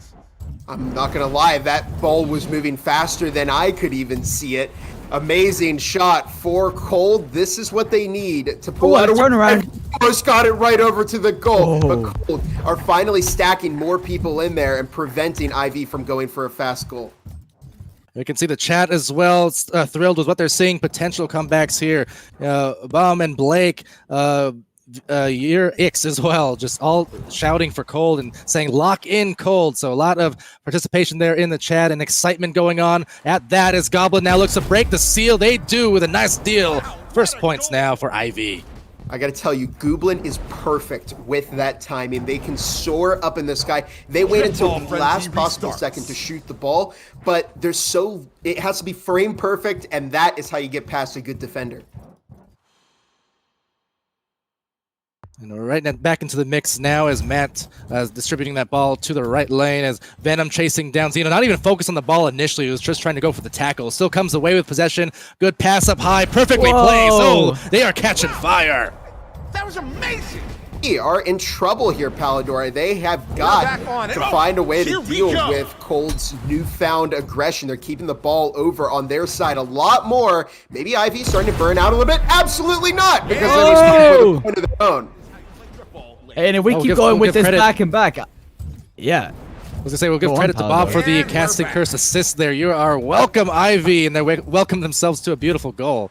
I'm not going to lie, that ball was moving faster than I could even see it. Amazing shot for Cold. This is what they need to pull out a turnaround. Almost got it right over to the goal. But Cold are finally stacking more people in there and preventing IV from going for a fast goal. You can see the chat as well, thrilled with what they're seeing. Potential comebacks here. Baum and Blake, Year X as well, just all shouting for Cold and saying lock in Cold. So a lot of participation there in the chat and excitement going on at that as Goblin now looks to break the seal. They do with a nice deal. First points now for IV. I gotta tell you, Goblin is perfect with that timing. They can soar up in the sky. They wait until the last possible second to shoot the ball, but it has to be frame perfect, and that is how you get past a good defender. And we're right back into the mix now as Matt distributing that ball to the right lane as Venom chasing down Zeno. Not even focused on the ball initially. He was just trying to go for the tackle. Still comes away with possession. Good pass up high. Perfectly plays. Oh, they are catching fire. That was amazing. We are in trouble here, Palidora. They have got to find a way to deal with Cold's newfound aggression. They're keeping the ball over on their side a lot more. Maybe Ivy's starting to burn out a little bit. Absolutely not, because they're starting to put a point of their own. And if we keep going with this back and back, yeah. I was going to say, we'll give credit to Bob for the casting curse assist there. You are welcome, Ivy, and they welcome themselves to a beautiful goal.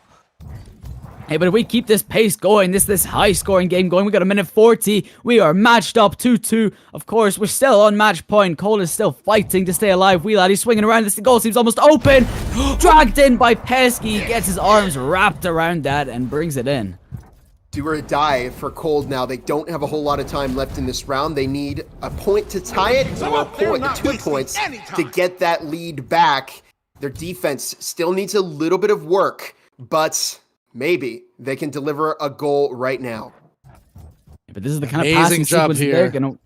Hey, but if we keep this pace going, this high-scoring game going, we got a minute 40. We are matched up 2-2. Of course, we're still on match point. Cole is still fighting to stay alive. Wee Laddie swinging around. This goal seems almost open. Dragged in by Pesky. Gets his arms wrapped around that and brings it in. Do or die for Cold now. They don't have a whole lot of time left in this round. They need a point to tie it or a point, 2 points to get that lead back. Their defense still needs a little bit of work, but maybe they can deliver a goal right now. But this is the kind of passing job sequence here. they're gonna.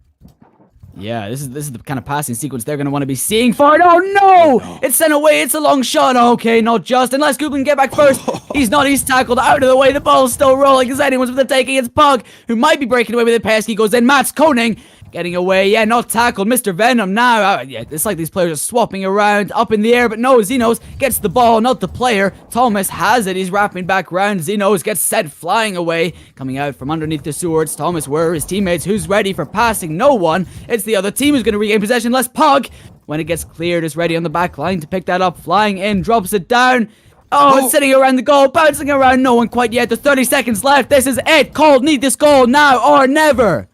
Yeah, this is the kind of passing sequence they're going to want to be seeing for it. Oh no! It's sent away. It's a long shot. Okay, not just. Unless Google can get back first. He's not. He's tackled out of the way. The ball's still rolling. Is anyone's with the taking? It's Pug, who might be breaking away with it. Pesky goes in. Mats Koning getting away. Yeah, not tackled. Mr. Venom now. Yeah, it's like these players are swapping around up in the air, but no, Xenos gets the ball, not the player. Thomas has it. He's wrapping back round. Xenos gets sent flying away. Coming out from underneath the swords. Thomas, where are his teammates? Who's ready for passing? No one. It's the other team who's going to regain possession. Less Pug, when it gets cleared, is ready on the back line to pick that up. Flying in, drops it down. Oh, it's sitting around the goal, bouncing around. No one quite yet. There's 30 seconds left. This is it. Cold need this goal now or never.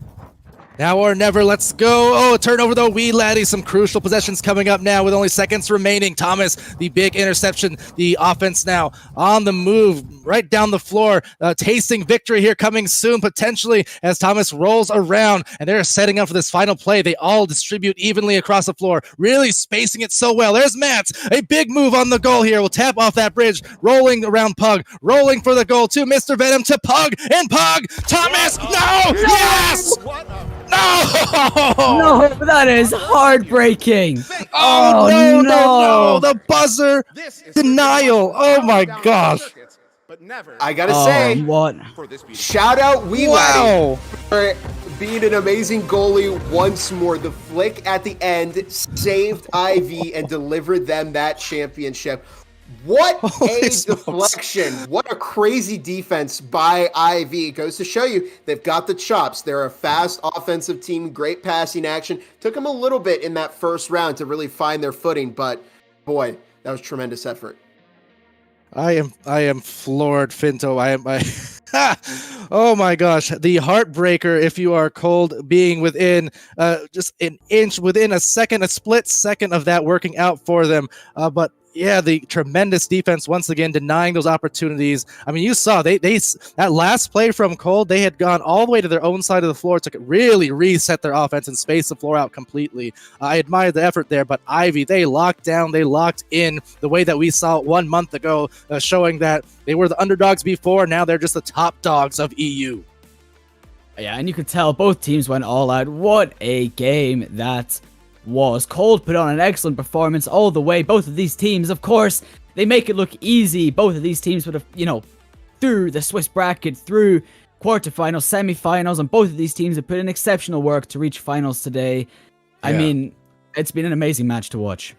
Now or never, let's go. Oh, a turnover though, wee laddie. Some crucial possessions coming up now with only seconds remaining. Thomas, the big interception. The offense now on the move, right down the floor. Tasting victory here coming soon, potentially, as Thomas rolls around. And they're setting up for this final play. They all distribute evenly across the floor, really spacing it so well. There's Mats, a big move on the goal here. Will tap off that bridge, rolling around Pug, rolling for the goal to Mr. Venom, to Pug, and Pug, Thomas, no, yes! No, that is heartbreaking. Oh, no, the buzzer denial. Oh my gosh. I gotta say, what? shout out Wee Laddie for being an amazing goalie once more. The flick at the end saved IV and delivered them that championship. What a deflection. What a crazy defense by IV. It goes to show you they've got the chops. They're a fast offensive team, great passing action. Took them a little bit in that first round to really find their footing, but boy, that was tremendous effort. I am floored, Finto. Oh my gosh, the heartbreaker if you are cold, being within just an inch, within a second, a split second of that working out for them. But yeah, the tremendous defense once again denying those opportunities. I mean, you saw they that last play from Cold, they had gone all the way to their own side of the floor to really reset their offense and space the floor out completely. I admired the effort there, but Ivy, they locked down, they locked in the way that we saw 1 month ago, showing that they were the underdogs before. Now they're just the top dogs of EU. Yeah, and you could tell both teams went all out. What a game that was. Cold put on an excellent performance all the way. Both of these teams, of course, they make it look easy. Both of these teams would have, through the Swiss bracket, through quarterfinals, semifinals, and both of these teams have put in exceptional work to reach finals today. Yeah. I mean, it's been an amazing match to watch.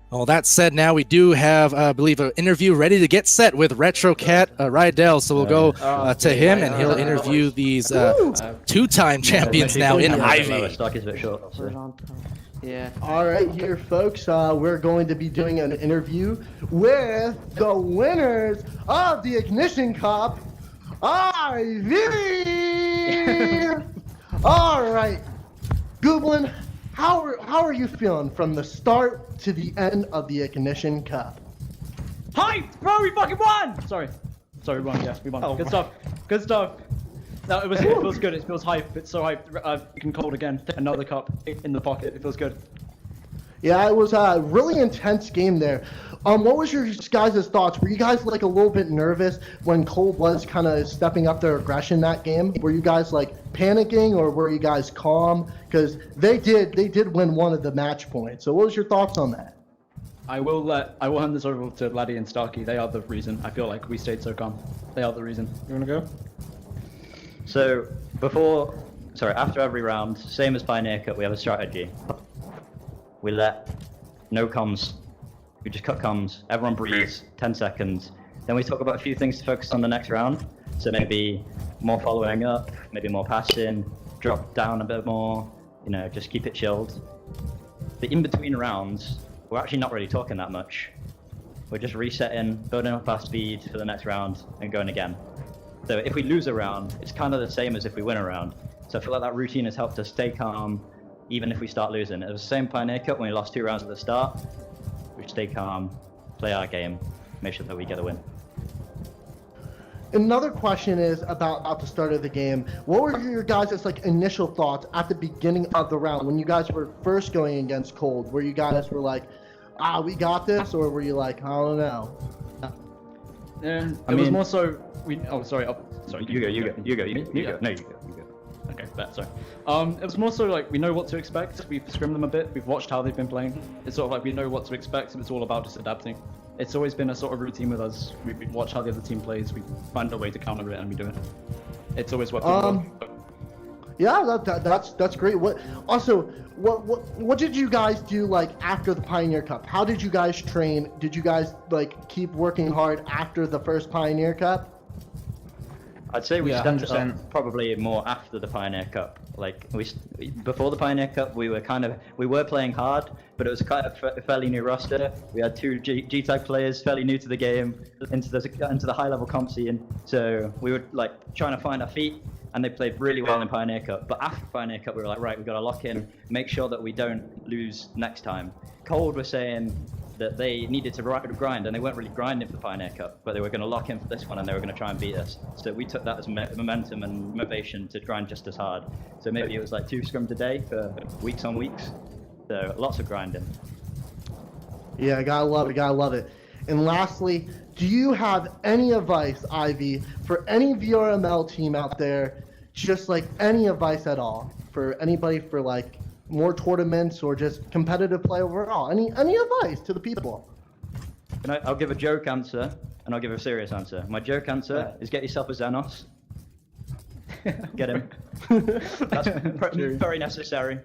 Well, that said, now we do have, I believe, an interview ready to get set with Retro Cat Rydell. So we'll go to him, and he'll interview these two-time champions now in Ivy. Yeah. All right, here, folks. We're going to be doing an interview with the winners of the Ignition Cup, Ivy. All right, Gooblin, how are you feeling from the start to the end of the Ignition Cup? Hyped, bro! We fucking won! Sorry, we won. Yeah, we won. Oh, good stuff. Good stuff. No, it feels good. It feels hype. It's so hyped. You can Cold again. Another cup in the pocket. It feels good. Yeah, it was a really intense game there. What was your guys' thoughts? Were you guys like a little bit nervous when Cold was kind of stepping up their aggression that game? Were you guys like panicking, or were you guys calm? Because they did win one of the match points. So what was your thoughts on that? I will hand this over to Laddie and Starkey. They are the reason I feel like we stayed so calm. They are the reason. You wanna go? So after every round, same as Pioneer Cup, we have a strategy. We let no comms. We just cut comms. Everyone breathes. 10 seconds. Then we talk about a few things to focus on the next round. So maybe more following up, maybe more passing, drop down a bit more. Just keep it chilled. The in-between rounds, we're actually not really talking that much. We're just resetting, building up our speed for the next round, and going again. So if we lose a round, it's kind of the same as if we win a round. So I feel like that routine has helped us stay calm, even if we start losing. It was the same Pioneer Cup when we lost 2 rounds at the start. We stay calm, play our game, make sure that we get a win. Another question is about the start of the game. What were your guys' initial thoughts at the beginning of the round when you guys were first going against Cold? Were you guys like, we got this, or were you like, I don't know? It was more so. Sorry, you go. No, you go. Okay, bet, sorry. It was more so like we know what to expect. We've scrimmed them a bit. We've watched how they've been playing. It's sort of like we know what to expect, and it's all about just adapting. It's always been a sort of routine with us. We watch how the other team plays. We find a way to counter it, and we do it. It's always what. Yeah, that's great. What did you guys do like after the Pioneer Cup? How did you guys train? Did you guys like keep working hard after the first Pioneer Cup? I'd say we Yeah, stepped 100%. up probably more after the Pioneer Cup. Like before the Pioneer Cup, we were playing hard, but it was kind of a fairly new roster. We had two G-Tag players, fairly new to the game, into the high-level comp scene. So we were like trying to find our feet, and they played really well in Pioneer Cup. But after Pioneer Cup, we were like, right, we've got to lock in, make sure that we don't lose next time. Cold was saying that they needed to grind, and they weren't really grinding for the Pioneer Cup, but they were going to lock in for this one, and they were going to try and beat us. So we took that as momentum and motivation to grind just as hard. So maybe it was like 2 scrims a day for weeks on weeks. So lots of grinding. Yeah, gotta love it. And lastly, do you have any advice, Ivy, for any VRML team out there? Just like any advice at all for anybody for like more tournaments or just competitive play overall? Any advice to the people? I'll give a joke answer, and I'll give a serious answer. My joke answer is get yourself a Xenos. Get him. That's very necessary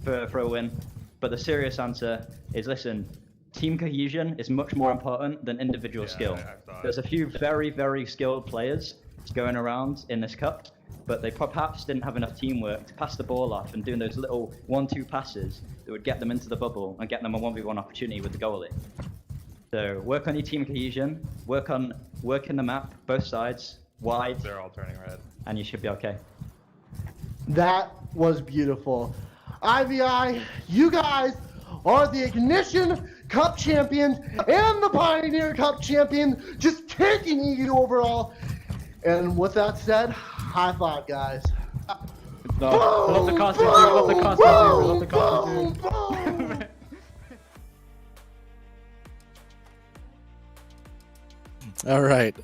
for a win. But the serious answer is, listen, team cohesion is much more important than individual skill. There's a few very, very skilled players going around in this cup, but they perhaps didn't have enough teamwork to pass the ball off and doing those little 1-2 passes that would get them into the bubble and get them a 1v1 opportunity with the goalie. So work on your team cohesion, work in the map, both sides, wide. They're all turning red. And you should be okay. That was beautiful. IVI, you guys are the Ignition Cup champions and the Pioneer Cup champion, just taking you overall. And with that said, high five, guys. No, love the costume, love the costume, love the costume. All right.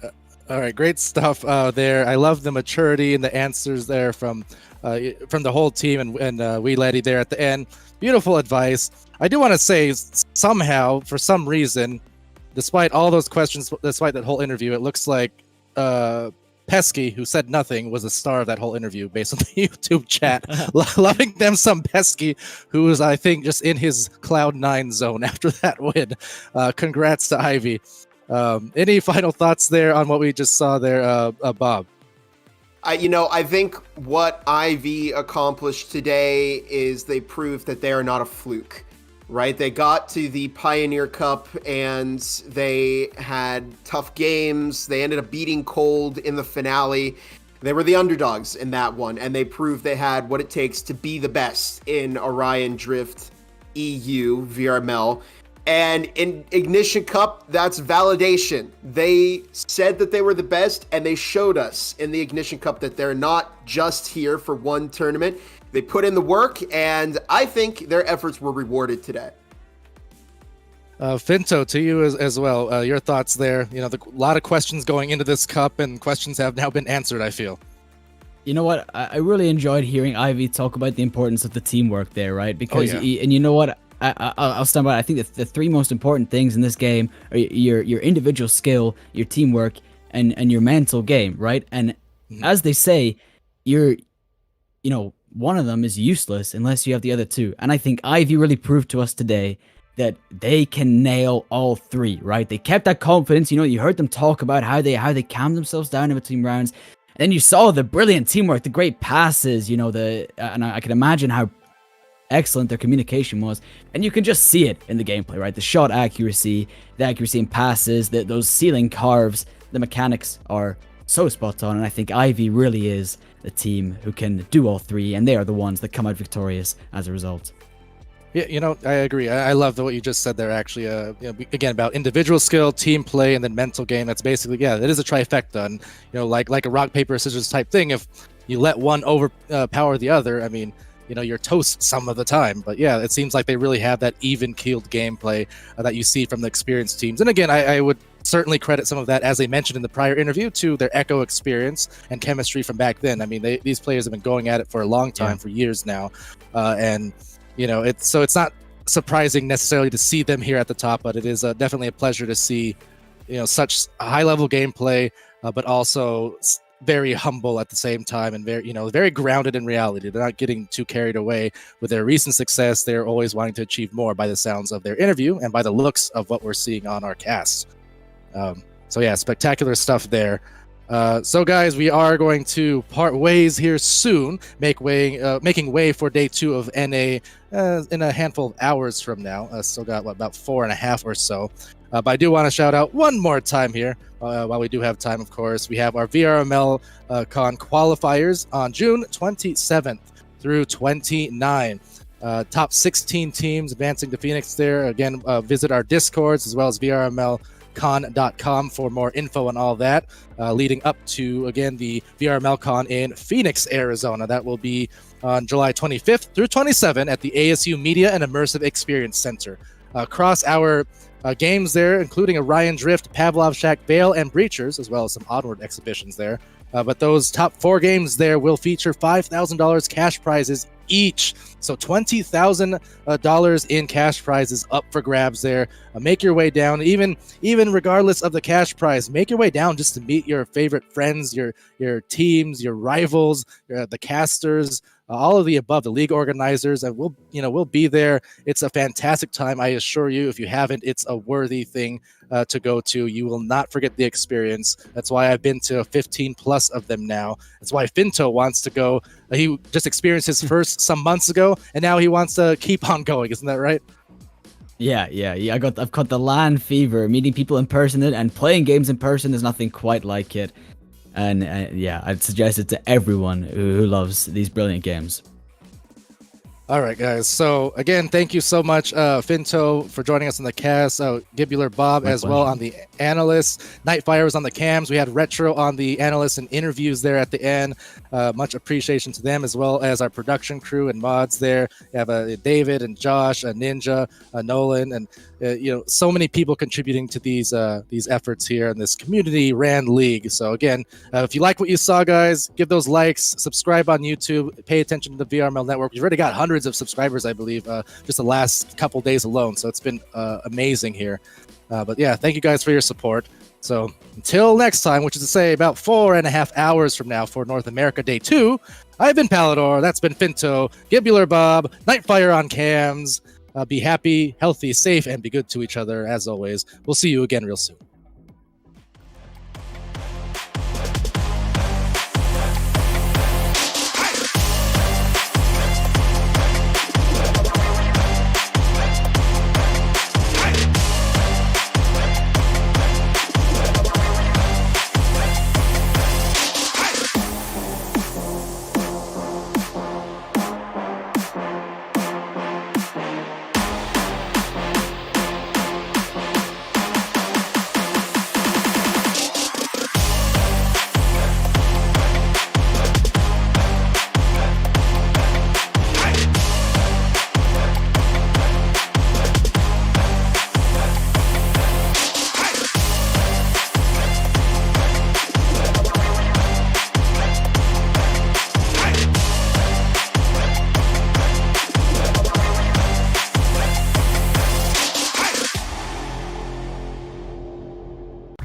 Great stuff there. I love the maturity and the answers there from the whole team and Wee Letty there at the end. Beautiful advice. I do want to say somehow, for some reason, despite all those questions, despite that whole interview, it looks like Pesky, who said nothing, was the star of that whole interview based on the YouTube chat. Loving them some Pesky, who was, I think, just in his Cloud9 zone after that win. Congrats to Ivy. Any final thoughts there on what we just saw there, Bob? I think what Ivy accomplished today is they proved that they are not a fluke, right? They got to the Pioneer Cup and they had tough games. They ended up beating Cold in the finale. They were the underdogs in that one, and they proved they had what it takes to be the best in Orion, Drift, EU, VRML. And in Ignition Cup, that's validation. They said that they were the best, and they showed us in the Ignition Cup that they're not just here for one tournament. They put in the work, and I think their efforts were rewarded today. Finto, to you as well. Your thoughts there. A lot of questions going into this cup, and questions have now been answered, I feel. You know what? I really enjoyed hearing Ivy talk about the importance of the teamwork there, right? Because, and you know what? I'll stand by. I think the three most important things in this game are your individual skill, your teamwork, and your mental game, right? And as they say, one of them is useless unless you have the other two. And I think Ivy really proved to us today that they can nail all three, right? They kept that confidence. You heard them talk about how they calmed themselves down in between rounds. And then you saw the brilliant teamwork, the great passes, and I can imagine how excellent their communication was, and you can just see it in the gameplay, right? The shot accuracy, the accuracy in passes, those ceiling carves, the mechanics are so spot on, and I think Ivy really is the team who can do all three, and they are the ones that come out victorious as a result. Yeah, I agree. I love what you just said there, actually. Again, about individual skill, team play, and then mental game. That's basically, it is a trifecta, and like a rock paper scissors type thing. If you let one overpower the other, I mean, you're toast some of the time. But yeah, it seems like they really have that even-keeled gameplay that you see from the experienced teams. And again, I would certainly credit some of that, as they mentioned in the prior interview, to their Echo experience and chemistry from back then. I mean, these players have been going at it for a long time, for years now, and it's not surprising necessarily to see them here at the top, but it is definitely a pleasure to see, such high-level gameplay, but also very humble at the same time, and very grounded in reality. They're not getting too carried away with their recent success. They're always wanting to achieve more by the sounds of their interview and by the looks of what we're seeing on our cast. So yeah, spectacular stuff there. So guys, we are going to part ways here soon, making way for day 2 of NA in a handful of hours from now. Still got about 4.5 or so. But I do want to shout out one more time here, while we do have time, of course. We have our VRML Con qualifiers on June 27th through 29. Top 16 teams advancing to Phoenix there. Again, visit our Discords as well as VRMLCon.com for more info on all that, leading up to, again, the VRML Con in Phoenix, Arizona. That will be on July 25th through 27th at the ASU Media and Immersive Experience Center. Across our games there, including Orion Drift, Pavlov Shack, Veil, and Breachers, as well as some Onward exhibitions there. But those top 4 games there will feature $5,000 cash prizes each. So $20,000 in cash prizes up for grabs there. Make your way down, even regardless of the cash prize, make your way down just to meet your favorite friends, your teams, your rivals, the casters, all of the above, the league organizers, and we'll be there. It's a fantastic time, I assure you. If you haven't, it's a worthy thing to go to. You will not forget the experience. That's why I've been to 15 plus of them now. That's why Finto wants to go. He just experienced his first some months ago, and now he wants to keep on going. Isn't that right? Yeah. I've got the LAN fever. Meeting people in person and playing games in person, there's nothing quite like it. And yeah, I'd suggest it to everyone who loves these brilliant games. All right, guys. So again, thank you so much, Finto, for joining us on the cast. Gibular Bob as well on the analysts. Nightfire was on the cams. We had Retro on the analysts and interviews there at the end. Much appreciation to them, as well as our production crew and mods there. We have David and Josh, Ninja, Nolan, and so many people contributing to these efforts here in this community-ran league. So again, if you like what you saw, guys, give those likes, subscribe on YouTube, pay attention to the VRML Network. We've already got hundreds of subscribers, I believe, just the last couple days alone. So it's been amazing here. But yeah, thank you guys for your support. So until next time, which is to say about 4.5 hours from now for North America Day 2, I've been Palador. That's been Finto, Gibular Bob, Nightfire on cams. Be happy, healthy, safe, and be good to each other as always. We'll see you again real soon.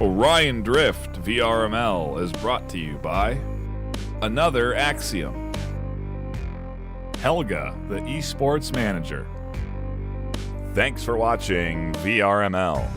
Orion Drift VRML is brought to you by Another Axiom, Helga, the esports manager. Thanks for watching VRML.